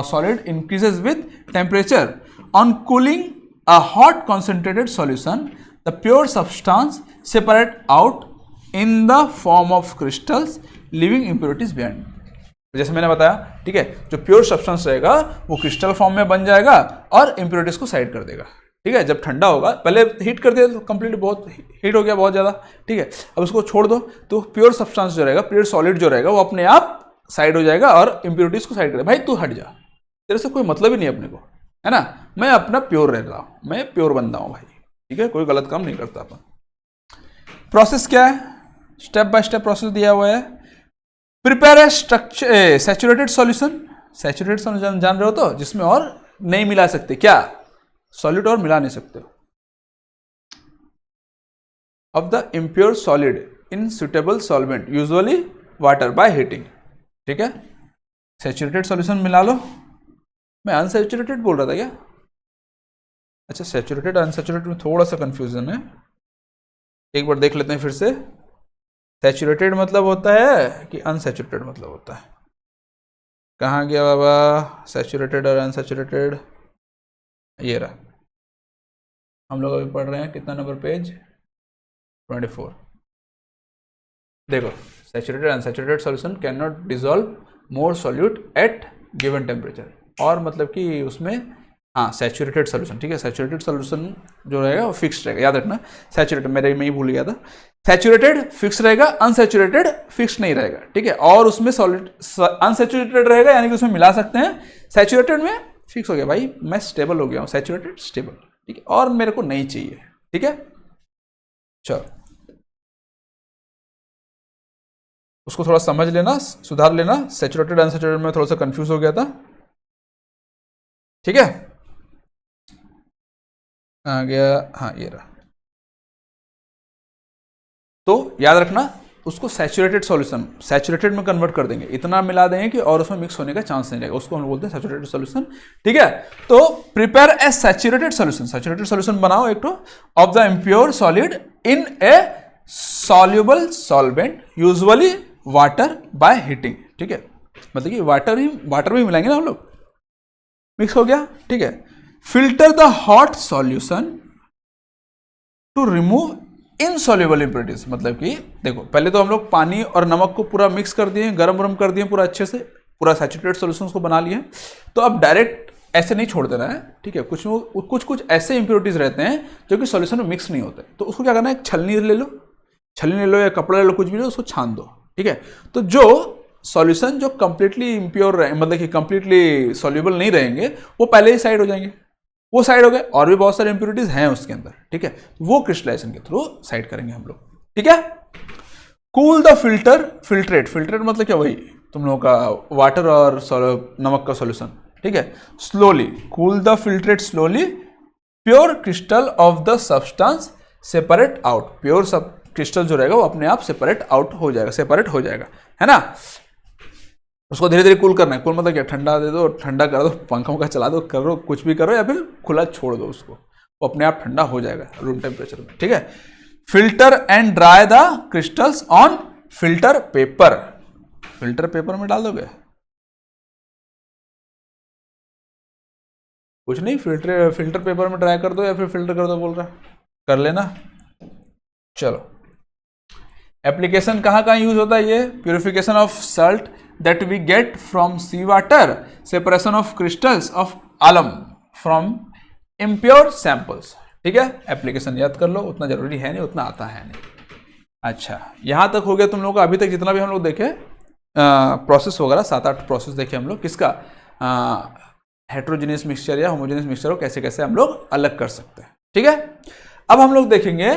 solid increases with temperature, on cooling a hot concentrated solution the pure substance separate out in the form of crystals leaving impurities behind। जैसे मैंने बताया, ठीक है, जो pure substance रहेगा वो crystal form में बन जाएगा और इंप्योरिटीज को साइड कर देगा, ठीक है। जब ठंडा होगा, पहले हीट कर दिया तो कंप्लीट बहुत हीट हो गया बहुत ज़्यादा, ठीक है, अब उसको छोड़ दो तो प्योर सब्सटेंस जो रहेगा, प्योर सॉलिड जो रहेगा वो अपने आप साइड हो जाएगा और इंप्योरिटीज को साइड कर, भाई तू हट जा, तेरे से कोई मतलब ही नहीं अपने को, है ना, मैं अपना प्योर रह रहा हूं, मैं प्योर बंदा हूं भाई, ठीक है, कोई गलत काम नहीं करता अपन। प्रोसेस क्या है, स्टेप बाय स्टेप प्रोसेस दिया हुआ है। Prepare a structure saturated solution, saturated solution जान रहे हो तो, जिसमें और नहीं मिला सकते, क्या सॉलिड और मिला नहीं सकते, of the impure solid in suitable solvent usually water by heating. ठीक है, सैचुरेटेड सॉल्यूशन मिला लो। मैं अनसैचुरेटेड बोल रहा था क्या? अच्छा, सैचुरेटेड अनसैचुरेटेड में थोड़ा सा कंफ्यूजन है, एक बार देख लेते हैं फिर से। सैचुरेटेड मतलब होता है कि अनसैचुरेटेड मतलब होता है? कहाँ गया बाबा सैचुरेटेड और अनसैचुरेटेड? ये रहा, हम लोग अभी पढ़ रहे हैं कितना नंबर पेज 24। देखो, saturated unsaturated solution can not dissolve more solute at given temperature. और मतलब कि उसमें हाँ सैचुरेटेड सॉल्यूशन, ठीक है, सैचुरेटेड सॉल्यूशन जो रहेगा वो फिक्स रहेगा, याद रखना। सैचुरेटेड मेरे में ही भूल गया था, सैचुरेटेड फिक्स रहेगा, अनसैचुरेटेड फिक्स नहीं रहेगा। ठीक है, और उसमें सॉलिड अनसैचुरेटेड रहेगा, यानी कि उसमें मिला सकते हैं। सैचुरेटेड में फिक्स हो गया भाई, मैं स्टेबल हो गया हूँ, सैचुरेटेड स्टेबल। ठीक है, और मेरे को नहीं चाहिए। ठीक है, चलो उसको थोड़ा समझ लेना, सुधार लेना। सैचुरेटेड अनसैचुरेटेड में थोड़ा सा कंफ्यूज हो गया था। ठीक है, आ गया, हाँ ये रहा। तो याद रखना, उसको सैचुरेटेड सॉल्यूशन सैचुरेटेड में कन्वर्ट कर देंगे, इतना मिला देंगे कि और उसमें मिक्स होने का चांस नहीं रहेगा, उसको हम बोलते हैं सैचुरेटेड सॉल्यूशन। ठीक है, तो prepare a saturated solution, saturated solution बनाओ एक तो of the impure solid in A soluble solvent usually water by heating. ठीक है, मतलब कि वाटर भी मिलाएंगे ना हम लोग, मिक्स हो गया। ठीक है, filter the hot solution to remove insoluble impurities. मतलब कि देखो, पहले तो हम लोग पानी और नमक को पूरा मिक्स कर दिए, गरम कर दिए पूरा अच्छे से, पूरा सैचुरेटेड सॉल्यूशन को बना लिए। तो अब डायरेक्ट ऐसे नहीं छोड़ देना है। ठीक है, कुछ ऐसे इंप्योरिटीज रहते हैं जो कि सॉल्यूशन में मिक्स नहीं होते, तो उसको क्या करना है, एक छलनी ले लो या कपड़ा ले लो, कुछ भी लो, उसको छान दो। ठीक है, तो जो सॉल्यूशन जो कंप्लीटली इम्प्योर रहे, मतलब कि कंप्लीटली सॉल्युबल नहीं रहेंगे, वो पहले ही साइड हो जाएंगे, वो साइड हो गए। और भी बहुत सारे इंप्योरिटीज हैं उसके अंदर। ठीक है, वो क्रिस्टलाइजेशन के थ्रू साइड करेंगे हम लोग। ठीक है, कूल द फिल्टरेट मतलब क्या, वही तुम लोगों का वाटर और नमक का सॉल्यूशन। ठीक है, slowly cool the filtrate slowly, pure crystal of the substance separate out. Pure सब क्रिस्टल जो रहेगा वो अपने आप सेपरेट हो जाएगा, है ना। उसको धीरे धीरे कूल करना है। कूल मतलब क्या, ठंडा दे दो, ठंडा कर दो, पंखा चला दो, करो कुछ भी करो, या फिर खुला छोड़ दो उसको, वो अपने आप ठंडा हो जाएगा रूम टेम्परेचर में। ठीक है, filter and dry the crystals on filter paper. Filter paper में डाल दोगे, कुछ नहीं, फिल्टर पेपर में ड्राई कर दो या फिर फिल्टर कर दो, बोल रहा कर लेना। चलो, एप्लीकेशन कहाँ यूज होता है ये, purification of salt that we get from sea water, separation of crystals of alum from impure samples. ठीक है, एप्लीकेशन याद कर लो, उतना जरूरी है नहीं, उतना आता है नहीं। अच्छा, यहां तक हो गया तुम लोग का। अभी तक जितना भी हम लोग देखे प्रोसेस वगैरह, 7-8 प्रोसेस देखे हम लोग, किसका, हेट्रोजीनियस मिक्सचर या होमोजेनियस मिक्सचर को कैसे कैसे हम लोग अलग कर सकते हैं। ठीक है, अब हम लोग देखेंगे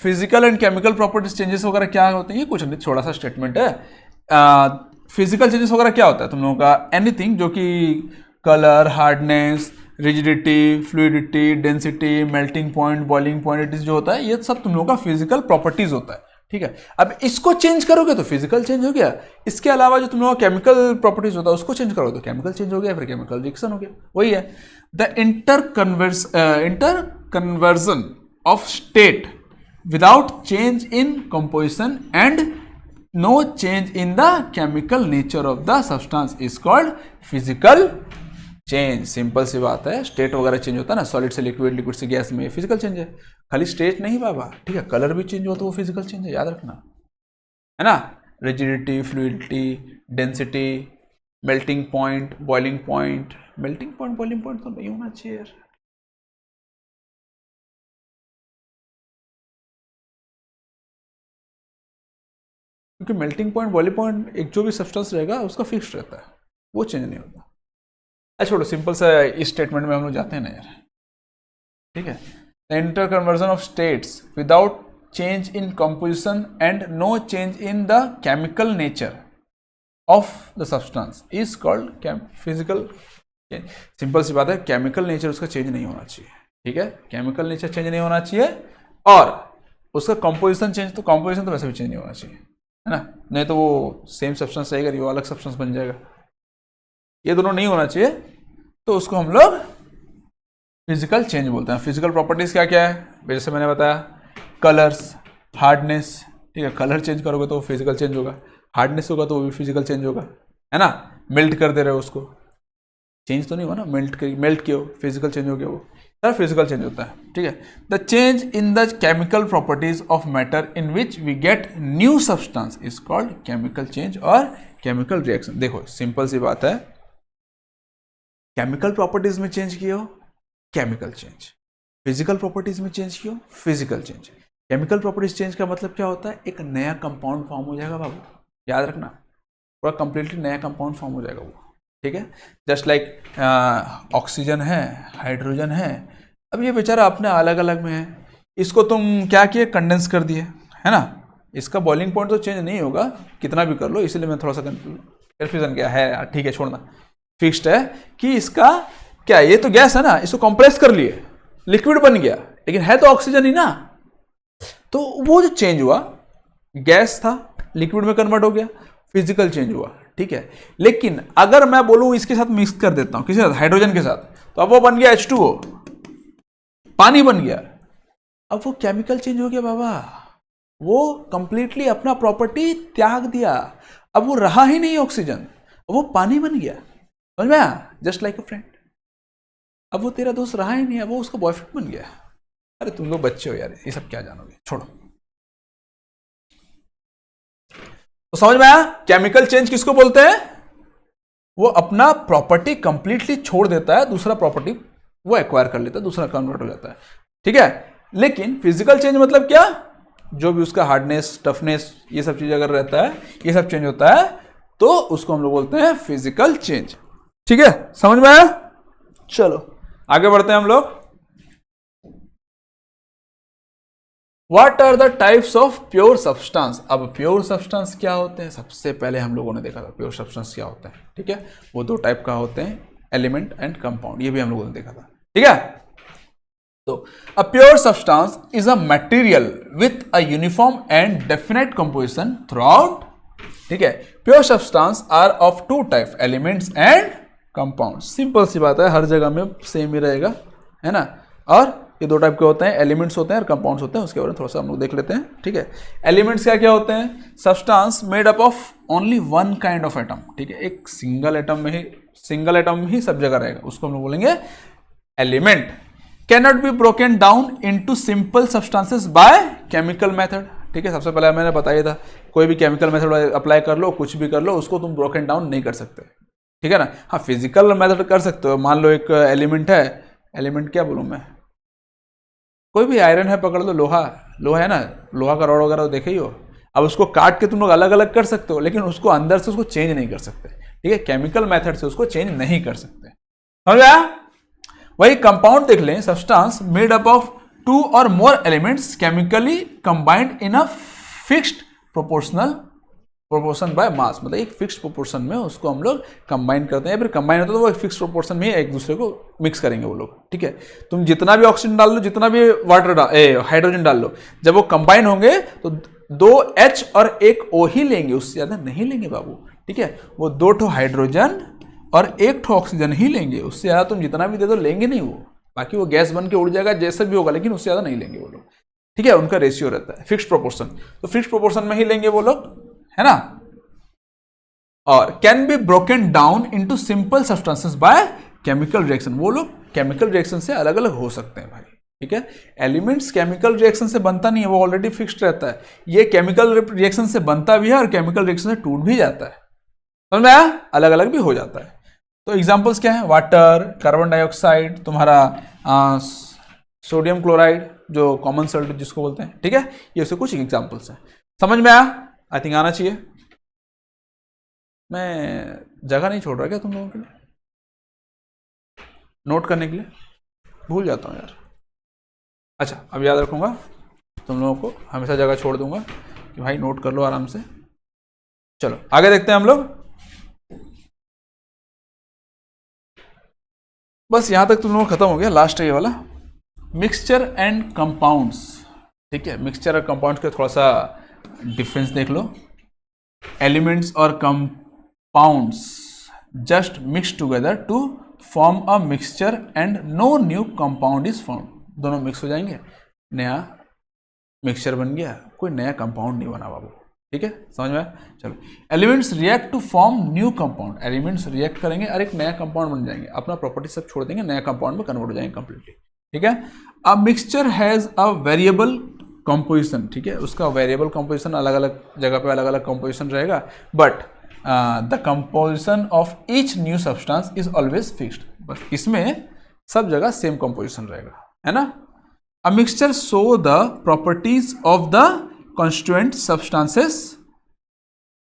physical and chemical properties changes वगैरह क्या होते हैं। कुछ नहीं, थोड़ा सा स्टेटमेंट है। फिजिकल चेंजेस वगैरह क्या होता है तुम लोगों का, एनीथिंग जो कि colour, hardness, rigidity, fluidity, density, melting point, boiling point, जो होता है ये सब तुम लोगों का फिजिकल प्रॉपर्टीज होता है। ठीक है, अब इसको चेंज करोगे तो फिजिकल चेंज हो गया। इसके अलावा जो तुम लोगों का केमिकल प्रॉपर्टीज होता है उसको चेंज करोगे तो केमिकल चेंज हो गया, फिर केमिकल रिएक्शन हो गया। वही है, the interconversion of state without change in composition and no change in the chemical nature of the substance is called physical change। Simple सी बात है, स्टेट वगैरह चेंज होता है ना, सॉलिड से लिक्विड, लिक्विड से गैस में, फिजिकल चेंज है। खाली स्टेट नहीं बाबा, ठीक है, कलर भी चेंज हो तो वो फिजिकल चेंज है, याद रखना, है ना। Rigidity, fluidity, density, melting point, boiling point, melting point boiling point तो नहीं होना चाहिए यार, क्योंकि मेल्टिंग पॉइंट, बॉइलिंग पॉइंट एक जो भी सब्सटेंस रहेगा उसका फिक्स रहता है, वो चेंज नहीं होता। अच्छा छोड़ो, सिंपल सा इस स्टेटमेंट में हम लोग जाते हैं ना यार। ठीक है, the interconversion of states without change in composition and no change in the chemical nature of the substance is called physical change. Simple सी बात है, केमिकल नेचर उसका चेंज नहीं होना चाहिए। ठीक है, केमिकल नेचर चेंज नहीं होना चाहिए, और उसका कंपोजिशन चेंज, तो कंपोजिशन तो वैसे भी चेंज नहीं होना चाहिए, है ना, नहीं तो वो सेम सब्सटेंस रहेगा, वो अलग सब्सटेंस बन जाएगा। ये दोनों नहीं होना चाहिए, तो उसको हम लोग फिजिकल चेंज बोलते हैं। फिजिकल प्रॉपर्टीज क्या क्या है, जैसे मैंने बताया, कलर्स, हार्डनेस, ठीक है, कलर चेंज करोगे तो फिजिकल चेंज होगा, हार्डनेस होगा तो वो भी फिजिकल चेंज होगा, है ना, मेल्ट कर दे रहे हो उसको, चेंज तो नहीं हुआ ना, मेल्ट किया, फिजिकल चेंज हो गया, वो सारा फिजिकल चेंज होता है, ठीक है। The change in the chemical properties of matter in which we get new substance is called chemical change और केमिकल रिएक्शन। देखो सिंपल सी बात है, केमिकल प्रॉपर्टीज में चेंज किए हो, केमिकल चेंज, फिजिकल प्रॉपर्टीज में चेंज किए हो, physical change. Chemical properties change का मतलब क्या होता है, एक नया कंपाउंड फॉर्म हो जाएगा बाबू, याद रखना, पूरा कंप्लीटली नया कंपाउंड फॉर्म हो जाएगा वो, ठीक है। जस्ट लाइक ऑक्सीजन है, हाइड्रोजन है, अब ये बेचारा अपने अलग अलग में है, इसको तुम क्या किए, कंडेंस कर दिए, है ना, इसका बॉइलिंग पॉइंट तो चेंज नहीं होगा कितना भी कर लो, इसलिए मैं थोड़ा सा कन्फ्यूजन क्या है, ठीक है छोड़ना, फिक्स्ड है कि इसका क्या, ये तो गैस है ना, इसको कंप्रेस कर लिए, लिक्विड बन गया, लेकिन है तो ऑक्सीजन ही ना, तो वो जो चेंज हुआ, गैस था लिक्विड में कन्वर्ट हो गया, फिजिकल चेंज हुआ, ठीक है। लेकिन अगर मैं बोलूं इसके साथ मिक्स कर देता हूं, किसी साथ, हाइड्रोजन के साथ, तो अब वो बन गया H2O, पानी बन गया, अब वो केमिकल चेंज हो गया बाबा, वो कंप्लीटली अपना प्रॉपर्टी त्याग दिया, अब वो रहा ही नहीं ऑक्सीजन, वो पानी बन गया, समझ में आया, जस्ट लाइक अ फ्रेंड, अब वो तेरा दोस्त रहा ही नहीं है, वो उसका बॉयफ्रेंड बन गया। अरे तुम लोग बच्चे हो यार, ये सब क्या जानोगे, छोड़ो। तो समझ में आया, केमिकल चेंज किसको बोलते हैं, वो अपना प्रॉपर्टी कंप्लीटली छोड़ देता है, दूसरा प्रॉपर्टी वो एक्वायर कर लेता है, दूसरा कन्वर्ट हो जाता है, ठीक है। लेकिन फिजिकल चेंज मतलब क्या, जो भी उसका हार्डनेस, टफनेस, ये सब चीज अगर रहता है, ये सब चेंज होता है, तो उसको हम लोग बोलते हैं फिजिकल चेंज, ठीक है, समझ में आया। चलो आगे बढ़ते हैं हम लोग। What are the types of pure substance? अब प्योर सब्सटेंस क्या होते हैं, सबसे पहले हम लोगों ने देखा था प्योर सब्सटेंस क्या होता है, ठीक है, वो दो टाइप का होते हैं, एलिमेंट एंड कंपाउंड, ये भी हम लोगों ने देखा था, ठीक है। तो a pure substance is a material with a uniform and definite composition throughout, ठीक है। Pure substance are of two type, elements and compound, simple सी बात है, हर जगह में सेम ही रहेगा, है ना। और ये दो टाइप के होते हैं, एलिमेंट्स होते हैं और कंपाउंड्स होते हैं, उसके बारे में थोड़ा सा हम लोग देख लेते हैं, ठीक है। एलिमेंट्स क्या क्या होते हैं, substance made up of only one kind of atom, ठीक है, एक सिंगल एटम ही सब जगह रहेगा, उसको हम लोग बोलेंगे element. Can not be broken down into simple substances by chemical method, ठीक है, सबसे पहले मैंने बताया था, कोई भी केमिकल मेथड अप्लाई कर लो, कुछ भी कर लो, उसको तुम ब्रोकन डाउन नहीं कर सकते, ठीक है ना। हाँ फिजिकल मेथड कर सकते हो, मान लो एक एलिमेंट है, एलिमेंट क्या बोलूँ मैं, कोई भी आयरन है पकड़ लो, लोहा है ना, लोहा का रॉड वगैरह देखे ही हो, अब उसको काट के तुम लोग अलग अलग कर सकते हो, लेकिन उसको अंदर से उसको चेंज नहीं कर सकते, ठीक है, केमिकल मेथड से उसको चेंज नहीं कर सकते, समझ आया। वही कंपाउंड देख लें, substance made up of two or more elements chemically combined in a fixed proportion by mass, मतलब एक फिक्स्ड प्रोपोर्शन में उसको हम लोग कंबाइन करते हैं, फिर कंबाइन होता है तो वो एक फिक्स्ड प्रोपोर्शन में एक दूसरे को मिक्स करेंगे वो लोग, ठीक है। तुम जितना भी ऑक्सीजन डाल लो, जितना भी हाइड्रोजन डाल लो, जब वो कंबाइन होंगे तो 2 H और 1 O ही लेंगे, उससे ज्यादा नहीं लेंगे बाबू, ठीक है। वो 2 ठो हाइड्रोजन और 1 ठो ऑक्सीजन ही लेंगे, उससे ज्यादा तुम जितना भी दे दो लेंगे नहीं वो, बाकी वो गैस बन के उड़ जाएगा जैसे भी होगा, लेकिन उससे ज्यादा नहीं लेंगे वो लोग, ठीक है। उनका रेशियो रहता है फिक्स्ड प्रोपोर्शन, तो फिक्स्ड प्रोपोर्शन में ही लेंगे वो लोग, है ना। और can be broken down into simple substances by chemical reaction, वो लोग केमिकल रिएक्शन से अलग अलग हो सकते हैं भाई, ठीक है। एलिमेंट्स केमिकल रिएक्शन से बनता नहीं है, वो ऑलरेडी फिक्स्ड रहता है, ये केमिकल रिएक्शन से बनता भी है और केमिकल रिएक्शन से टूट भी जाता है, समझ में आया, अलग अलग भी हो जाता है। तो एग्जांपल्स क्या है, वाटर, कार्बन डाइऑक्साइड, तुम्हारा सोडियम क्लोराइड जो कॉमन सॉल्ट जिसको बोलते हैं, ठीक है, ये उसके कुछ एग्जांपल्स हैं, समझ में आया, आई थिंक आना चाहिए। मैं जगह नहीं छोड़ रहा क्या तुम लोगों के लिए नोट करने के लिए, भूल जाता हूँ यार, अच्छा अब याद रखूंगा, तुम लोगों को हमेशा जगह छोड़ दूंगा कि भाई नोट कर लो आराम से। चलो आगे देखते हैं हम लोग, बस यहां तक तुम लोगों को खत्म हो गया, लास्ट है ये वाला, मिक्सचर एंड कंपाउंड्स, ठीक है। मिक्सचर और कंपाउंड्स का थोड़ा सा डिफरेंस देख लो, एलिमेंट्स और compounds just mix together to form a mixture and no new compound is form. दोनों मिक्स हो जाएंगे, नया मिक्सचर बन गया, कोई नया कंपाउंड नहीं बना बाबू। ठीक है, समझ में आया? चलो, elements react to form new compound, elements react करेंगे और एक नया कंपाउंड बन जाएंगे, अपना प्रॉपर्टी सब छोड़ देंगे, नया कंपाउंड में कन्वर्ट हो जाएंगे कंप्लीटली। ठीक है, a mixture has a variable composition. ठीक है, उसका वेरिएबल कंपोजिशन अलग अलग जगह पे अलग अलग कंपोजिशन रहेगा, but the composition of each new substance is always fixed. बस इसमें सब जगह सेम कंपोजिशन रहेगा, है ना। A mixture show the properties of the constituent substances।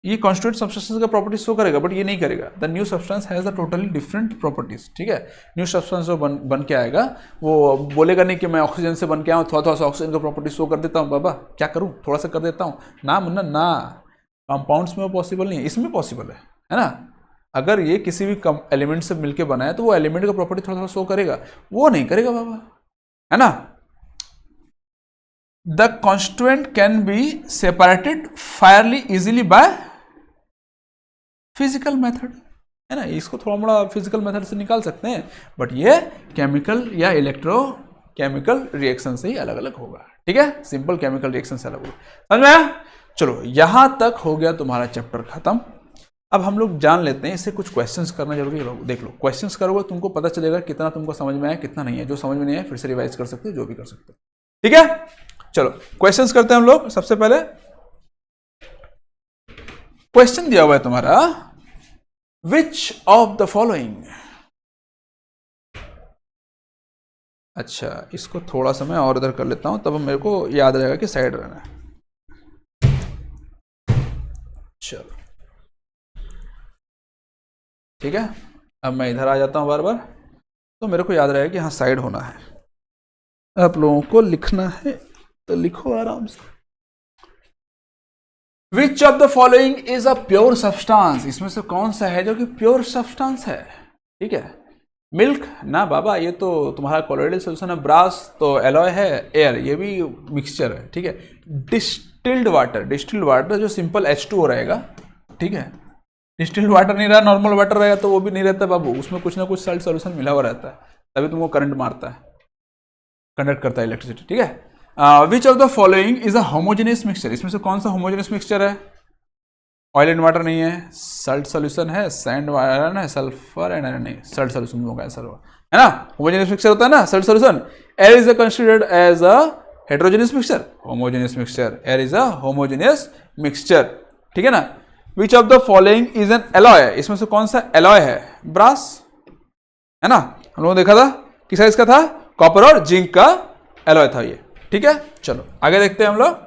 ये constituent substances का properties show करेगा, बट ये नहीं करेगा। The new substance has a totally different properties। ठीक है, न्यू सब्सटेंस जो बन के आएगा वो बोलेगा नहीं कि मैं ऑक्सीजन से बन के आऊँ, थोड़ा थोड़ा सा ऑक्सीजन का प्रॉपर्टी शो कर देता हूँ, बाबा क्या करूँ, थोड़ा सा कर देता हूँ ना मुन्ना ना। कंपाउंड्स में वो पॉसिबल नहीं है, इसमें पॉसिबल है ना। अगर ये किसी भी एलिमेंट से मिलकर बना है तो वो एलिमेंट का प्रॉपर्टी थोड़ा थोड़ा शो करेगा, वो नहीं करेगा बाबा, है ना। The constituent can be separated fairly easily by physical method, है ना। इसको थोड़ा मोड़ा फिजिकल मेथड से निकाल सकते हैं, बट ये केमिकल या इलेक्ट्रोकेमिकल रिएक्शन से ही अलग अलग होगा। ठीक है, सिंपल केमिकल रिएक्शन से अलग होगा। समझ में आया? चलो, यहां तक हो गया तुम्हारा चैप्टर खत्म। अब हम लोग जान लेते हैं, इससे कुछ क्वेश्चंस करना जरूरी है। देख लो, क्वेश्चंस करोगे तुमको पता चलेगा कितना तुमको समझ में आया, कितना नहीं है। जो समझ में नहीं है फिर से रिवाइज कर सकते हो, जो भी कर सकते हो। ठीक है, चलो क्वेश्चंस करते हैं हम लोग। सबसे पहले क्वेश्चन दिया हुआ है तुम्हारा, विच ऑफ द फॉलोइंग। अच्छा, इसको थोड़ा सा मैं और इधर कर लेता हूं, तब मेरे को याद रहेगा कि साइड रहना है। चलो ठीक है, अब मैं इधर आ जाता हूं बार बार, तो मेरे को याद रहेगा कि हाँ साइड होना है। आप लोगों को लिखना है तो लिखो आराम से। विच of the following is a pure substance. इसमें से कौन सा है जो कि प्योर सब्सटेंस है। ठीक है, मिल्क ना बाबा, ये तो तुम्हारा कोलोइडल सॉल्यूशन है। ब्रास तो एलॉय है। एयर ये भी मिक्सचर है। ठीक है, डिस्टिल्ड वाटर जो सिंपल H2O रहेगा। ठीक है, डिस्टिल्ड वाटर नहीं रहा, नॉर्मल वाटर रहेगा तो वो भी नहीं रहता बाबू, उसमें कुछ ना कुछ सॉल्ट सॉल्यूशन मिला हुआ रहता है, तभी तुमको करंट मारता है, कंडक्ट करता है इलेक्ट्रिसिटी। ठीक है, which of the following is a homogeneous mixture. इसमें से कौन सा होमोजेनियस मिक्सचर है। ऑयल एंड वाटर नहीं है, सल्ट सॉल्यूशन है, सैंड आयरन है, सल्फर एंड आयरन नहीं, सल्ट सॉल्यूशन होगा ऐसा है ना। होमोजेनियस मिक्सचर होता है ना salt solution. Air is considered as a heterogeneous mixture, homogeneous mixture. Air is a homogeneous mixture. ठीक है ना। Which of the following is an alloy. इसमें से कौन सा एलॉय है। ब्रास है ना, हम लोगों ने देखा था किस साइज का था, कॉपर और जिंक का एलॉय था ये। ठीक है, चलो आगे देखते हैं हम लोग।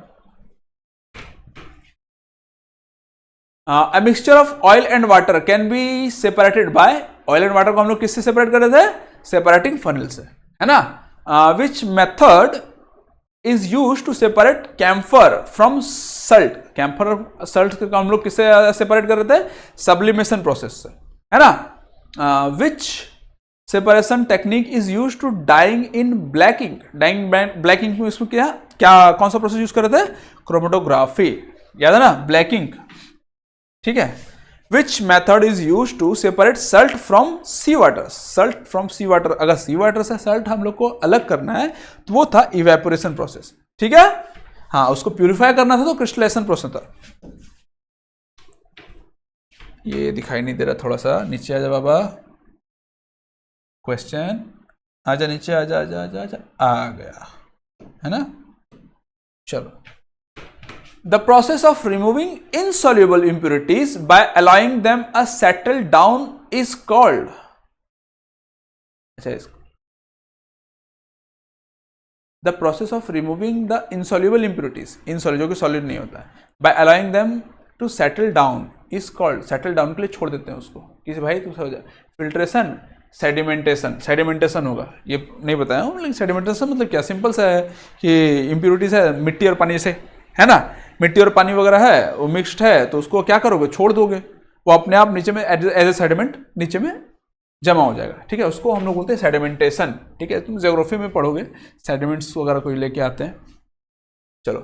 अ mixture of oil and water can be separated bye. Oil and water को हम लोग किससे सेपरेट कर रहे थे, सेपरेटिंग फनल से, है ना। Which method is use to separate camphor from salt. Camphor salt को हम लोग किससे सेपरेट कर रहे थे, सब्लिमेशन प्रोसेस से, है ना। Which separation technique is use to dyeing in blacking. Blacking में इसमें क्या कौन सा प्रोसेस यूज कर रहे थे, क्रोमेटोग्राफी, याद है ना, ब्लैकिंग। ठीक है, which method is use to separate salt from sea water. Salt from sea water, अगर सी वाटर से सल्ट हम लोग को अलग करना है तो वो था इवेपोरेशन प्रोसेस। ठीक है, हाँ उसको प्यूरिफाई करना था तो क्रिस्टलाइजेशन प्रोसेस था। ये दिखाई नहीं दे रहा, थोड़ा सा नीचे आ जा बाबा। क्वेश्चन आजा नीचे, आजा आजा आजा आजा, आ गया, है ना। चलो, the process of removing insoluble impurities by allowing them a settle down is called। अच्छा, इसको the process of removing the insoluble impurities, insoluble जो कि सॉलिड नहीं होता है, by allowing them to settle down is called। settle down के लिए छोड़ देते हैं उसको, किसी भाई तो हो जाए। फिल्ट्रेशन, सेडिमेंटेशन होगा, ये नहीं बताया हूँ, लेकिन सेडिमेंटेशन मतलब क्या, सिंपल सा है कि इम्प्योरिटीज है मिट्टी और पानी से, है ना। मिट्टी और पानी वगैरह है वो मिक्स्ड है, तो उसको क्या करोगे, छोड़ दोगे, वो अपने आप नीचे में एज ए सेडिमेंट नीचे में जमा हो जाएगा। ठीक है, उसको हम लोग बोलते हैं सेडिमेंटेशन। ठीक है, तुम ज्योग्राफी में पढ़ोगे, सेडिमेंट्स वगैरह कोई लेके आते हैं। चलो,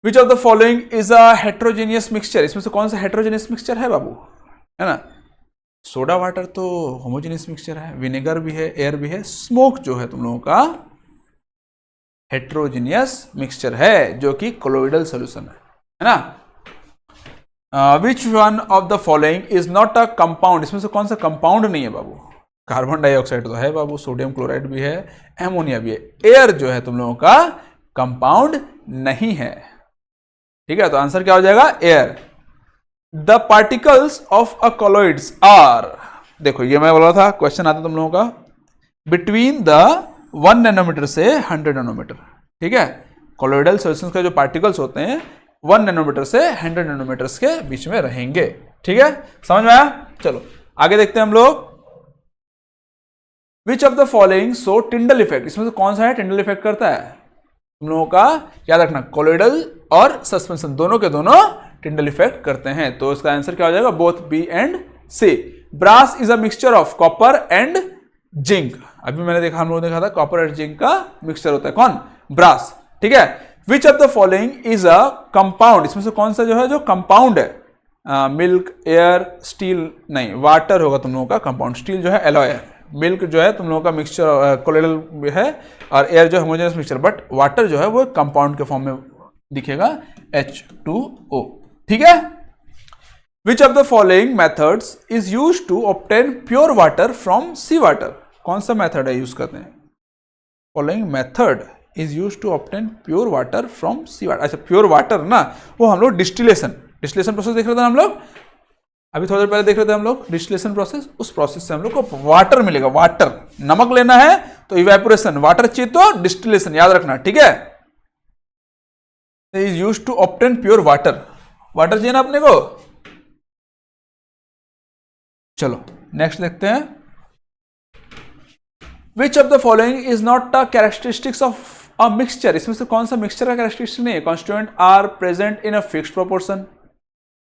विच of the following is a heterogeneous mixture, इसमें से कौन सा हेट्रोजेनियस मिक्सचर है बाबू, है ना। सोडा वाटर तो होमोजेनियस मिक्सचर है, विनेगर भी है, एयर भी है, स्मोक जो है तुम लोगों का हेट्रोजेनियस मिक्सचर है जो कि कोलोइडल सोल्यूशन है ना। Which one of the following is not a compound, इसमें से कौन सा कंपाउंड नहीं है बाबू, कार्बन डाइऑक्साइड तो है बाबू, सोडियम क्लोराइड भी है, एमोनिया भी है, एयर जो है तुम लोगों का कंपाउंड नहीं है, ठीक है। तो आंसर क्या हो जाएगा, air. The particles of a colloids are, देखो ये मैं बोल रहा था क्वेश्चन आता तुम लोगों का, बिटवीन द 1 नैनोमीटर से 100 नैनोमीटर, ठीक है। कॉलोइडल सॉल्यूशंस का जो पार्टिकल्स होते हैं 1 नैनोमीटर से 100 नैनोमीटर के बीच में रहेंगे, ठीक है, समझ में आया। चलो आगे देखते हैं हम लोग। विच of the following so Tyndall effect, इसमें से कौन सा है टिंडल इफेक्ट करता है, तुम लोगों का याद रखना कॉलोइडल और सस्पेंशन दोनों के दोनों टिंडल इफेक्ट करते हैं, तो इसका आंसर क्या हो जाएगा, both B and C. Brass is a mixture of copper and zinc, अभी मैंने देखा, हम लोग देखा था कॉपर एंड जिंक का मिक्सचर होता है, कौन, ब्रास, ठीक है। Which of the following is a compound, इसमें से कौन सा जो है जो कंपाउंड है, मिल्क, एयर, स्टील नहीं, वाटर होगा तुम लोगों का कंपाउंड, स्टील जो है एलॉय है, मिल्क जो है तुम लोगों का मिक्सचर कोलोइडल है, और एयर जो होमोजेनियस मिक्सचर, बट वाटर जो है वो कंपाउंड के फॉर्म में दिखेगा H2O, ठीक है। Which of the following methods is use to obtain pure water from sea water, कौन सा मेथड है यूज करते हैं, following method is use to obtain pure water from sea water, अच्छा प्योर वाटर ना, वो हम लोग डिस्टिलेशन प्रोसेस देख रहे थे हम लोग, अभी थोड़ी देर पहले देख रहे थे हम लोग डिस्टिलेशन प्रोसेस, उस प्रोसेस से हम लोग को वाटर मिलेगा, वाटर, नमक लेना है तो इवेपोरेशन, वाटर चाहिए तो डिस्टिलेशन, याद रखना, ठीक है। Is use to obtain pure water, water चाहिए ना अपने को। चलो नेक्स्ट देखते हैं। Which of the following is not a characteristics of a mixture, इसमें से कौन सा मिक्सचर का कैरेक्टरिस्टिक नहीं है, constituent are present in a fixed proportion,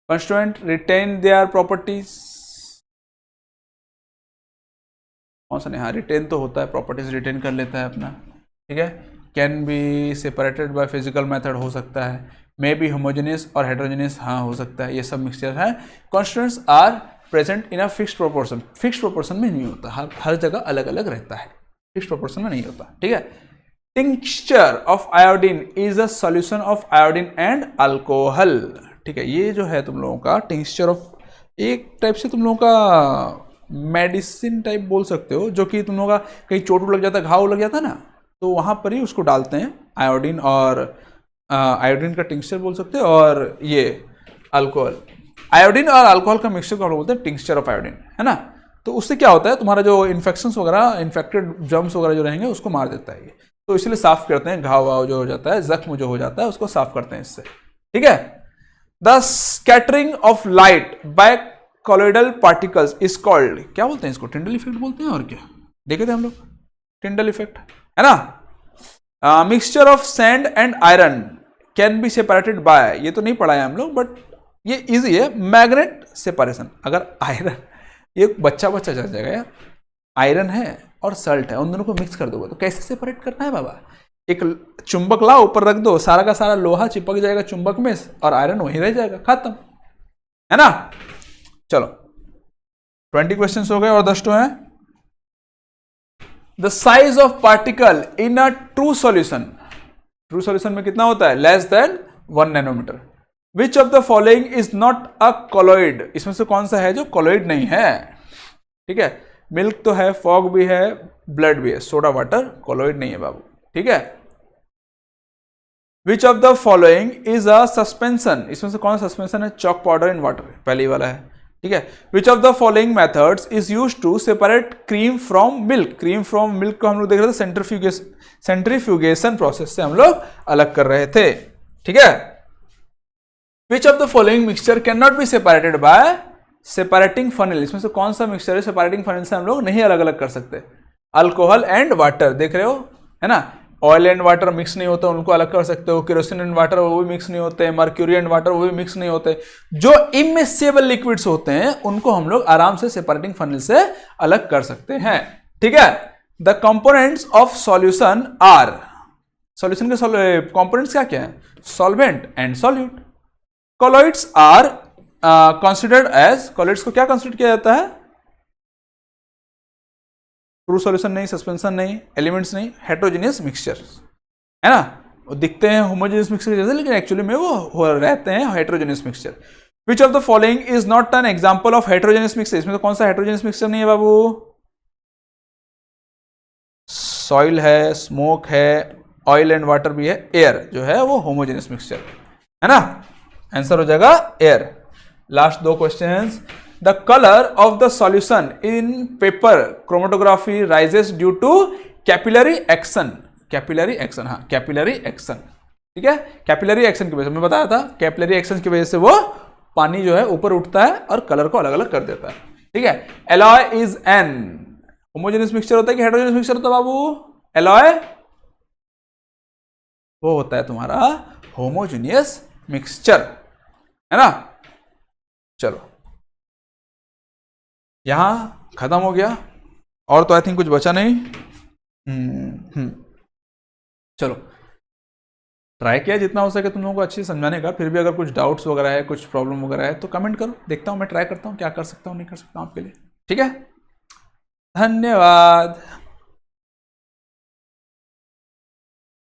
constituent retain their properties, कौन सा नहीं, हाँ रिटेन तो होता है, प्रॉपर्टीज रिटेन कर लेता है अपना, ठीक है। Can be separated by physical method हो सकता है, मे बी होमोजेनियस और हेट्रोजेनियस हाँ हो सकता है, ये सब मिक्सचर है। Constituents are present in a fixed proportion, fixed proportion में नहीं होता, हर जगह अलग अलग रहता है, फिक्स्ड प्रोपोर्शन में नहीं होता, ठीक है। Tincture of iodine is a solution of iodine and alcohol, ठीक है। ये जो है तुम लोगों का टिंक्चर ऑफ, एक टाइप से तुम लोगों का मेडिसिन टाइप बोल सकते हो, जो कि तुम लोगों का कहीं चोट लग जाता है, घाव लग जाता है ना, तो वहां पर ही उसको डालते हैं आयोडीन, और आयोडीन का टिंक्चर बोल सकते हैं, और ये अल्कोहल, आयोडीन और अल्कोहल का मिक्सचर को हम लोग बोलते हैं टिंक्चर ऑफ आयोडीन, है ना। तो उससे क्या होता है, तुम्हारा जो इन्फेक्शंस वगैरह, इन्फेक्टेड जर्म्स वगैरह जो रहेंगे उसको मार देता है ये, तो इसलिए साफ करते हैं, घाव वाव जो हो जाता है, जख्म जो हो जाता है उसको साफ करते हैं इससे, ठीक है। The scattering of light by colloidal particles is called, क्या बोलते हैं इसको, टिंडल इफेक्ट बोलते हैं, और क्या देखे थे हम लोग, टिंडल इफेक्ट, है ना। Mixture of sand and iron can be separated bye, ये तो नहीं पढ़ा है हम लोग, बट ये इजी है, मैग्नेट सेपरेशन, अगर आयरन, ये बच्चा जान जाएगा यार, आयरन है और सल्ट है, उन दोनों को मिक्स कर दोगे तो कैसे सेपरेट करना है बाबा, एक चुंबक लाओ ऊपर रख दो, सारा का सारा लोहा चिपक जाएगा चुंबक में, और आयरन वहीं रह जाएगा, खत्म, है ना। चलो 20 क्वेश्चंस हो गए और 10 तो हैं। The size of particle in a true solution, true solution में कितना होता है, less than 1 nanometre. Which of the following is not a colloid, इसमें से कौन सा है जो कॉलोइड नहीं है, ठीक है। मिल्क तो है, फॉग भी है, ब्लड भी है, सोडा वाटर कॉलोइड नहीं है बाबू, ठीक है। Which of the following is a suspension, इसमें से कौन सा सस्पेंशन है, चॉक पाउडर इन वाटर, पहली वाला है, ठीक है। Which of the following methods is use to separate cream from milk, cream from milk को हम लोग देख रहे थे सेंट्रीफ्यूगेशन प्रोसेस से हम लोग अलग कर रहे थे, ठीक है। Which of the following mixture can not B separated bye separating funnel, इसमें से कौन सा मिक्सचर है सेपरेटिंग फनल से हम लोग नहीं अलग अलग कर सकते, अल्कोहल एंड वाटर, देख रहे हो, है ना। ऑयल एंड वाटर मिक्स नहीं होता, उनको अलग कर सकते हो, केरोसिन एंड वाटर वो भी मिक्स नहीं होते, मर्क्यूरी एंड वाटर वो भी मिक्स नहीं होते, जो इमिक्सेबल लिक्विड्स होते हैं उनको हम लोग आराम से सेपरेटिंग फनल से अलग कर सकते हैं, ठीक है। The components of solution are, solution के कंपोनेंट्स क्या क्या है? Solvent and solute. Colloids are considered as, colloids को क्या कंसिडर किया जाता है? ट्रू सॉल्यूशन नहीं, सस्पेंशन नहीं, एलिमेंट्स नहीं, हेट्रोजेनियस मिक्सचर, है ना। वो दिखते हैं होमोजेनियस मिक्सचर जैसे, लेकिन एक्चुअली में वो रहते हैं heterogeneous mixture. Which of the following is not an example of heterogeneous mixture? इसमें तो कौन सा हेट्रोजेनियस मिक्सचर नहीं है बाबू? सॉइल है, स्मोक है, ऑयल एंड वाटर भी है, एयर जो है वो होमोजेनियस मिक्सचर है ना। आंसर हो जाएगा एयर। लास्ट दो questions. The colour of the solution in paper chromatography rises due to capillary action. Capillary action, हाँ कैपिलरी एक्शन, ठीक है। कैपिलरी एक्शन की वजह से मैं बताया था, कैपिलरी एक्शन की वजह से वो पानी जो है ऊपर उठता है और कलर को अलग अलग कर देता है, ठीक है। Alloy is an homogeneous mixture होता है कि हेट्रोजेनियस मिक्सचर होता है बाबू? एलॉय वो होता है तुम्हारा होमोजेनियस मिक्सचर, है ना। चलो यहां खत्म हो गया, और तो आई थिंक कुछ बचा नहीं। चलो ट्राई किया जितना हो सके तुम लोगों को अच्छे से समझाने का। फिर भी अगर कुछ डाउट्स वगैरह है, कुछ प्रॉब्लम वगैरह है तो कमेंट करो, देखता हूँ मैं ट्राई करता हूँ क्या कर सकता हूँ नहीं कर सकता हूँ आपके लिए, ठीक है। धन्यवाद।